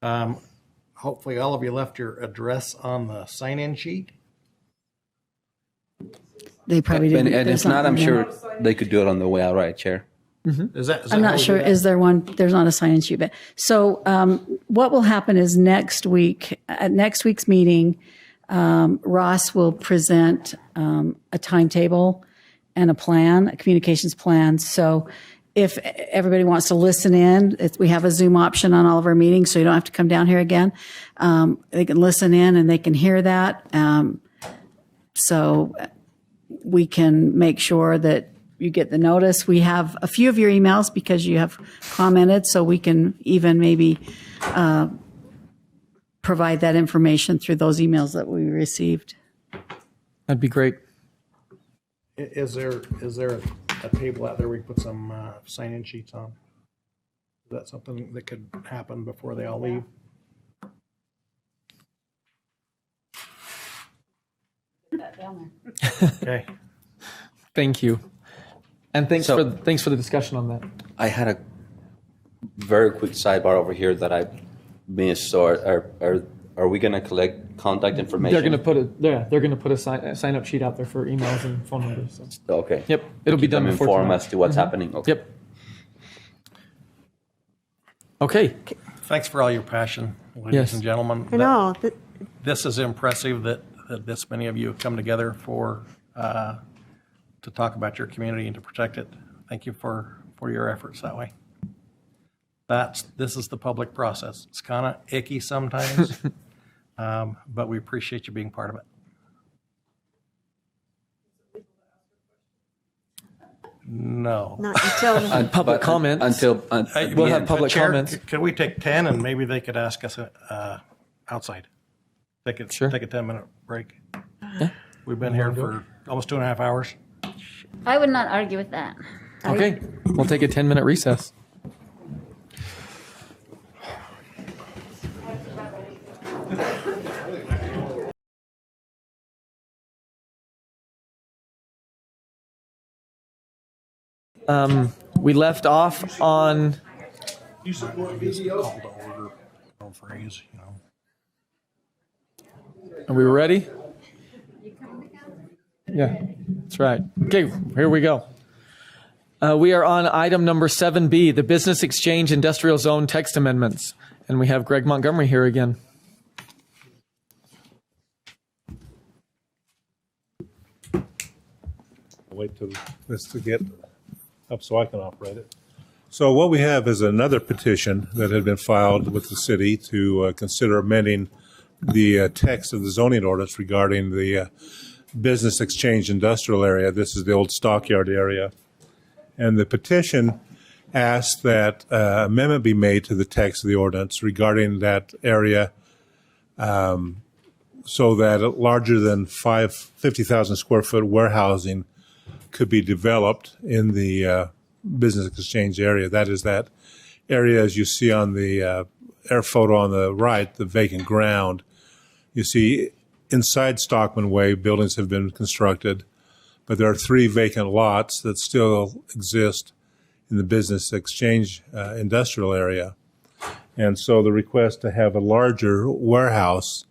Hopefully all of you left your address on the sign-in sheet. They probably didn't. And if not, I'm sure they could do it on the way out, right, Chair? Is that I'm how not we sure. do that? Is there one? There's not a sign-in sheet, but so what will happen is next week, at next week's meeting, Ross will present a timetable and a plan, a communications plan. So if everybody wants to listen in, we have a Zoom option on all of our meetings, so you don't have to come down here again. They can listen in and they can hear that. So we can make sure that you get the notice. We have a few of your emails because you have commented, so we can even maybe provide that information through those emails that we received. That'd be great. Is there a table out there we can put some sign-in sheets on? Is that something that could happen before they all leave? Okay. Thank you. And thanks for the discussion on that. I had a very quick sidebar over here that I missed. So are we going to collect contact information? They're going to put a sign up sheet out there for emails and phone numbers. So. Okay. Yep. It'll be done them before informed tonight. as to what's happening. Okay. Yep. Okay. Thanks for all your passion, ladies Yes. and gentlemen. I know. This is impressive that this many of you have come together to talk about your community and to protect it. Thank you for your efforts that way. This is the public process. It's kind of icky sometimes, but we appreciate you being part of it. No. Not until Public comments. We'll have public Chair, comments. Could we take 10 and maybe they could ask us outside? Take a 10-minute break. Yeah. We've been here for almost 2.5 hours. I would not argue with that. Okay. We'll take a 10-minute recess. We left off on. You support this call to order phrase, you know. Are we ready? Yeah, that's right. Okay, here we go. We are on item number 7B, the Business Exchange Industrial Zone Text Amendments. And we have Greg Montgomery here again. Wait till this to get up so I can operate it. So what we have is another petition that had been filed with the city to consider amending the text of the zoning ordinance regarding the business exchange industrial area. This is the old stockyard area. And the petition asks that amendment be made to the text of the ordinance regarding that area so that larger than 50,000 square foot warehousing could be developed in the business exchange area. That is that area, as you see on the air photo on the right, the vacant ground. You see inside Stockman Way, buildings have been constructed, but there are 3 vacant lots that still exist in the business exchange industrial area. And so the request to have a larger warehouse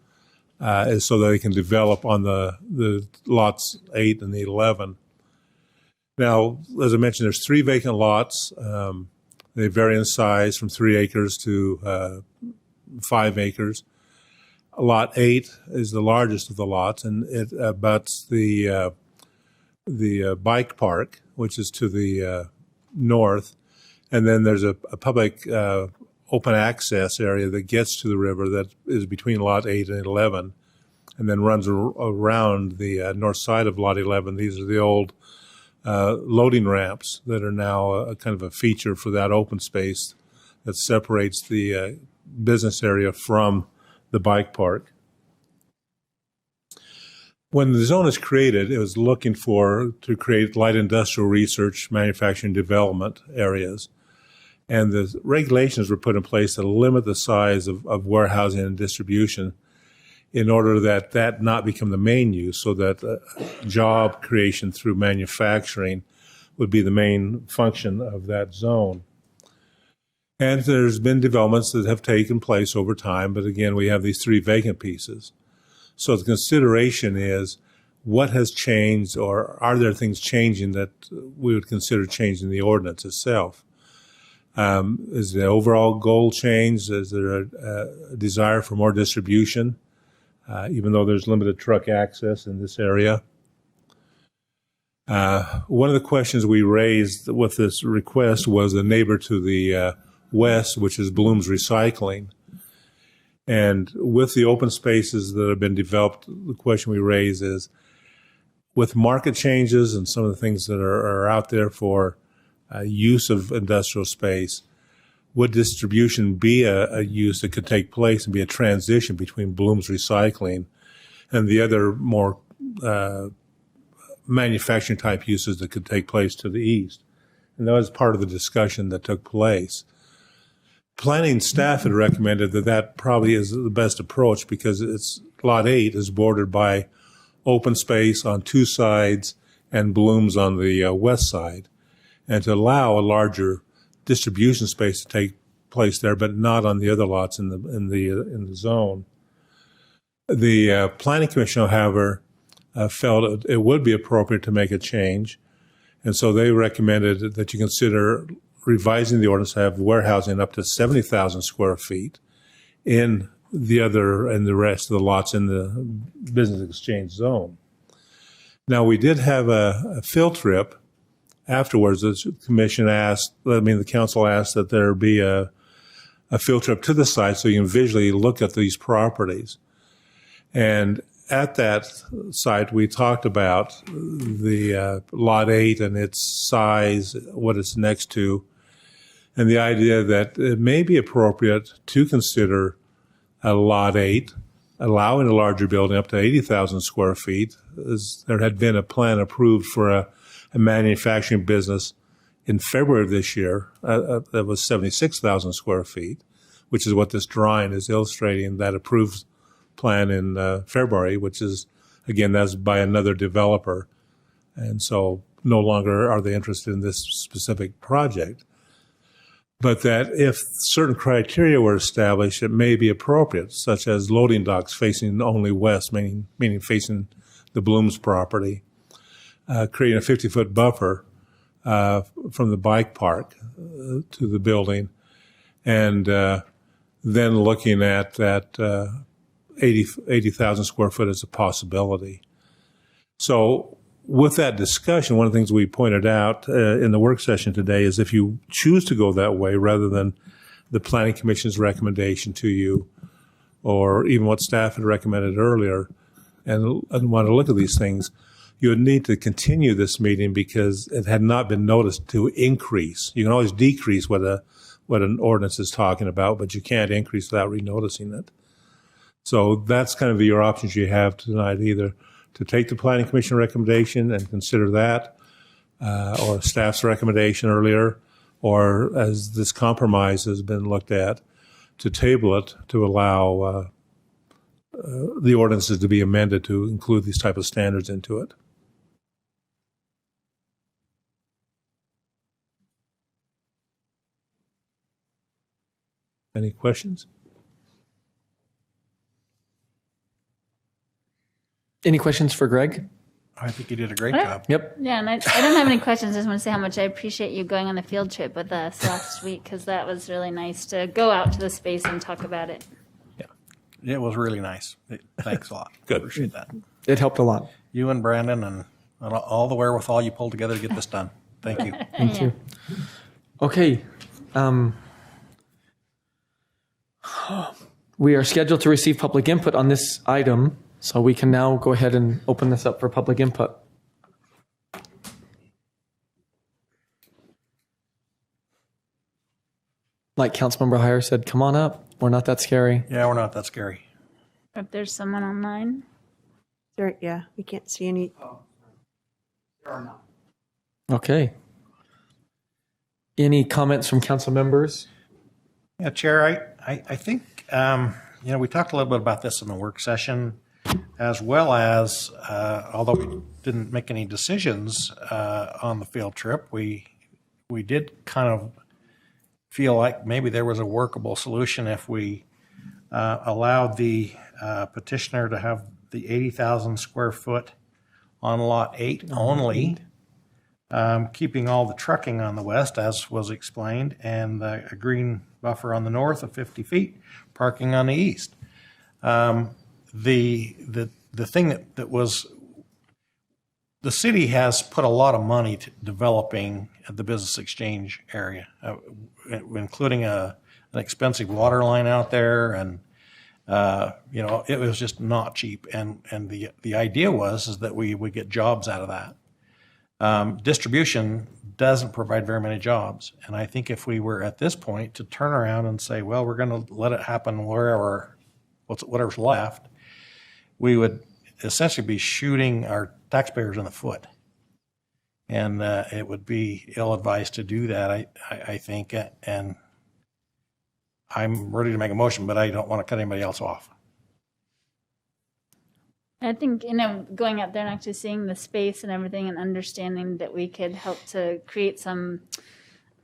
is so that they can develop on the lots 8 and 11. Now, as I mentioned, there's 3 vacant lots. They vary in size from 3 acres to 5 acres. Lot 8 is the largest of the lots, and it abuts the bike park, which is to the north. And then there's a public open access area that gets to the river that is between Lot 8 and 11 and then runs around the north side of Lot 11. These are the old loading ramps that are now a kind of a feature for that open space that separates the business area from the bike park. When the zone is created, it was looking to create light industrial research, manufacturing, development areas. And the regulations were put in place to limit the size of warehousing and distribution in order that not become the main use, so that job creation through manufacturing would be the main function of that zone. And there's been developments that have taken place over time, but again, we have these 3 vacant pieces. So the consideration is what has changed, or are there things changing that we would consider changing the ordinance itself? Is the overall goal changed? Is there a desire for more distribution, even though there's limited truck access in this area? One of the questions we raised with this request was the neighbor to the west, which is Bloom's Recycling. And with the open spaces that have been developed, the question we raise is, with market changes and some of the things that are out there for use of industrial space, would distribution be a use that could take place and be a transition between Bloom's Recycling and the other more manufacturing type uses that could take place to the east? And that was part of the discussion that took place. Planning staff had recommended that probably is the best approach, because it's Lot 8 is bordered by open space on two sides and Bloom's on the west side, and to allow a larger distribution space to take place there, but not on the other lots in the zone. The Planning Commission, however, felt it would be appropriate to make a change, and so they recommended that you consider revising the ordinance to have warehousing up to 70,000 square feet in the rest of the lots in the business exchange zone. Now, we did have a field trip afterwards. The council asked that there be a field trip to the site so you can visually look at these properties. And at that site, we talked about the Lot 8 and its size, what it's next to, and the idea that it may be appropriate to consider a Lot 8, allowing a larger building up to 80,000 square feet. There had been a plan approved for a manufacturing business in February of this year that was 76,000 square feet, which is what this drawing is illustrating, that approved plan in February, which is, again, that's by another developer. And so no longer are they interested in this specific project. But that if certain criteria were established, it may be appropriate, such as loading docks facing only west, meaning facing the Bloom's property, creating a 50-foot buffer from the bike park to the building, and then looking at that 80,000 square foot as a possibility. So with that discussion, one of the things we pointed out in the work session today is if you choose to go that way rather than the Planning Commission's recommendation to you, or even what staff had recommended earlier, and want to look at these things, you would need to continue this meeting because it had not been noticed to increase. You can always decrease what an ordinance is talking about, but you can't increase without renoticing it. So that's kind of your options you have tonight, either to take the Planning Commission recommendation and consider that, or staff's recommendation earlier, or as this compromise has been looked at, to table it to allow the ordinances to be amended to include these type of standards into it. Any questions? Any questions for Greg? I think you did a great job. Yep. Yeah, and I don't have any questions. I just want to say how much I appreciate you going on the field trip with us last week, because that was really nice to go out to the space and talk about it. Yeah, it was really nice. Thanks a lot. Good. Appreciate that. It helped a lot. You and Brandon and all the wherewithal you pulled together to get this done. Thank you. Thank you. Okay. We are scheduled to receive public input on this item, so we can now go ahead and open this up for public input. Like Councilmember Heyer said, come on up. We're not that scary. Yeah, we're not that scary. If there's someone online. There, yeah, we can't see any. Okay. Any comments from council members? Yeah, Chair, I think, we talked a little bit about this in the work session, as well as, although we didn't make any decisions on the field trip, we did kind of feel like maybe there was a workable solution if we allowed the petitioner to have the 80,000 square foot on Lot 8 only, keeping all the trucking on the west, as was explained, and a green buffer on the north of 50 feet, parking on the east. The thing that was, the city has put a lot of money to developing the business exchange area, including an expensive water line out there, and it was just not cheap. And the idea is that we would get jobs out of that. Distribution doesn't provide very many jobs, and I think if we were at this point to turn around and say, well, we're going to let it happen whatever's left, we would essentially be shooting our taxpayers in the foot. And it would be ill-advised to do that, I think. And I'm ready to make a motion, but I don't want to cut anybody else off. I think, going out there and actually seeing the space and everything and understanding that we could help to create some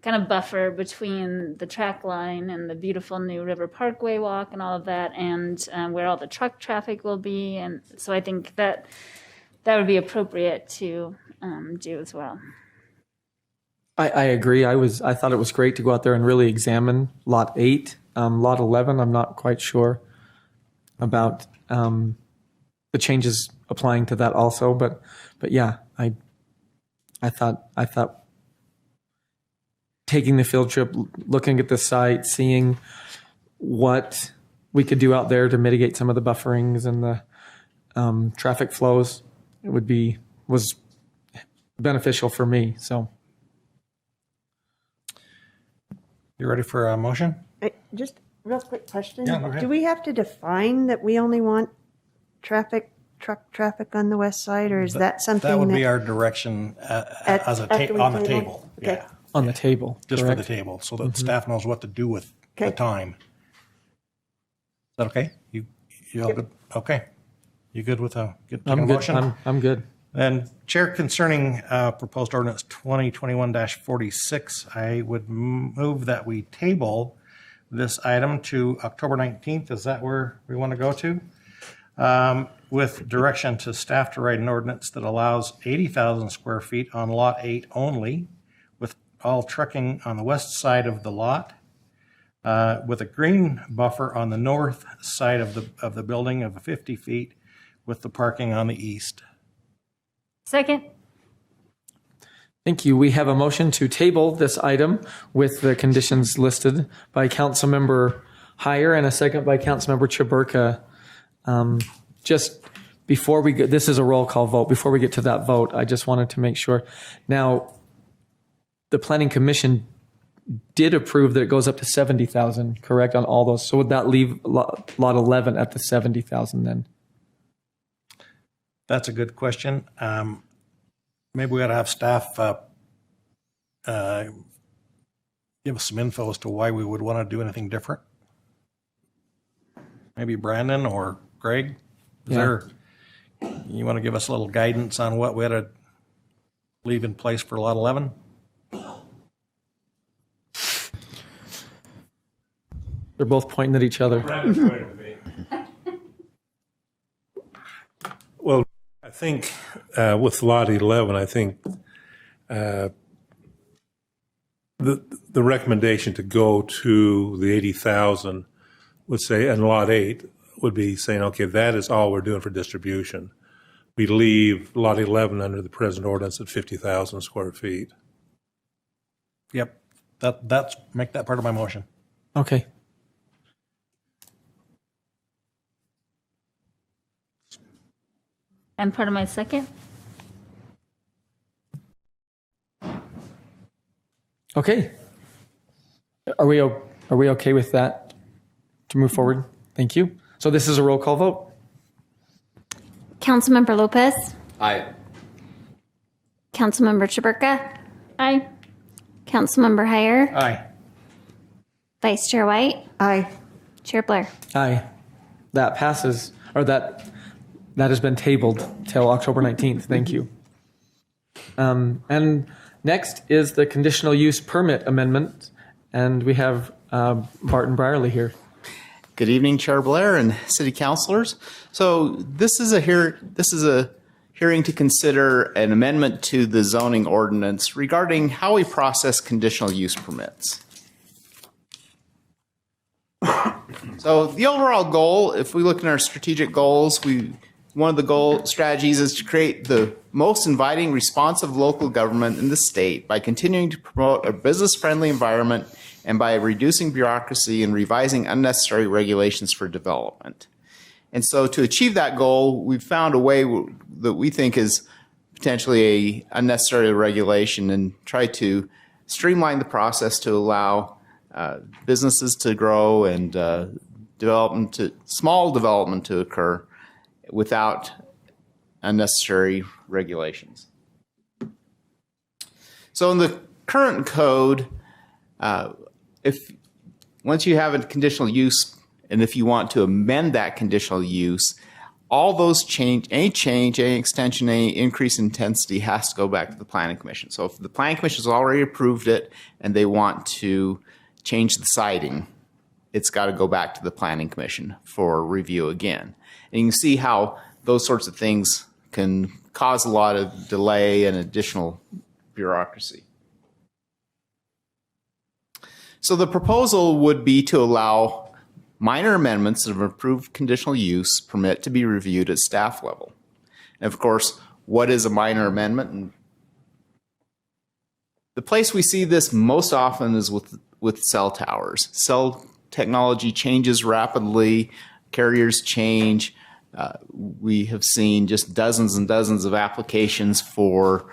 kind of buffer between the track line and the beautiful new River Parkway walk and all of that, and where all the truck traffic will be. And so I think that would be appropriate to do as well. I agree. I thought it was great to go out there and really examine Lot 8. Lot 11, I'm not quite sure about the changes applying to that also, but yeah, I thought taking the field trip, looking at the site, seeing what we could do out there to mitigate some of the bufferings and the traffic flows, was beneficial for me. So, you ready for a motion? Just real quick question. Yeah, go ahead. Do we have to define that we only want truck traffic on the west side, or is that something that would be our direction on the table? Okay. Yeah. On the table. Just correct? for the table, so that staff knows what to do with the time. Is that okay? You all good? Okay. You good with a I'm good. motion? I'm good. And Chair, concerning proposed ordinance 2021-46, I would move that we table this item to October 19th. Is that where we want to go to? With direction to staff to write an ordinance that allows 80,000 square feet on Lot 8 only, with all trucking on the west side of the lot, with a green buffer on the north side of the building of 50 feet, with the parking on the east. Second. Thank you. We have a motion to table this item with the conditions listed by Councilmember Heyer and a second by Councilmember Chaburka. Just before we get, this is a roll call vote. Before we get to that vote, I just wanted to make sure. Now, the Planning Commission did approve that it goes up to 70,000, correct, on all those. So would that leave lot 11 at the 70,000 then? That's a good question. Maybe we ought to have staff give us some info as to why we would want to do anything different. Maybe Brandon or Greg, you want to give us a little guidance on what we ought to leave in place for lot 11? They're both pointing at each other. Well, I think with lot 11, I think the recommendation to go to the 80,000 would say, and lot 8 would be saying, okay, that is all we're doing for distribution. We leave lot 11 under the present ordinance at 50,000 square feet. Yep, that's make that part of my motion. Okay. And part of my second. Okay. Are we okay with that to move forward? Thank you. So this is a roll call vote. Councilmember Lopez. Aye. Councilmember Chaburka. Aye. Councilmember Heyer. Aye. Vice Chair White. Aye. Chair Blair. Aye. That passes, or that has been tabled till October 19th. Thank you. And next is the conditional use permit amendment, and we have Barton Brierly here. Good evening, Chair Blair and City Councilors. So this is a hearing to consider an amendment to the zoning ordinance regarding how we process conditional use permits. So the overall goal, if we look at our strategic goals, one of the goal strategies is to create the most inviting, responsive local government in the state by continuing to promote a business-friendly environment and by reducing bureaucracy and revising unnecessary regulations for development. And so to achieve that goal, we've found a way that we think is potentially a unnecessary regulation and try to streamline the process to allow businesses to grow and small development to occur without unnecessary regulations. So in the current code, once you have a conditional use, and if you want to amend that conditional use, all those any extension, any increase in intensity has to go back to the Planning Commission. So if the Planning Commission has already approved it and they want to change the siding, it's got to go back to the Planning Commission for review again. And you can see how those sorts of things can cause a lot of delay and additional bureaucracy. So the proposal would be to allow minor amendments of an approved conditional use permit to be reviewed at staff level. And of course, what is a minor amendment? And the place we see this most often is with cell towers. Cell technology changes rapidly, carriers change. We have seen just dozens and dozens of applications for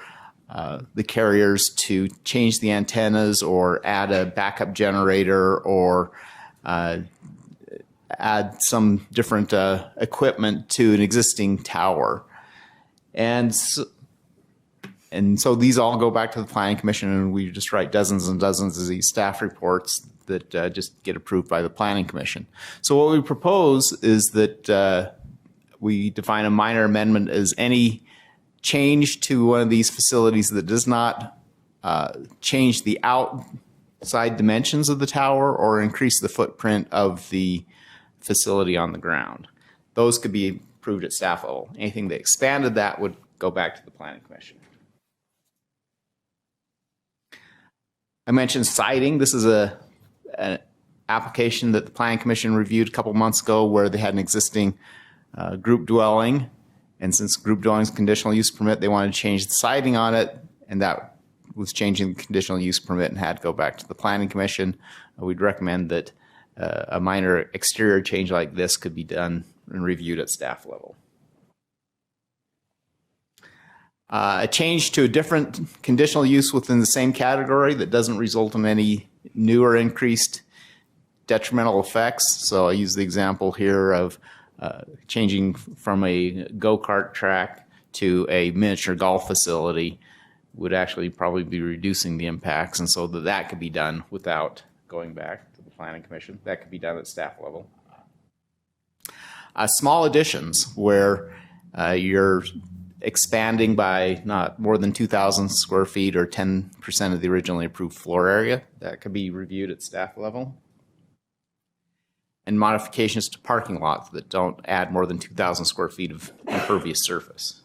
the carriers to change the antennas or add a backup generator or add some different equipment to an existing tower. And so these all go back to the Planning Commission, and we just write dozens and dozens of these staff reports that just get approved by the Planning Commission. So what we propose is that we define a minor amendment as any change to one of these facilities that does not change the outside dimensions of the tower or increase the footprint of the facility on the ground. Those could be approved at staff level. Anything that expanded that would go back to the Planning Commission. I mentioned siding. This is an application that the Planning Commission reviewed a couple months ago where they had an existing group dwelling, and since group dwelling's conditional use permit, they wanted to change the siding on it, and that was changing the conditional use permit and had to go back to the Planning Commission. We'd recommend that a minor exterior change like this could be done and reviewed at staff level. A change to a different conditional use within the same category that doesn't result in any new or increased detrimental effects. So I use the example here of changing from a go-kart track to a miniature golf facility would actually probably be reducing the impacts, and so that could be done without going back to the Planning Commission. That could be done at staff level. Small additions where you're expanding by not more than 2,000 square feet or 10% of the originally approved floor area, that could be reviewed at staff level. And modifications to parking lots that don't add more than 2,000 square feet of impervious surface.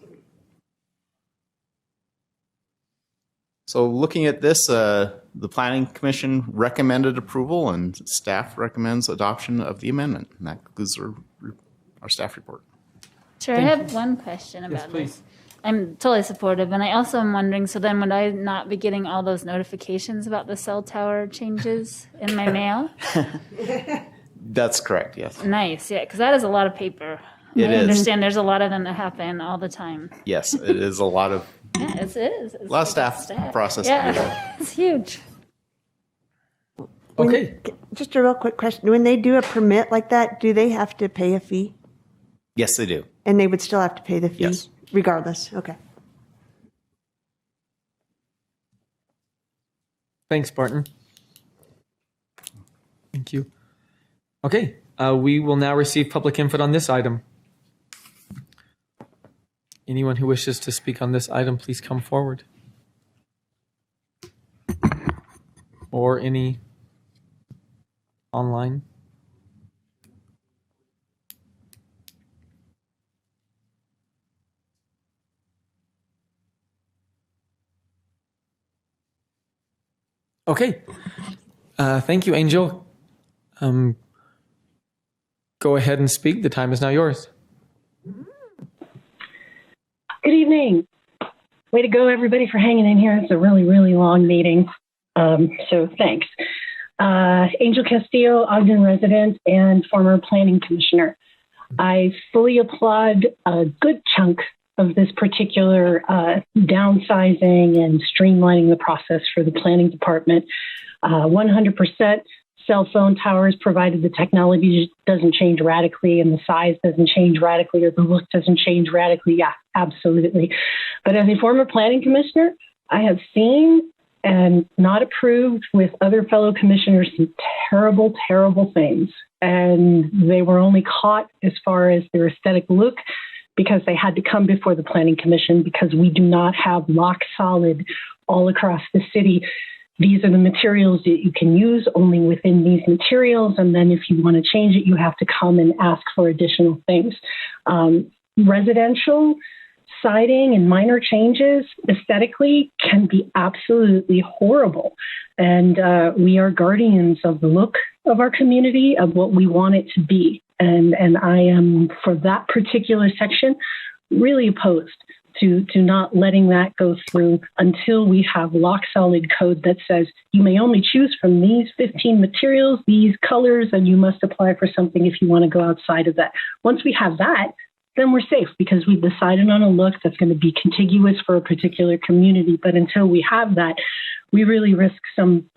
So looking at this, the Planning Commission recommended approval and staff recommends adoption of the amendment. And that concludes our staff report. Sure, I have one question about this. I'm totally supportive, and I also am wondering, so then would I not be getting all those notifications about the cell tower changes in my mail? That's correct, yes. Nice, yeah, because that is a lot of paper. It I is. understand there's a lot of them that happen all the time. Yes, it is a lot of Yeah, it is. It's a lot of staff process. Yeah, it's huge. Okay. Just a real quick question. When they do a permit like that, do they have to pay a fee? Yes, they do. And they would still have to pay the fee? Yes. Regardless. Okay. Thanks, Barton. Thank you. Okay, we will now receive public input on this item. Anyone who wishes to speak on this item, please come forward. Or any online. Okay. Thank you, Angel. Go ahead and speak. The time is now yours. Good evening. Way to go, everybody, for hanging in here. It's a really, really long meeting. So thanks. Angel Castillo, Ogden resident and former planning commissioner. I fully applaud a good chunk of this particular downsizing and streamlining the process for the planning department. 100% cell phone towers, provided the technology doesn't change radically and the size doesn't change radically or the look doesn't change radically. Yeah, absolutely. But as a former planning commissioner, I have seen and not approved with other fellow commissioners some terrible, terrible things. And they were only caught as far as their aesthetic look because they had to come before the Planning Commission because we do not have lock solid all across the city. These are the materials that you can use only within these materials. And then if you want to change it, you have to come and ask for additional things. Residential siding and minor changes aesthetically can be absolutely horrible. And we are guardians of the look of our community, of what we want it to be. And I am, for that particular section, really opposed to not letting that go through until we have lock solid code that says you may only choose from these 15 materials, these colors, and you must apply for something if you want to go outside of that. Once we have that, then we're safe because we've decided on a look that's going to be contiguous for a particular community. But until we have that, we really risk some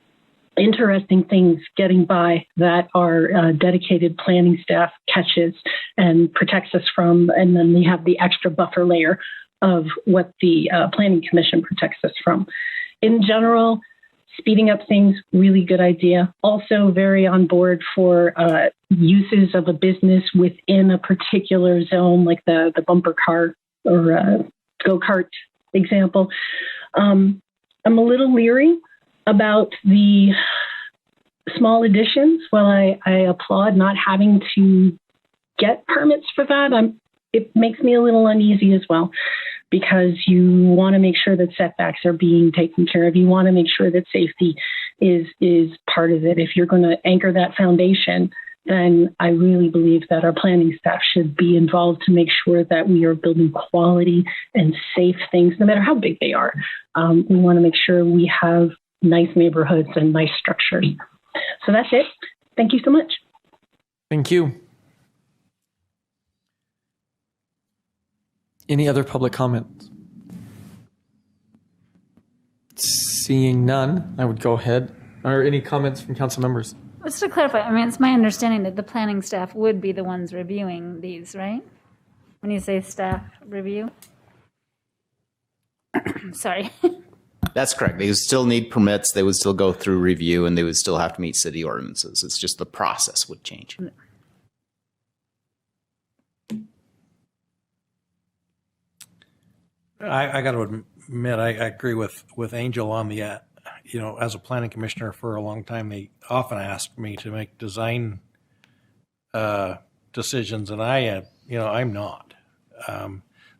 interesting things getting by that our dedicated planning staff catches and protects us from. And then we have the extra buffer layer of what the Planning Commission protects us from. In general, speeding up things, really good idea. Also very on board for uses of a business within a particular zone, like the bumper car or go-kart example. I'm a little leery about the small additions. While I applaud not having to get permits for that, it makes me a little uneasy as well, because you want to make sure that setbacks are being taken care of. You want to make sure that safety is part of it. If you're going to anchor that foundation, then I really believe that our planning staff should be involved to make sure that we are building quality and safe things, no matter how big they are. We want to make sure we have nice neighborhoods and nice structures. So that's it. Thank you so much. Thank you. Any other public comments? Seeing none, I would go ahead. Are any comments from council members? Just to clarify, I mean, it's my understanding that the planning staff would be the ones reviewing these, right? When you say staff review? Sorry. That's correct. They would still need permits. They would still go through review, and they would still have to meet city ordinances. It's just the process would change. I got to admit, I agree with Angel on the, as a planning commissioner for a long time, they often asked me to make design decisions, and I'm not.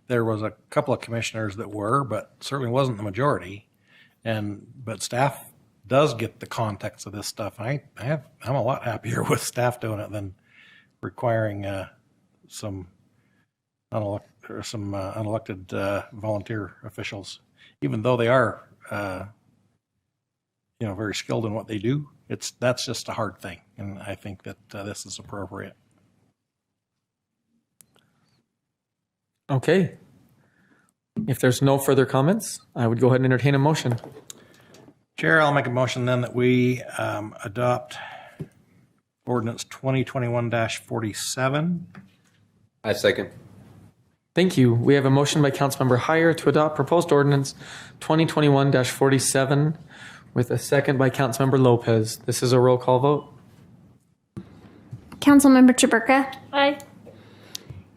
There was a couple of commissioners that were, but certainly wasn't the majority. But staff does get the context of this stuff. I'm a lot happier with staff doing it than requiring some unelected volunteer officials, even though they are, very skilled in what they do. That's just a hard thing, and I think that this is appropriate. Okay. If there's no further comments, I would go ahead and entertain a motion. Chair, I'll make a motion then that we adopt ordinance 2021-47. I second. Thank you. We have a motion by Councilmember Heyer to adopt proposed ordinance 2021-47 with a second by Councilmember Lopez. This is a roll call vote. Councilmember Chaburka? Aye.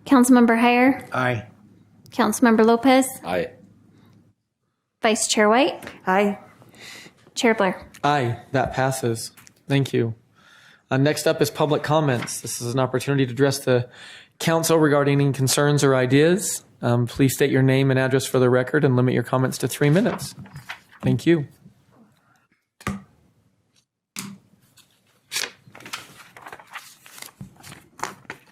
Councilmember Heyer? Aye. Councilmember Lopez? Aye. Vice Chair White? Aye. Chair Blair? Aye, that passes. Thank you. Next up is public comments. This is an opportunity to address the council regarding any concerns or ideas. Please state your name and address for the record and limit your comments to 3 minutes. Thank you.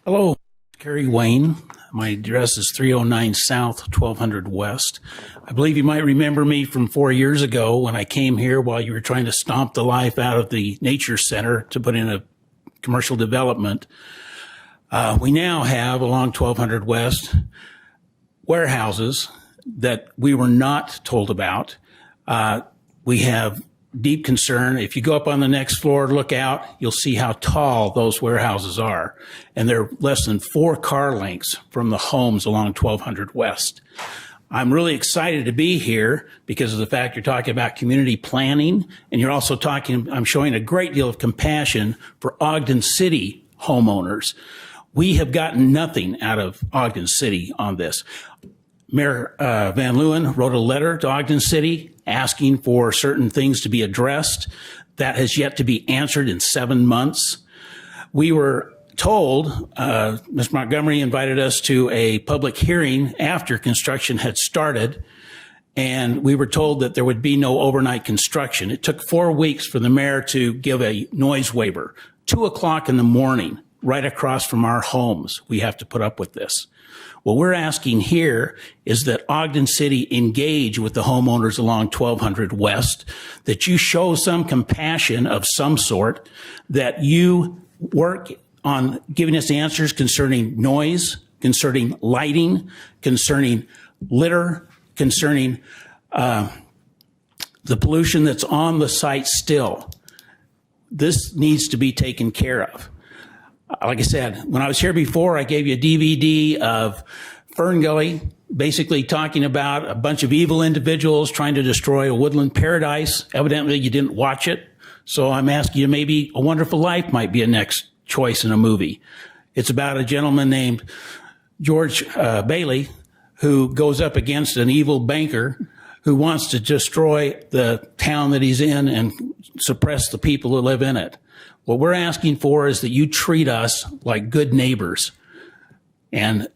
Hello, Kerry Wayne. My address is 309 South, 1200 West. I believe you might remember me from 4 years ago when I came here while you were trying to stomp the life out of the Nature Center to put in a commercial development. We now have, along 1200 West, warehouses that we were not told about. We have deep concern. If you go up on the next floor, look out, you'll see how tall those warehouses are. And they're less than 4 car lengths from the homes along 1200 West. I'm really excited to be here because of the fact you're talking about community planning, and you're also I'm showing a great deal of compassion for Ogden City homeowners. We have gotten nothing out of Ogden City on this. Mayor Van Leeuwen wrote a letter to Ogden City asking for certain things to be addressed. That has yet to be answered in 7 months. We were told, Ms. Montgomery invited us to a public hearing after construction had started, and we were told that there would be no overnight construction. It took 4 weeks for the mayor to give a noise waiver. 2 o'clock in the morning, right across from our homes, we have to put up with this. What we're asking here is that Ogden City engage with the homeowners along 1200 West, that you show some compassion of some sort, that you work on giving us answers concerning noise, concerning lighting, concerning litter, concerning the pollution that's on the site still. This needs to be taken care of. Like I said, when I was here before, I gave you a DVD of Fern Gully, basically talking about a bunch of evil individuals trying to destroy a woodland paradise. Evidently, you didn't watch it. So I'm asking you, maybe A Wonderful Life might be a next choice in a movie. It's about a gentleman named George Bailey who goes up against an evil banker who wants to destroy the town that he's in and suppress the people who live in it. What we're asking for is that you treat us like good neighbors and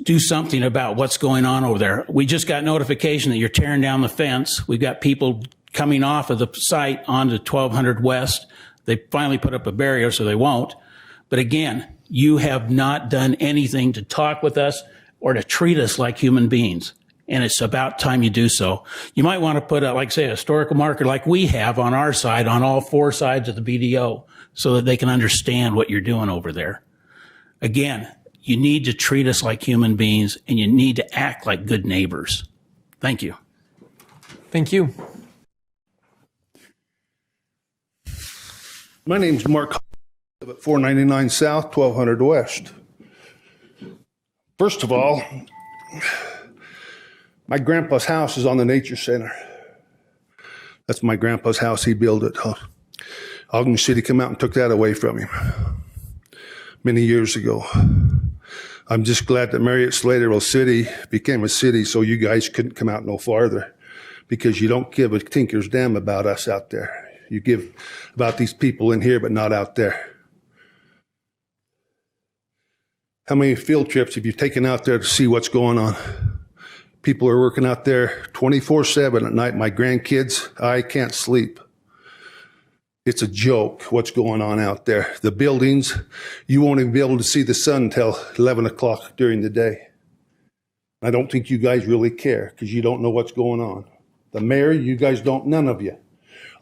do something about what's going on over there. We just got notification that you're tearing down the fence. We've got people coming off of the site onto 1200 West. They finally put up a barrier so they won't. But again, you have not done anything to talk with us or to treat us like human beings. And it's about time you do so. You might want to put a, like say, a historical marker like we have on our side, on all 4 sides of the BDO, so that they can understand what you're doing over there. Again, you need to treat us like human beings, and you need to act like good neighbors. Thank you. Thank you. My name's Mark, at 499 South, 1200 West. First of all, my grandpa's house is on the Nature Center. That's my grandpa's house. He built it. Ogden City came out and took that away from him many years ago. I'm just glad that Marriott Slaterville City became a city so you guys couldn't come out no farther, because you don't give a tinker's damn about us out there. You give about these people in here, but not out there. How many field trips have you taken out there to see what's going on? People are working out there 24/7 at night. My grandkids, I can't sleep. It's a joke what's going on out there. The buildings, you won't even be able to see the sun until 11 o'clock during the day. I don't think you guys really care because you don't know what's going on. The mayor, you guys don't, none of you.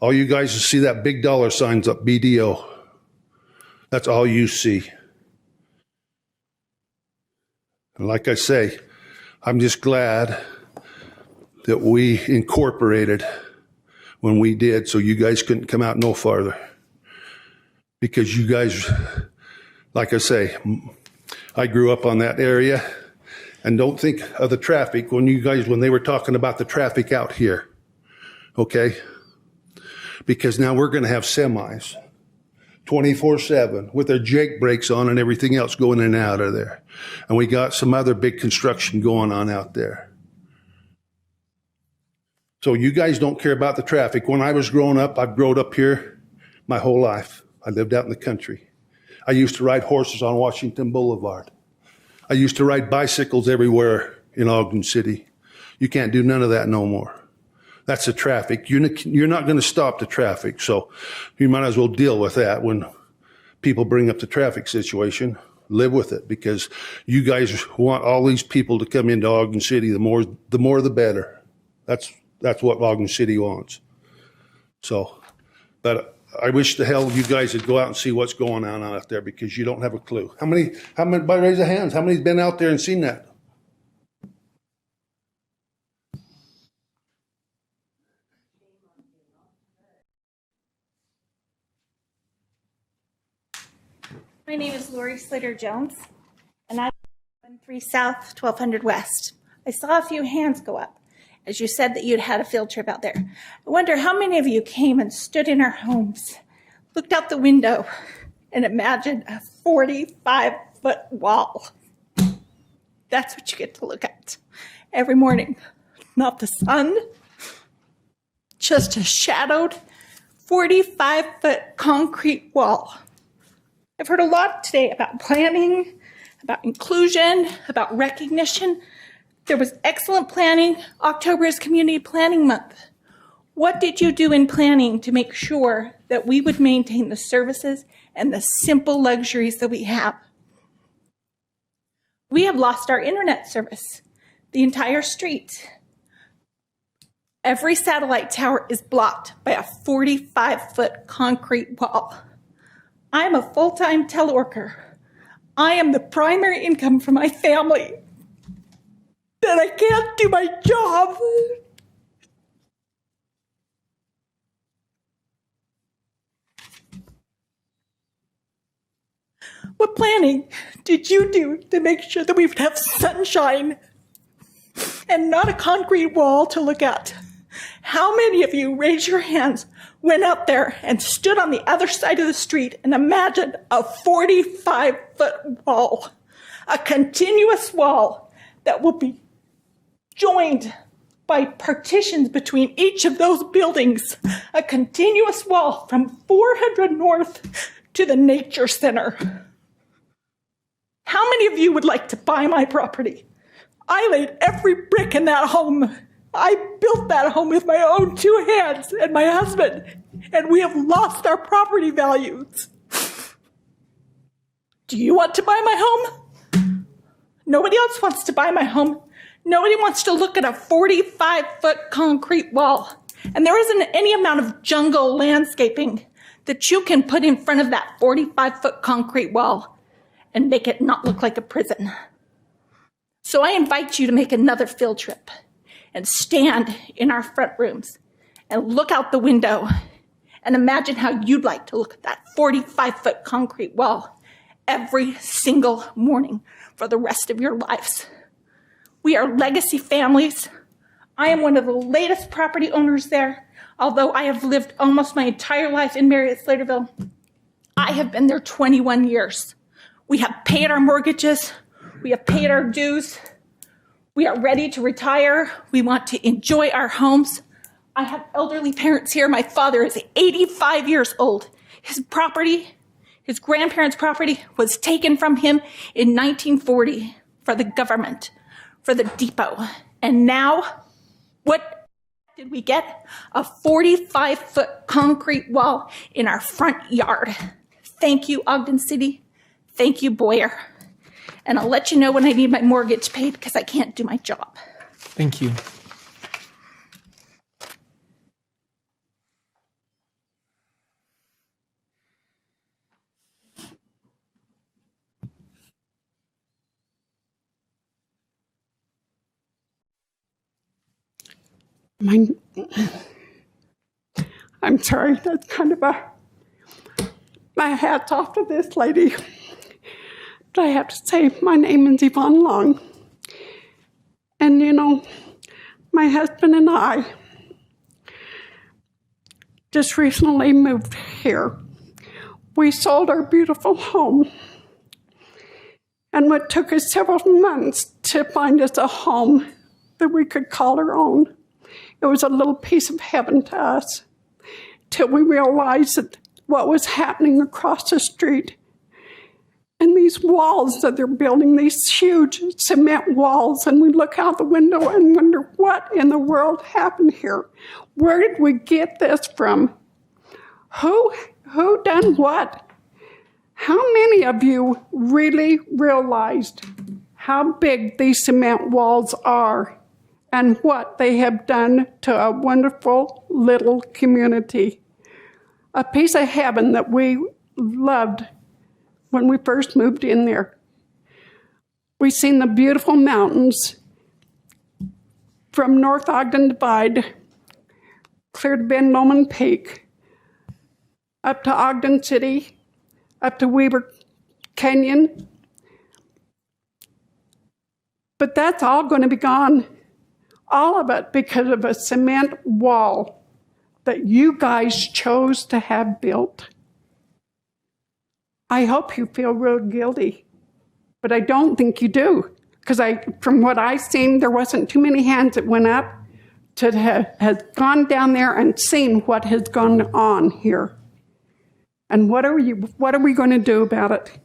All you guys see that big dollar signs up, BDO. That's all you see. And like I say, I'm just glad that we incorporated when we did, so you guys couldn't come out no farther. Because you guys, like I say, I grew up on that area, and don't think of the traffic when they were talking about the traffic out here, okay? Because now we're gonna have semis 24/7 with their Jake brakes on and everything else going in and out of there. And we got some other big construction going on out there. So you guys don't care about the traffic. When I was growing up, I've grown up here my whole life. I lived out in the country. I used to ride horses on Washington Boulevard. I used to ride bicycles everywhere in Ogden City. You can't do none of that no more. That's the traffic. You're not going to stop the traffic, so you might as well deal with that when people bring up the traffic situation. live with it, because you guys want all these people to come into Ogden City. The more the better. That's what Ogden City wants. So, but I wish the hell you guys would go out and see what's going on out there, because you don't have a clue. How many, by raise of hands, how many's been out there and seen that? My name is Lori Slater-Jones, and I live on 3 South, 1200 West. I saw a few hands go up as you said that you'd had a field trip out there. I wonder how many of you came and stood in our homes, looked out the window, and imagined a 45-foot wall. That's what you get to look at every morning. Not the sun, just a shadowed 45-foot concrete wall. I've heard a lot today about planning, about inclusion, about recognition. There was excellent planning. October is Community Planning Month. What did you do in planning to make sure that we would maintain the services and the simple luxuries that we have? We have lost our internet service, the entire street. Every satellite tower is blocked by a 45-foot concrete wall. I'm a full-time teleworker. I am the primary income for my family. That I can't do my job. What planning did you do to make sure that we would have sunshine and not a concrete wall to look at? How many of you, raise your hands, went out there and stood on the other side of the street and imagined a 45-foot wall, a continuous wall that will be joined by partitions between each of those buildings, a continuous wall from 400 North to the Nature Center? How many of you would like to buy my property? I laid every brick in that home. I built that home with my own 2 hands and my husband, and we have lost our property values. Do you want to buy my home? Nobody else wants to buy my home. Nobody wants to look at a 45-foot concrete wall. And there isn't any amount of jungle landscaping that you can put in front of that 45-foot concrete wall and make it not look like a prison. So I invite you to make another field trip and stand in our front rooms and look out the window and imagine how you'd like to look at that 45-foot concrete wall every single morning for the rest of your lives. We are legacy families. I am one of the latest property owners there. Although I have lived almost my entire life in Marriott-Slaterville, I have been there 21 years. We have paid our mortgages. We have paid our dues. We are ready to retire. We want to enjoy our homes. I have elderly parents here. My father is 85 years old. His property, his grandparents' property, was taken from him in 1940 for the government, for the depot. And now, what did we get? A 45-foot concrete wall in our front yard. Thank you, Ogden City. Thank you, Boyer. And I'll let you know when I need my mortgage paid because I can't do my job. Thank you. I'm sorry, that's kind of my hat's off to this lady. But I have to say, my name is Yvonne Long. And you know, my husband and I just recently moved here. We sold our beautiful home. And what took us several months to find us a home that we could call our own. It was a little piece of heaven to us, till we realized that what was happening across the street. And these walls that they're building, these huge cement walls, and we look out the window and wonder what in the world happened here. Where did we get this from? Who done what? How many of you really realized how big these cement walls are and what they have done to a wonderful little community? A piece of heaven that we loved when we first moved in there. We've seen the beautiful mountains from North Ogden Divide, clear to Ben Lomond Peak, up to Ogden City, up to Weber Canyon. But that's all going to be gone. All of it because of a cement wall that you guys chose to have built. I hope you feel real guilty, but I don't think you do. Because from what I've seen, there wasn't too many hands that went up to have gone down there and seen what has gone on here. And what are we going to do about it?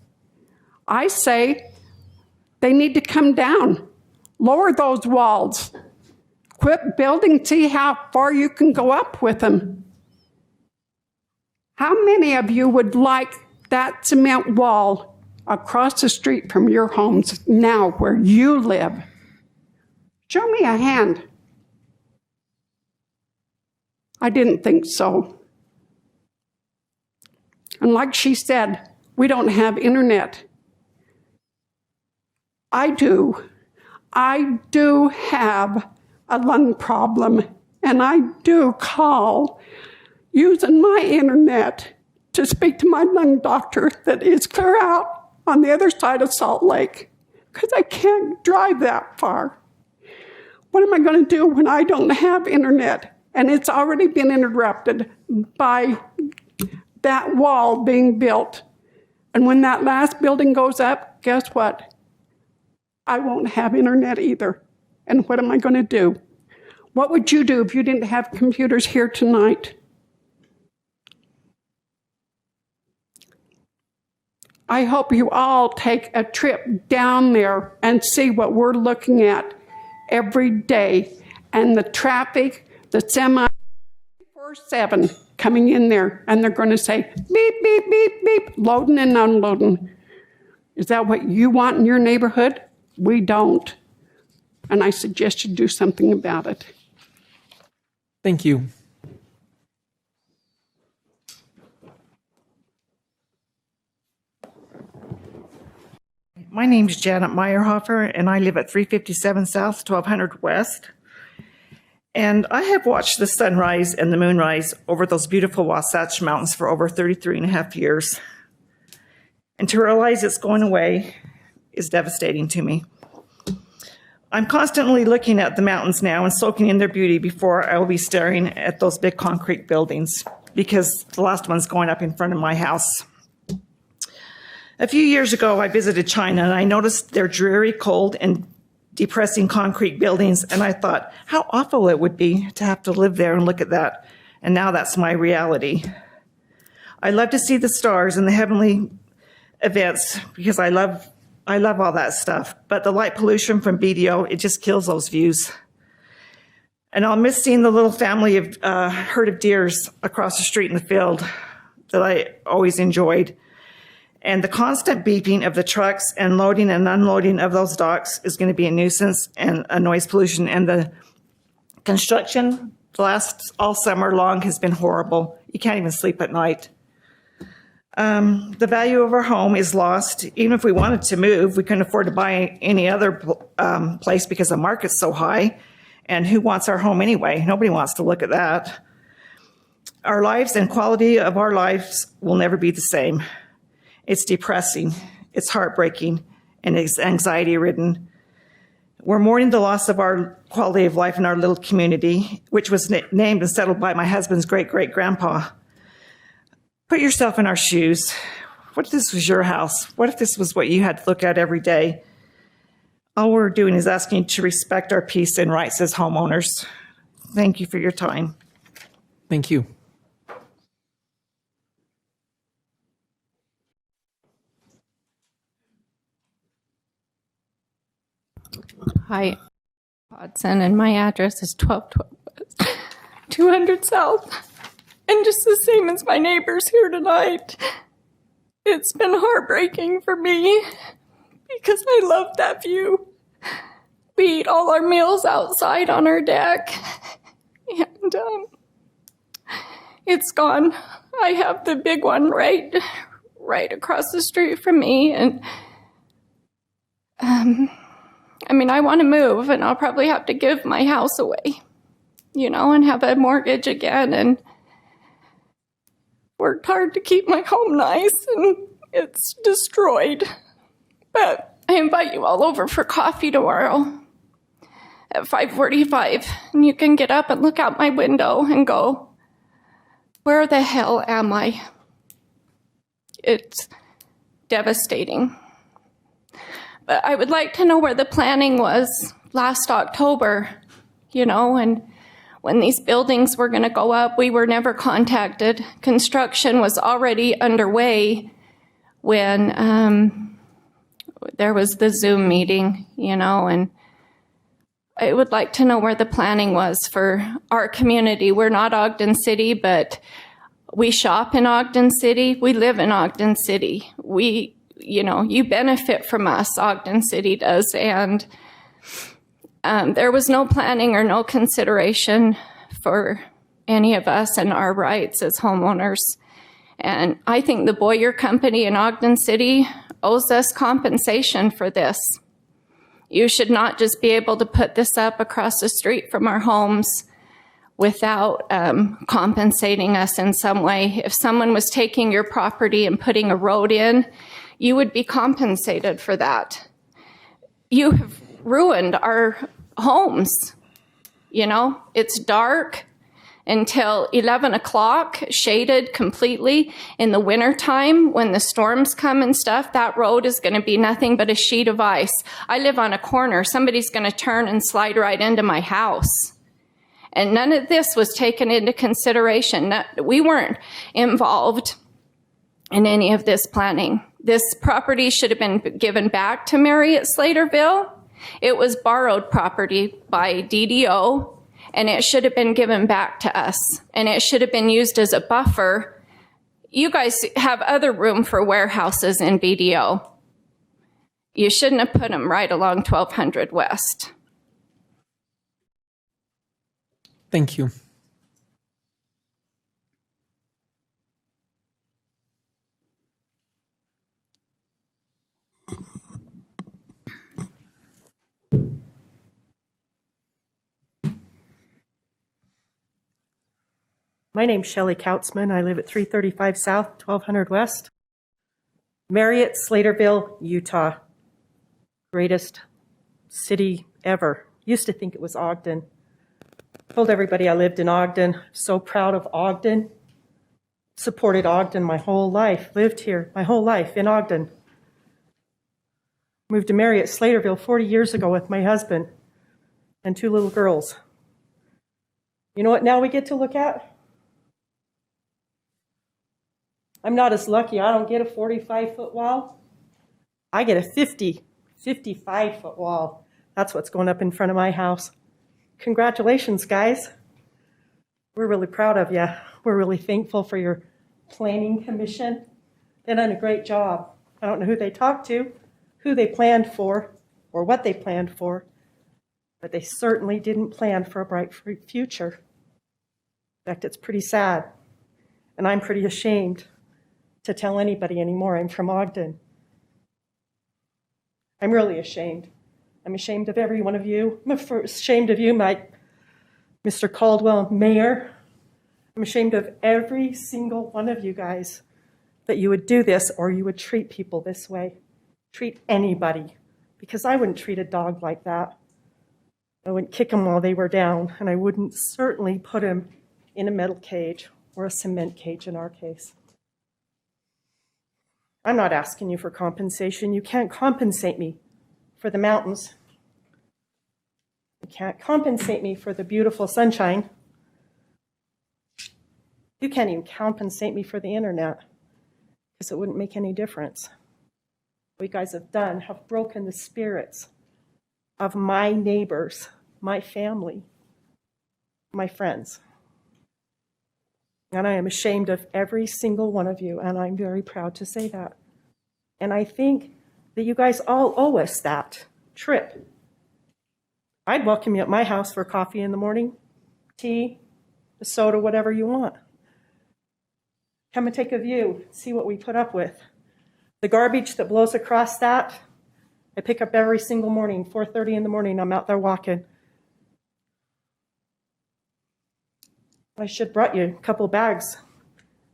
I say they need to come down. Lower those walls. Quit building, see how far you can go up with them. How many of you would like that cement wall across the street from your homes now where you live? Show me a hand. I didn't think so. And like she said, we don't have internet. I do. I do have a lung problem, and I do call using my internet to speak to my lung doctor that is clear out on the other side of Salt Lake, because I can't drive that far. What am I going to do when I don't have internet? And it's already been interrupted by that wall being built. And when that last building goes up, guess what? I won't have internet either. And what am I going to do? What would you do if you didn't have computers here tonight? I hope you all take a trip down there and see what we're looking at every day. And the traffic, the semi 24/7 coming in there, and they're going to say, beep, beep, beep, beep, loading and unloading. Is that what you want in your neighborhood? We don't. And I suggest you do something about it. Thank you. My name's Janet Meyerhofer, and I live at 357 South, 1200 West. And I have watched the sunrise and the moonrise over those beautiful Wasatch Mountains for over 33 and a half years. And to realize it's going away is devastating to me. I'm constantly looking at the mountains now and soaking in their beauty before I will be staring at those big concrete buildings, because the last one's going up in front of my house. A few years ago, I visited China, and I noticed their dreary, cold, and depressing concrete buildings, and I thought how awful it would be to have to live there and look at that. And now that's my reality. I love to see the stars and the heavenly events because I love all that stuff. But the light pollution from BDO, it just kills those views. And I'll miss seeing the little family of herd of deers across the street in the field that I always enjoyed. And the constant beeping of the trucks and loading and unloading of those docks is going to be a nuisance and a noise pollution. And the construction all summer long has been horrible. You can't even sleep at night. The value of our home is lost. Even if we wanted to move, we couldn't afford to buy any other place because the market's so high. And who wants our home anyway? Nobody wants to look at that. Our lives and quality of our lives will never be the same. It's depressing, it's heartbreaking, and it's anxiety-ridden. We're mourning the loss of our quality of life in our little community, which was named and settled by my husband's great-great-grandpa. Put yourself in our shoes. What if this was your house? What if this was what you had to look at every day? All we're doing is asking you to respect our peace and rights as homeowners. Thank you for your time. Thank you. Hi, Hodson, and my address is 1212 200 South, and just the same as my neighbors here tonight. It's been heartbreaking for me because I love that view. We eat all our meals outside on our deck, and it's gone. I have the big one right across the street from me, and I want to move, and I'll probably have to give my house away, and have a mortgage again, and worked hard to keep my home nice, and it's destroyed. But I invite you all over for coffee tomorrow at 5:45, and you can get up and look out my window and go, where the hell am I? It's devastating. But I would like to know where the planning was last October, and when these buildings were going to go up. We were never contacted. Construction was already underway when there was the Zoom meeting, and I would like to know where the planning was for our community. We're not Ogden City, but we shop in Ogden City. We live in Ogden City. You benefit from us, Ogden City does, and there was no planning or no consideration for any of us and our rights as homeowners. And I think the Boyer Company in Ogden City owes us compensation for this. You should not just be able to put this up across the street from our homes without compensating us in some way. If someone was taking your property and putting a road in, you would be compensated for that. You have ruined our homes. It's dark until 11 o'clock, shaded completely. In the wintertime, when the storms come and stuff, that road is going to be nothing but a sheet of ice. I live on a corner. Somebody's going to turn and slide right into my house. And none of this was taken into consideration. We weren't involved in any of this planning. This property should have been given back to Marriott Slaterville. It was borrowed property by DDO, and it should have been given back to us, and it should have been used as a buffer. You guys have other room for warehouses in BDO. You shouldn't have put them right along 1200 West. Thank you. My name's Shelley Kautzman. I live at 335 South, 1200 West. Marriott, Slaterville, Utah. Greatest city ever. Used to think it was Ogden. Told everybody I lived in Ogden. So proud of Ogden. Supported Ogden my whole life. Lived here my whole life in Ogden. Moved to Marriott, Slaterville 40 years ago with my husband and 2 little girls. You know what now we get to look at? I'm not as lucky. I don't get a 45-foot wall. I get a 55-foot wall. That's what's going up in front of my house. Congratulations, guys. We're really proud of you. We're really thankful for your planning commission. They've done a great job. I don't know who they talked to, who they planned for, or what they planned for, but they certainly didn't plan for a bright future. In fact, it's pretty sad, and I'm pretty ashamed to tell anybody anymore I'm from Ogden. I'm really ashamed. I'm ashamed of every one of you. I'm ashamed of you, Mr. Caldwell, Mayor. I'm ashamed of every single one of you guys that you would do this or you would treat people this way. Treat anybody, because I wouldn't treat a dog like that. I wouldn't kick them while they were down, and I wouldn't certainly put them in a metal cage or a cement cage in our case. I'm not asking you for compensation. You can't compensate me for the mountains. You can't compensate me for the beautiful sunshine. You can't even compensate me for the internet, because it wouldn't make any difference. What you guys have done have broken the spirits of my neighbors, my family, my friends. And I am ashamed of every single one of you, and I'm very proud to say that. And I think that you guys all owe us that trip. I'd welcome you at my house for coffee in the morning, tea, a soda, whatever you want. Come and take a view, see what we put up with. The garbage that blows across that, I pick up every single morning, 4:30 in the morning, I'm out there walking. I should have brought you a couple bags.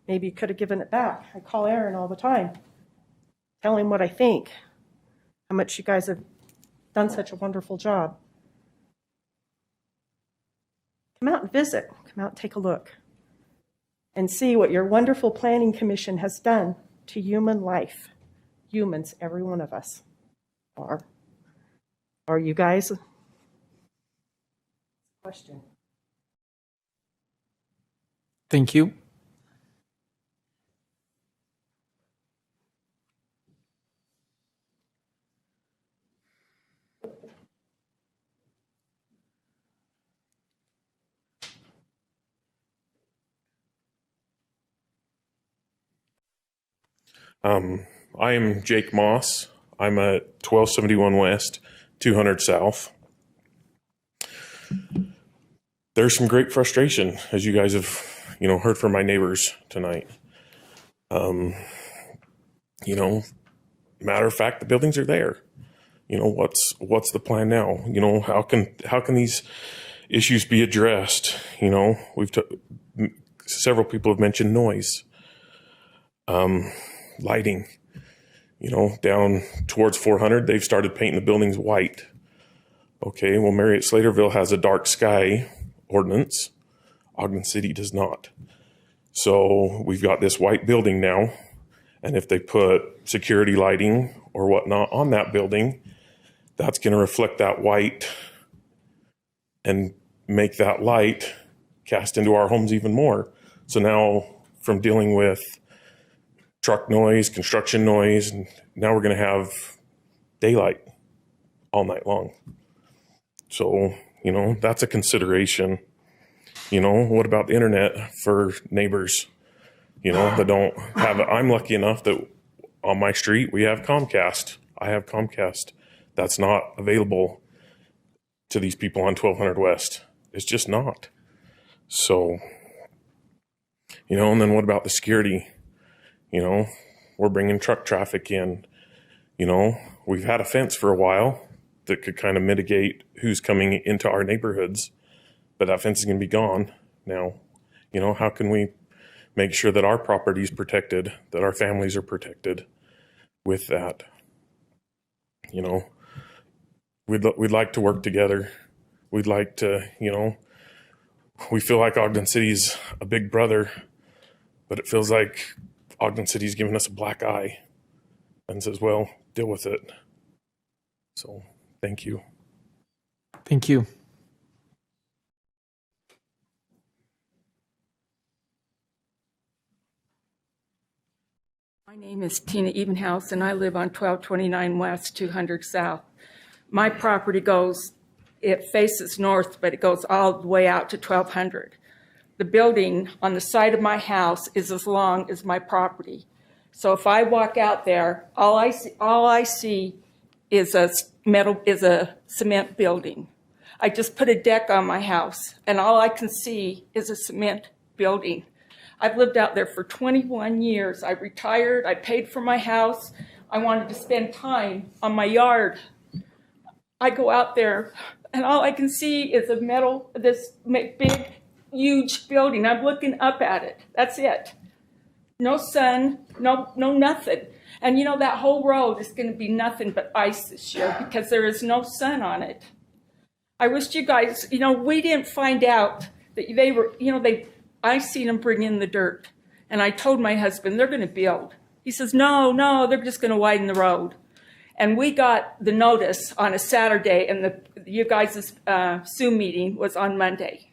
Maybe you could have given it back. I call Aaron all the time, tell him what I think, how much you guys have done such a wonderful job. Come out and visit, come out and take a look, and see what your wonderful planning commission has done to human life. Humans, every one of us are. Are you guys? Question. Thank you. I am Jake Moss. I'm at 1271 West, 200 South. There's some great frustration, as you guys have, heard from my neighbors tonight. Matter of fact, the buildings are there. What's the plan now? How can these issues be addressed? Several people have mentioned noise, lighting. Down towards 400, they've started painting the buildings white. Okay, well, Marriott Slaterville has a dark sky ordinance. Ogden City does not. So we've got this white building now, and if they put security lighting or whatnot on that building, that's going to reflect that white and make that light cast into our homes even more. So now, from dealing with truck noise, construction noise, and now we're going to have daylight all night long. So, that's a consideration. What about the internet for neighbors, that don't have it? I'm lucky enough that on my street we have Comcast. I have Comcast. That's not available to these people on 1200 West. It's just not. So, and then what about the security? We're bringing truck traffic in. We've had a fence for a while that could kind of mitigate who's coming into our neighborhoods, but that fence is going to be gone now. How can we make sure that our property is protected, that our families are protected with that? We'd like to work together. We'd like to, we feel like Ogden City's a big brother, but it feels like Ogden City's giving us a black eye and says, well, deal with it. So, thank you. Thank you. My name is Tina Evenhouse, and I live on 1229 West, 200 South. My property it faces north, but it goes all the way out to 1200. The building on the side of my house is as long as my property. So if I walk out there, all I see is a cement building. I just put a deck on my house, and all I can see is a cement building. I've lived out there for 21 years. I retired. I paid for my house. I wanted to spend time on my yard. I go out there, and all I can see is this big, huge building. I'm looking up at it. That's it. No sun, no nothing. And that whole road is going to be nothing but ice this year because there is no sun on it. I wish you guys, we didn't find out that they were, I seen them bring in the dirt. And I told my husband, they're going to build. He says, no, they're just going to widen the road. And we got the notice on a Saturday, and you guys' Zoom meeting was on Monday.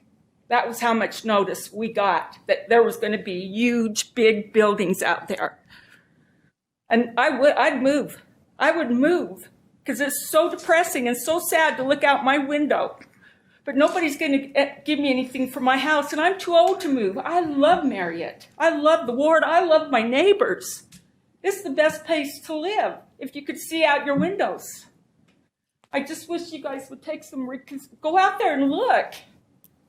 That was how much notice we got that there was going to be huge, big buildings out there. And I'd move. I would move because it's so depressing and so sad to look out my window but nobody's going to give me anything for my house, and I'm too old to move. I love Marriott. I love the ward. I love my neighbors. This is the best place to live if you could see out your windows. I just wish you guys would take some, go out there and look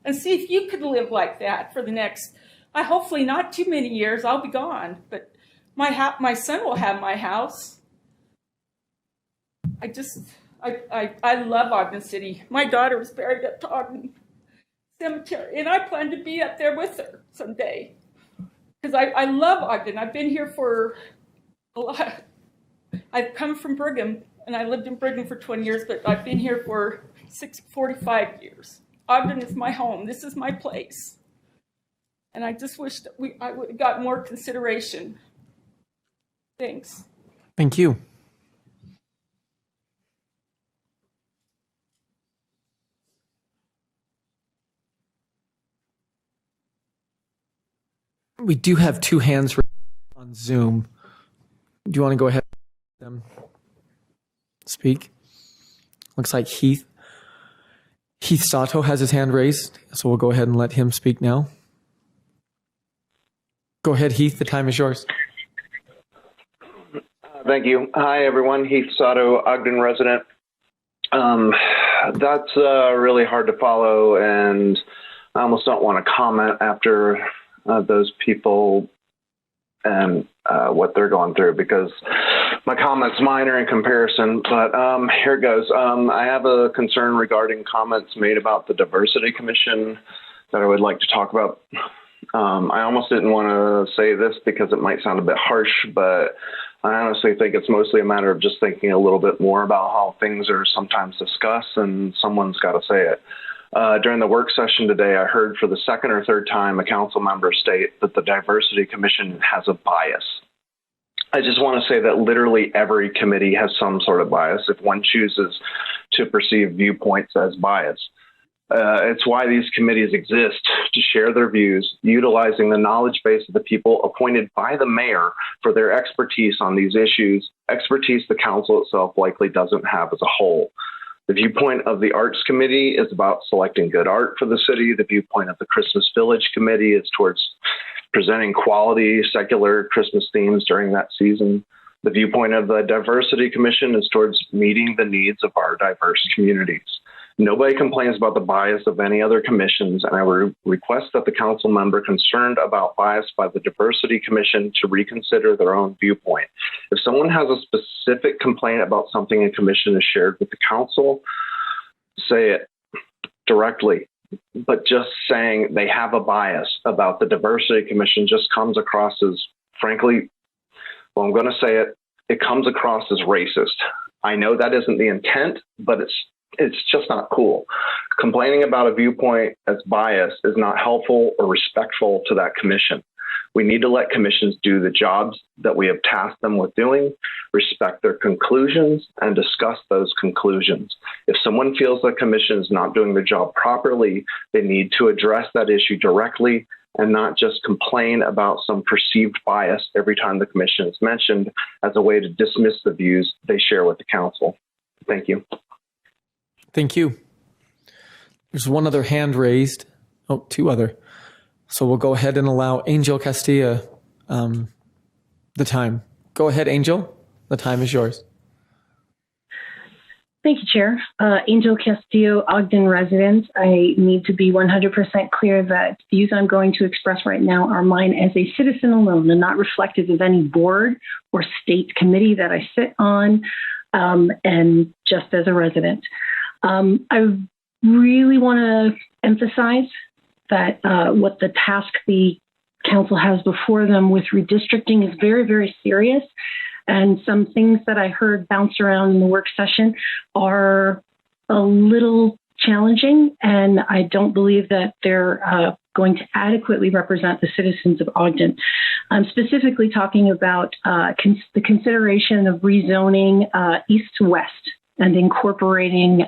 and see if you could live like that for the next, hopefully not too many years. I'll be gone, but my son will have my house. I love Ogden City. My daughter was buried up to Ogden Cemetery, and I plan to be up there with her someday because I love Ogden. I've been here for a lot. I've come from Brigham, and I lived in Brigham for 20 years, but I've been here for 45 years. Ogden is my home. This is my place. And I just wish that I would have got more consideration. Thanks. Thank you. We do have two hands on Zoom. Do you want to go ahead and speak? Looks like Heath Sato has his hand raised, so we'll go ahead and let him speak now. Go ahead, Heath. The time is yours. Thank you. Hi, everyone. Heath Sato, Ogden resident. That's really hard to follow, and I almost don't want to comment after those people and what they're going through because my comment's minor in comparison, but here it goes. I have a concern regarding comments made about the Diversity Commission that I would like to talk about. I almost didn't want to say this because it might sound a bit harsh, but I honestly think it's mostly a matter of just thinking a little bit more about how things are sometimes discussed, and someone's got to say it. During the work session today, I heard for the second or third time a council member state that the Diversity Commission has a bias. I just want to say that literally every committee has some sort of bias if one chooses to perceive viewpoints as bias. It's why these committees exist, to share their views, utilizing the knowledge base of the people appointed by the mayor for their expertise on these issues, expertise the council itself likely doesn't have as a whole. The viewpoint of the Arts Committee is about selecting good art for the city. The viewpoint of the Christmas Village Committee is towards presenting quality secular Christmas themes during that season. The viewpoint of the Diversity Commission is towards meeting the needs of our diverse communities. Nobody complains about the bias of any other commissions, and I request that the council member concerned about bias by the Diversity Commission to reconsider their own viewpoint. If someone has a specific complaint about something a commission has shared with the council, say it directly. But just saying they have a bias about the Diversity Commission just comes across as, frankly, well, I'm going to say it, it comes across as racist. I know that isn't the intent, but it's just not cool. Complaining about a viewpoint as bias is not helpful or respectful to that commission. We need to let commissions do the jobs that we have tasked them with doing, respect their conclusions, and discuss those conclusions. If someone feels the commission is not doing their job properly, they need to address that issue directly and not just complain about some perceived bias every time the commission is mentioned as a way to dismiss the views they share with the council. Thank you. Thank you. There's one other hand raised. Oh, two other. So we'll go ahead and allow Angel Castilla the time. Go ahead, Angel. The time is yours. Thank you, Chair. Angel Castillo, Ogden resident. I need to be 100% clear that views I'm going to express right now are mine as a citizen alone and not reflective of any board or state committee that I sit on, and just as a resident. I really want to emphasize that what the task the council has before them with redistricting is very, very serious. And some things that I heard bounce around in the work session are a little challenging, and I don't believe that they're going to adequately represent the citizens of Ogden. I'm specifically talking about the consideration of rezoning east to west and incorporating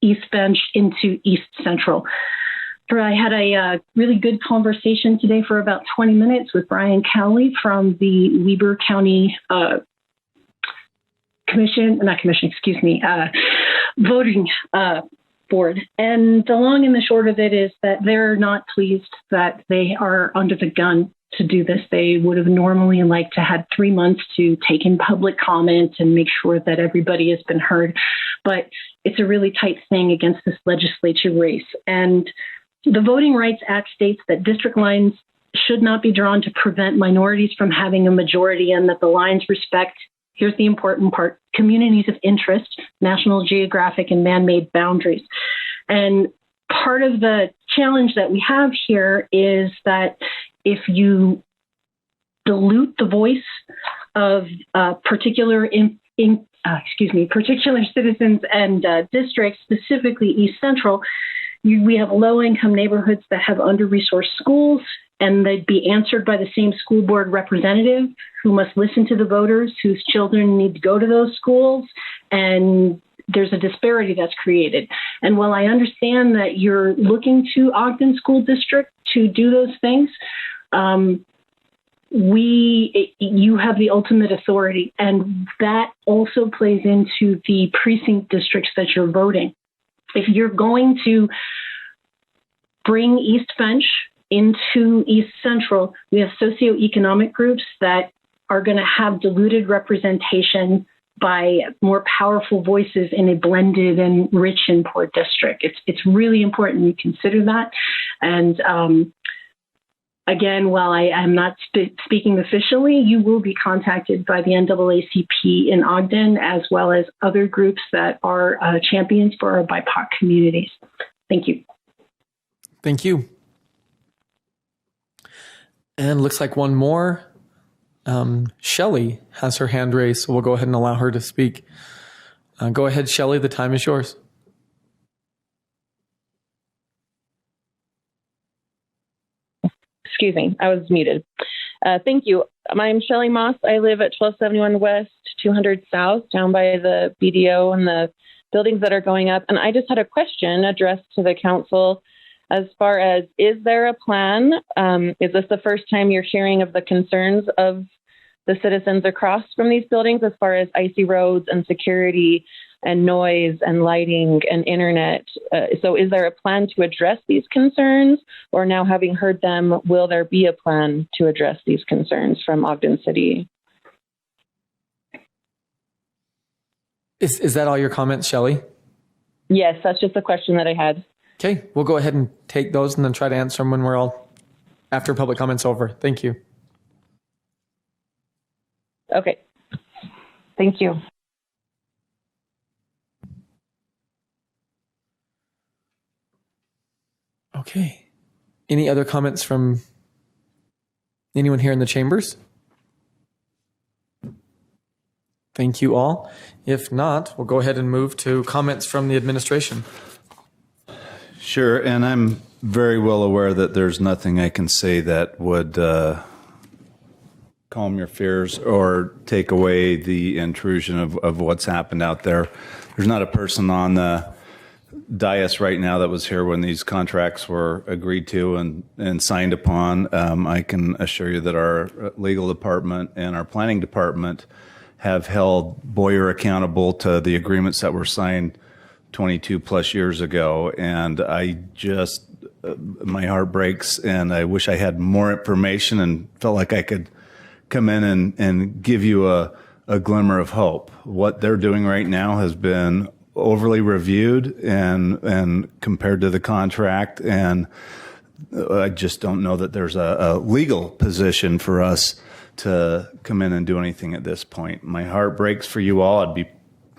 East Bench into East Central. I had a really good conversation today for about 20 minutes with Brian Cowley from the Weber County voting board. And the long and the short of it is that they're not pleased that they are under the gun to do this. They would have normally liked to had 3 months to take in public comment and make sure that everybody has been heard. But it's a really tight thing against this legislature race. And the Voting Rights Act states that district lines should not be drawn to prevent minorities from having a majority, and that the lines respect, here's the important part, communities of interest, national, geographic, and man-made boundaries. And part of the challenge that we have here is that if you dilute the voice of particular citizens and districts, specifically East Central, we have low-income neighborhoods that have under-resourced schools, and they'd be answered by the same school board representative who must listen to the voters whose children need to go to those schools, and there's a disparity that's created. And while I understand that you're looking to Ogden School District to do those things, you have the ultimate authority, and that also plays into the precinct districts that you're voting. If you're going to bring East Bench into East Central, we have socioeconomic groups that are going to have diluted representation by more powerful voices in a blended and rich and poor district. It's really important you consider that. And again, while I am not speaking officially, you will be contacted by the NAACP in Ogden, as well as other groups that are champions for our BIPOC communities. Thank you. Thank you. And looks like one more. Shelley has her hand raised, so we'll go ahead and allow her to speak. Go ahead, Shelley. The time is yours. Excuse me, I was muted. Thank you. I'm Shelley Moss. I live at 1271 West, 200 South, down by the BDO and the buildings that are going up. And I just had a question addressed to the council as far as, is there a plan? Is this the first time you're hearing of the concerns of the citizens across from these buildings as far as icy roads and security and noise and lighting and internet? So is there a plan to address these concerns? Or now having heard them, will there be a plan to address these concerns from Ogden City? Is that all your comments, Shelley? Yes, that's just a question that I had. Okay, we'll go ahead and take those and then try to answer them when we're all after public comments over. Thank you. Okay. Thank you. Okay. Any other comments from anyone here in the chambers? Thank you all. If not, we'll go ahead and move to comments from the administration. Sure, and I'm very well aware that there's nothing I can say that would calm your fears or take away the intrusion of what's happened out there. There's not a person on the dais right now that was here when these contracts were agreed to and signed upon. I can assure you that our legal department and our planning department have held Boyer accountable to the agreements that were signed 22 plus years ago. And I just, my heart breaks, and I wish I had more information and felt like I could come in and give you a glimmer of hope. What they're doing right now has been overly reviewed and compared to the contract. And I just don't know that there's a legal position for us to come in and do anything at this point. My heart breaks for you all. I'd be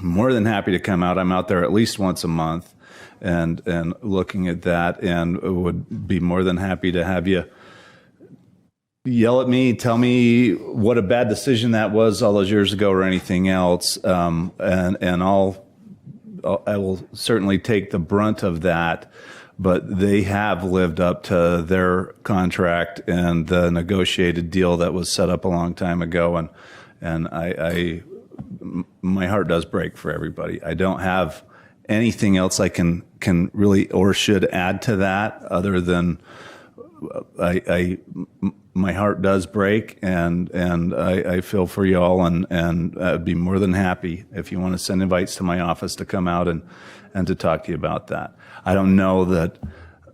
more than happy to come out. I'm out there at least once a month and looking at that, and would be more than happy to have you yell at me, tell me what a bad decision that was all those years ago or anything else. And I will certainly take the brunt of that, but they have lived up to their contract and the negotiated deal that was set up a long time ago. And I my heart does break for everybody. I don't have anything else I can really or should add to that other than my heart does break, and I feel for y'all, and I'd be more than happy if you want to send invites to my office to come out and to talk to you about that. I don't know that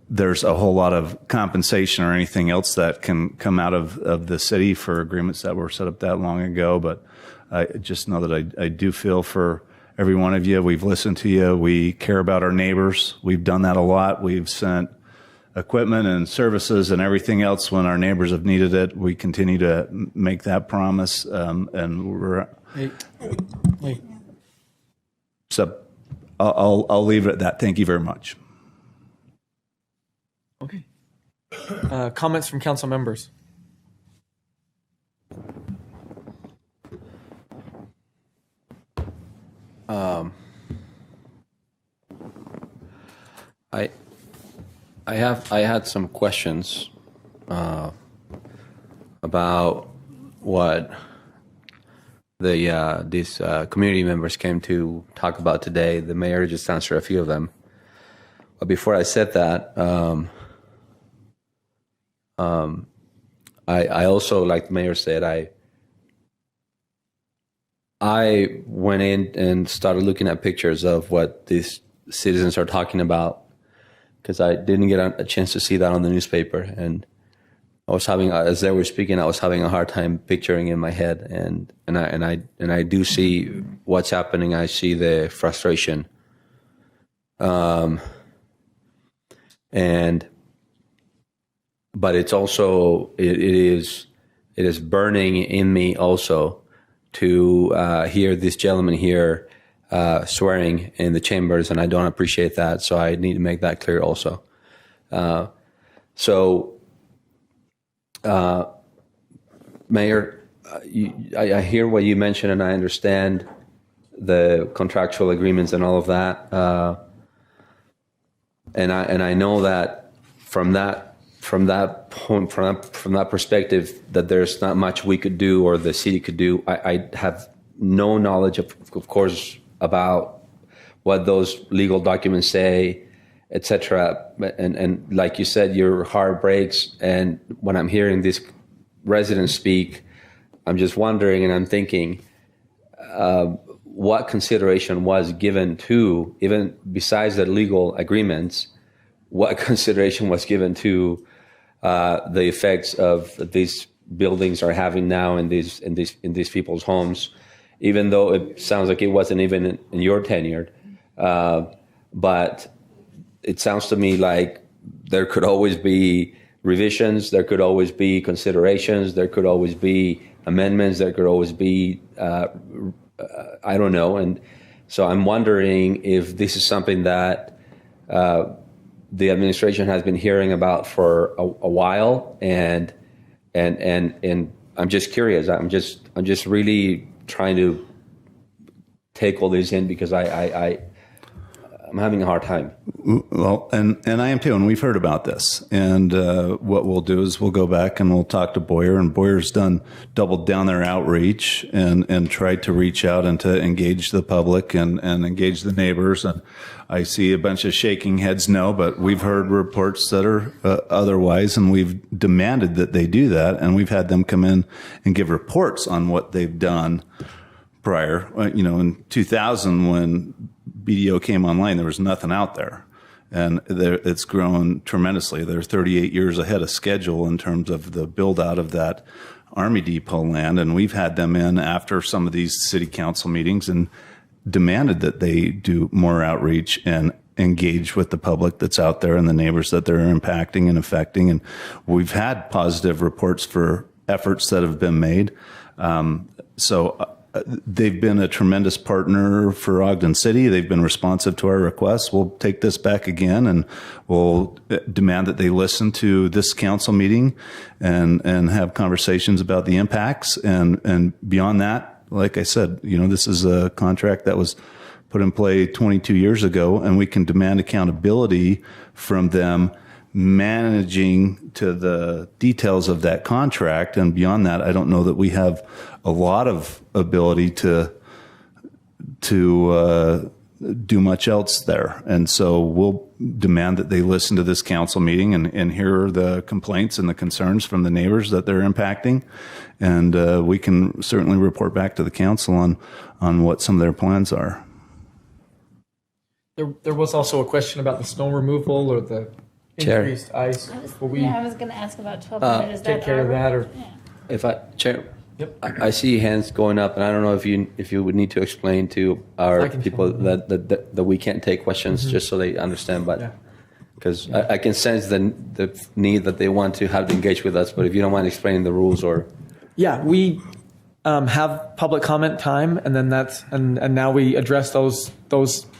there's a whole lot of compensation or anything else that can come out of the city for agreements that were set up that long ago, but I just know that I do feel for every one of you. We've listened to you. We care about our neighbors. We've done that a lot. We've sent equipment and services and everything else when our neighbors have needed it. We continue to make that promise, and we're. Hey. So I'll leave it at that. Thank you very much. Okay. Comments from council members. I had some questions about what these community members came to talk about today. The mayor just answered a few of them. But before I said that, I also, like the mayor said, I went in and started looking at pictures of what these citizens are talking about, because I didn't get a chance to see that on the newspaper. And I was having, as they were speaking, I was having a hard time picturing in my head. And I do see what's happening. I see the frustration. But it's also, it is burning in me also to hear this gentleman here swearing in the chambers, and I don't appreciate that. So I need to make that clear also. Mayor, I hear what you mentioned, and I understand the contractual agreements and all of that. And I know that from that point, from that perspective, that there's not much we could do or the city could do. I have no knowledge of course, about what those legal documents say, etc. And like you said, your heart breaks. And when I'm hearing these residents speak, I'm just wondering, and I'm thinking, what consideration was given to, even besides the legal agreements, what consideration was given to the effects of these buildings are having now in these people's homes, even though it sounds like it wasn't even in your tenure. But it sounds to me like there could always be revisions, there could always be considerations, there could always be amendments, there could always be, I don't know. And so I'm wondering if this is something that the administration has been hearing about for a while, and I'm just curious. I'm just really trying to take all this in, because I'm having a hard time. Well, and I am too, and we've heard about this. And what we'll do is we'll go back and we'll talk to Boyer, and Boyer's doubled down their outreach and tried to reach out and to engage the public and engage the neighbors. And I see a bunch of shaking heads no, but we've heard reports that are otherwise, and we've demanded that they do that. And we've had them come in and give reports on what they've done prior. In 2000, when BDO came online, there was nothing out there. And it's grown tremendously. They're 38 years ahead of schedule in terms of the build out of that Army Depot land. And we've had them in after some of these city council meetings and demanded that they do more outreach and engage with the public that's out there and the neighbors that they're impacting and affecting. And we've had positive reports for efforts that have been made. They've been a tremendous partner for Ogden City. They've been responsive to our requests. We'll take this back again, and we'll demand that they listen to this council meeting and have conversations about the impacts. And beyond that, like I said, this is a contract that was put in play 22 years ago, and we can demand accountability from them managing to the details of that contract. And beyond that, I don't know that we have a lot of ability to do much else there. And so we'll demand that they listen to this council meeting and hear the complaints and the concerns from the neighbors that they're impacting. And we can certainly report back to the council on what some of their plans are. There was also a question about the snow removal or the Chair. increased ice. Will we I was going to ask about 1,200. Is take that care of that, or If I, Chair, Yep. I see hands going up, and I don't know if you would need to explain to our people that we can't take questions just so they understand, but because I can sense the need that they want to have to engage with us, but if you don't mind explaining the rules or. Yeah, we have public comment time, and then and now we address those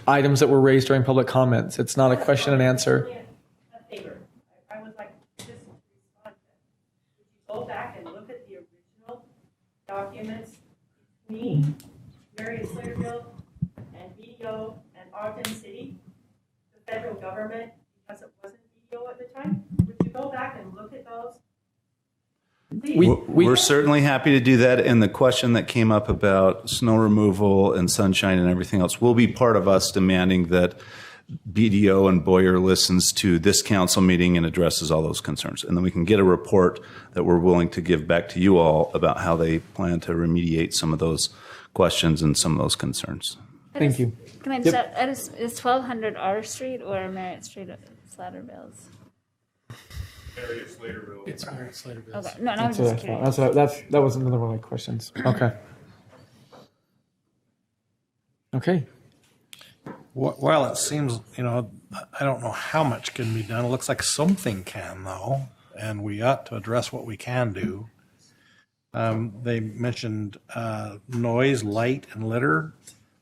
items that were raised during public comments. It's not a question and answer. I would like just respond to, would you go back and look at the original documents between Mary Slayerville and BDO and Ogden City, the federal government, because it wasn't BDO at the time? Would you go back and look at those? We're certainly happy to do that. And the question that came up about snow removal and sunshine and everything else will be part of us demanding that BDO and Boyer listens to this council meeting and addresses all those concerns. And then we can get a report that we're willing to give back to you all about how they plan to remediate some of those questions and some of those concerns. Thank you. Can I just ask, is 1,200 R Street or Marriott Street at Slatterville's? Marriott Slayerville. It's Marriott Slayerville. Okay. No, I was just curious. That was another one of my questions. Okay. Okay. Well, it seems, I don't know how much can be done. It looks like something can, though, and we ought to address what we can do. They mentioned noise, light, and litter.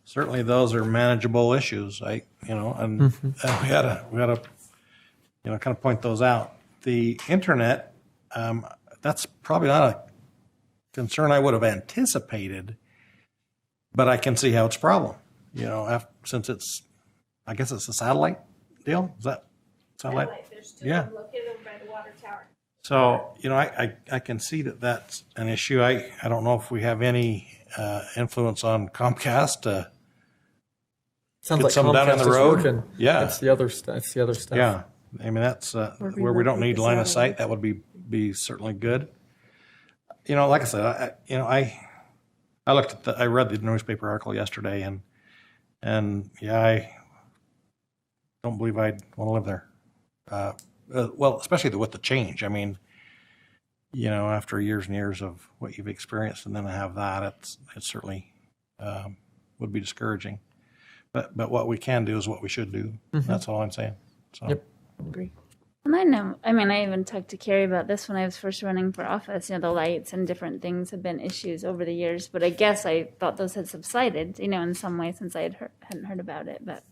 Certainly, those are manageable issues. And we gotta kind of point those out. The internet, that's probably not a concern I would have anticipated, but I can see how it's a problem. Since I guess it's a satellite deal. Is that satellite? There's two of them located over by the water tower. So, I can see that that's an issue. I don't know if we have any influence on Comcast. Sounds get like some down in Comcast the is road. working. Yeah, That's the other stuff. Yeah, I mean that's where we don't need line of sight. That would be certainly good. Like I said, I looked at I read the newspaper article yesterday, and I don't believe I'd want to live there. Well, especially with the change. I mean, after years and years of what you've experienced, and then to have that, it certainly would be discouraging. But what we can do is what we should do. Mm-hmm. That's all I'm saying. So. Yep, agree. And I even talked to Carrie about this when I was first running for office. The lights and different things have been issues over the years, but I guess I thought those had subsided, in some way since I hadn't heard about it. But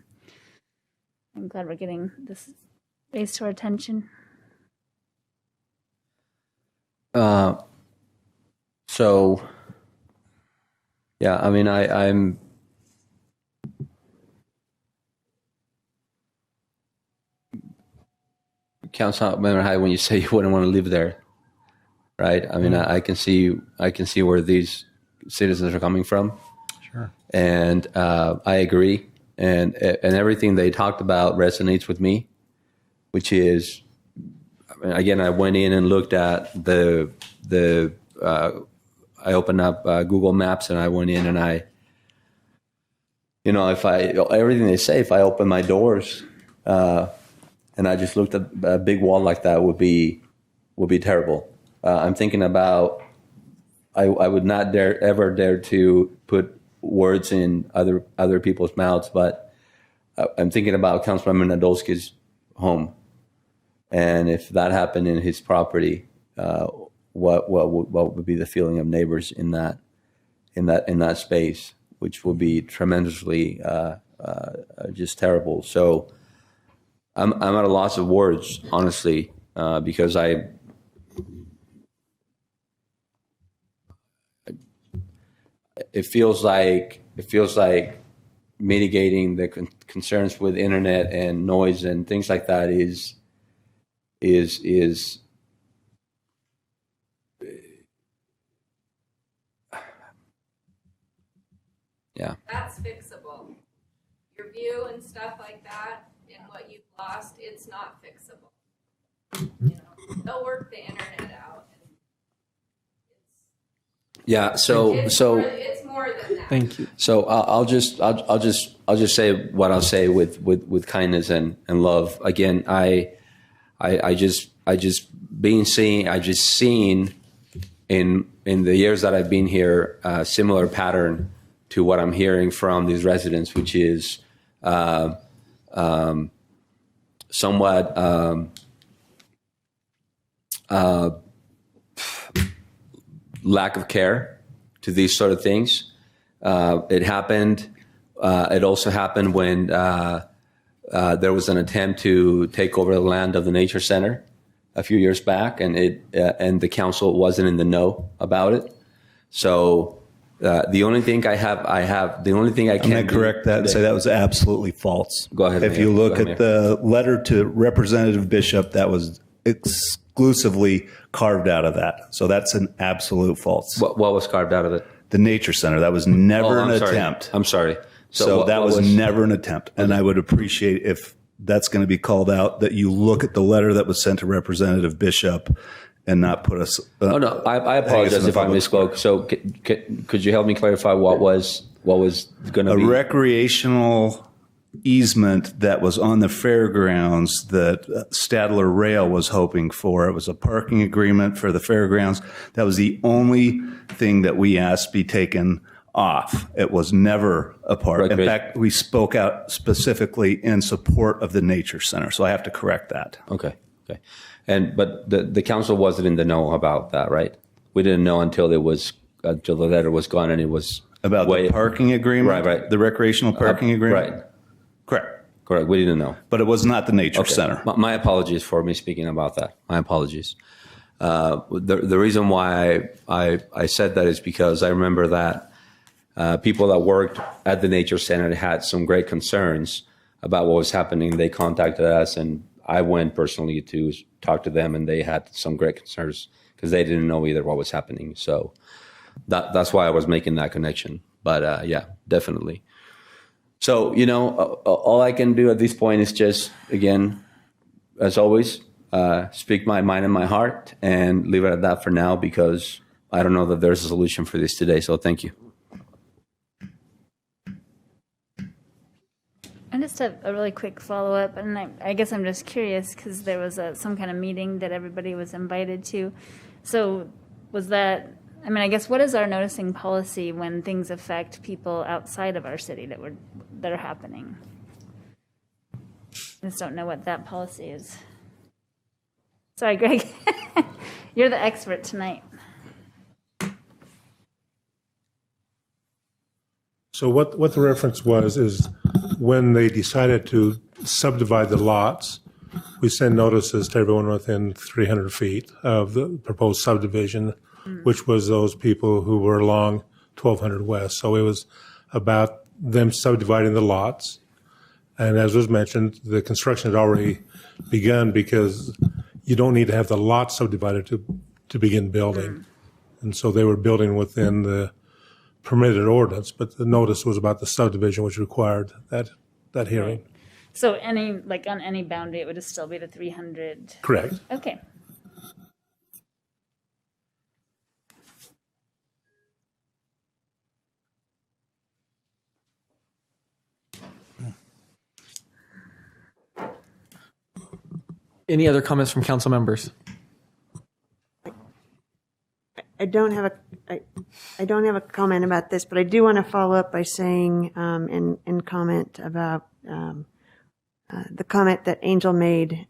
I'm glad we're getting this raised to our attention. So, yeah, I mean, I'm. Councilmember Hyde, when you say you wouldn't want to live there, right? I mean, I can see where these citizens are coming from. Sure. And I agree, and everything they talked about resonates with me, which is, again, I went in and looked at I opened up Google Maps and I went in and everything they say, if I open my doors. And I just looked at a big wall like that would be terrible. I'm thinking about I would not ever dare to put words in other people's mouths, but I'm thinking about Councilmember Nadolski's home, and if that happened in his property, what would be the feeling of neighbors in that space, which will be tremendously just terrible. So. I'm at a loss of words, honestly, because it feels like mitigating the concerns with internet and noise and things like that is yeah. That's fixable. your view and stuff like that and what you've lost, it's not fixable. You know, they'll work the internet out. Yeah. So It's more than that. Thank you. So I'll just say what I'll say with kindness and love. Again, I just seen in the years that I've been here a similar pattern to what I'm hearing from these residents, which is somewhat lack of care to these sort of things. It happened. It also happened when there was an attempt to take over the land of the nature center a few years back, and the council wasn't in the know about it. So the only thing the only thing I can I'm going to correct that and say that was absolutely false. Go ahead. If Mayor. you look Go ahead, at the letter to Representative Bishop, that was exclusively carved out of that. So that's an absolute false. What was carved out of it? The Nature Center. That was never I'm an sorry. attempt. I'm sorry. So that was never an attempt. And I would appreciate if that's going to be called out, that you look at the letter that was sent to Representative Bishop and not put us. Oh no, I apologize if I misspoke. So could you help me clarify what was going to be? A recreational easement that was on the fairgrounds that Stadler Rail was hoping for. It was a parking agreement for the fairgrounds. That was the only thing that we asked be taken off. It was never a part. In fact, we spoke out specifically in support of the Nature Center. So I have to correct that. Okay. But the council wasn't in the know about that, right? We didn't know until the letter was gone and it was about the parking agreement, right? The recreational parking agreement, right? Correct. We didn't know, but it was not the Nature Center. My apologies for me speaking about that. My apologies. The reason why I said that is because I remember that people that worked at the Nature Center had some great concerns about what was happening. They contacted us, and I went personally to talk to them, and they had some great concerns because they didn't know either what was happening. So that's why I was making that connection. But yeah, definitely. So, all I can do at this point is just, again, as always, speak my mind and my heart and leave it at that for now, because I don't know that there's a solution for this today. So thank you. I just have a really quick follow-up, and I guess I'm just curious because there was some kind of meeting that everybody was invited to. So was that, I guess, what is our noticing policy when things affect people outside of our city that are happening? I just don't know what that policy is. Sorry, Greg. You're the expert tonight. So what the reference was is when they decided to subdivide the lots, we send notices to everyone within 300 feet of the proposed subdivision, which was those people who were along 1200 West. So it was about them subdividing the lots. And as was mentioned, the construction had already begun because you don't need to have the lot subdivided to begin building. And so they were building within the permitted ordinance, but the notice was about the subdivision, which required that hearing. Right. So on any boundary, it would just still be the 300? Correct. Okay. Any other comments from council members? I don't have a comment about this, but I do want to follow up by saying and comment about the comment that Angel made.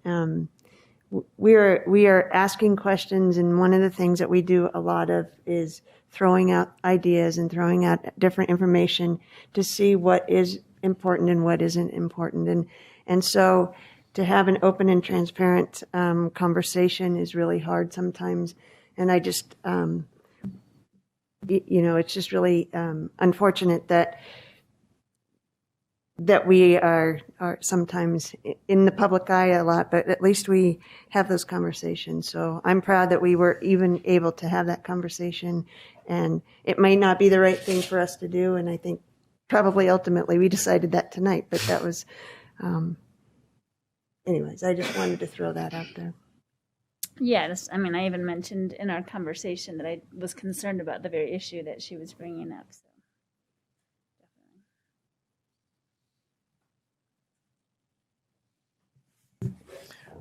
We are asking questions, and one of the things that we do a lot of is throwing out ideas and throwing out different information to see what is important and what isn't important, and so to have an open and transparent conversation is really hard sometimes. And I just, it's just really unfortunate that we are sometimes in the public eye a lot, but at least we have those conversations. So I'm proud that we were even able to have that conversation. And it may not be the right thing for us to do, and I think probably ultimately, we decided that tonight, but that was, anyways, I just wanted to throw that out there. Yeah, I even mentioned in our conversation that I was concerned about the very issue that she was bringing up. So.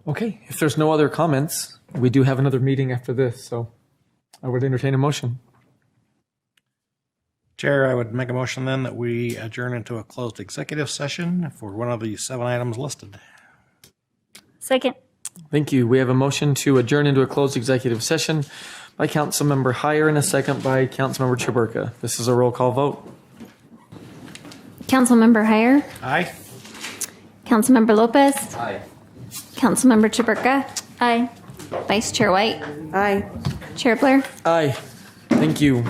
Okay, if there's no other comments, we do have another meeting after this, so I would entertain a motion. Chair, I would make a motion then that we adjourn into a closed executive session for one of the 7 items listed. Second. Thank you. We have a motion to adjourn into a closed executive session by Councilmember Heyer and a second by Councilmember Chaburka. This is a roll call vote. Councilmember Heyer. Aye. Councilmember Lopez. Aye. Councilmember Chaburka. Aye. Vice Chair White. Aye. Chair Blair. Aye. Thank you.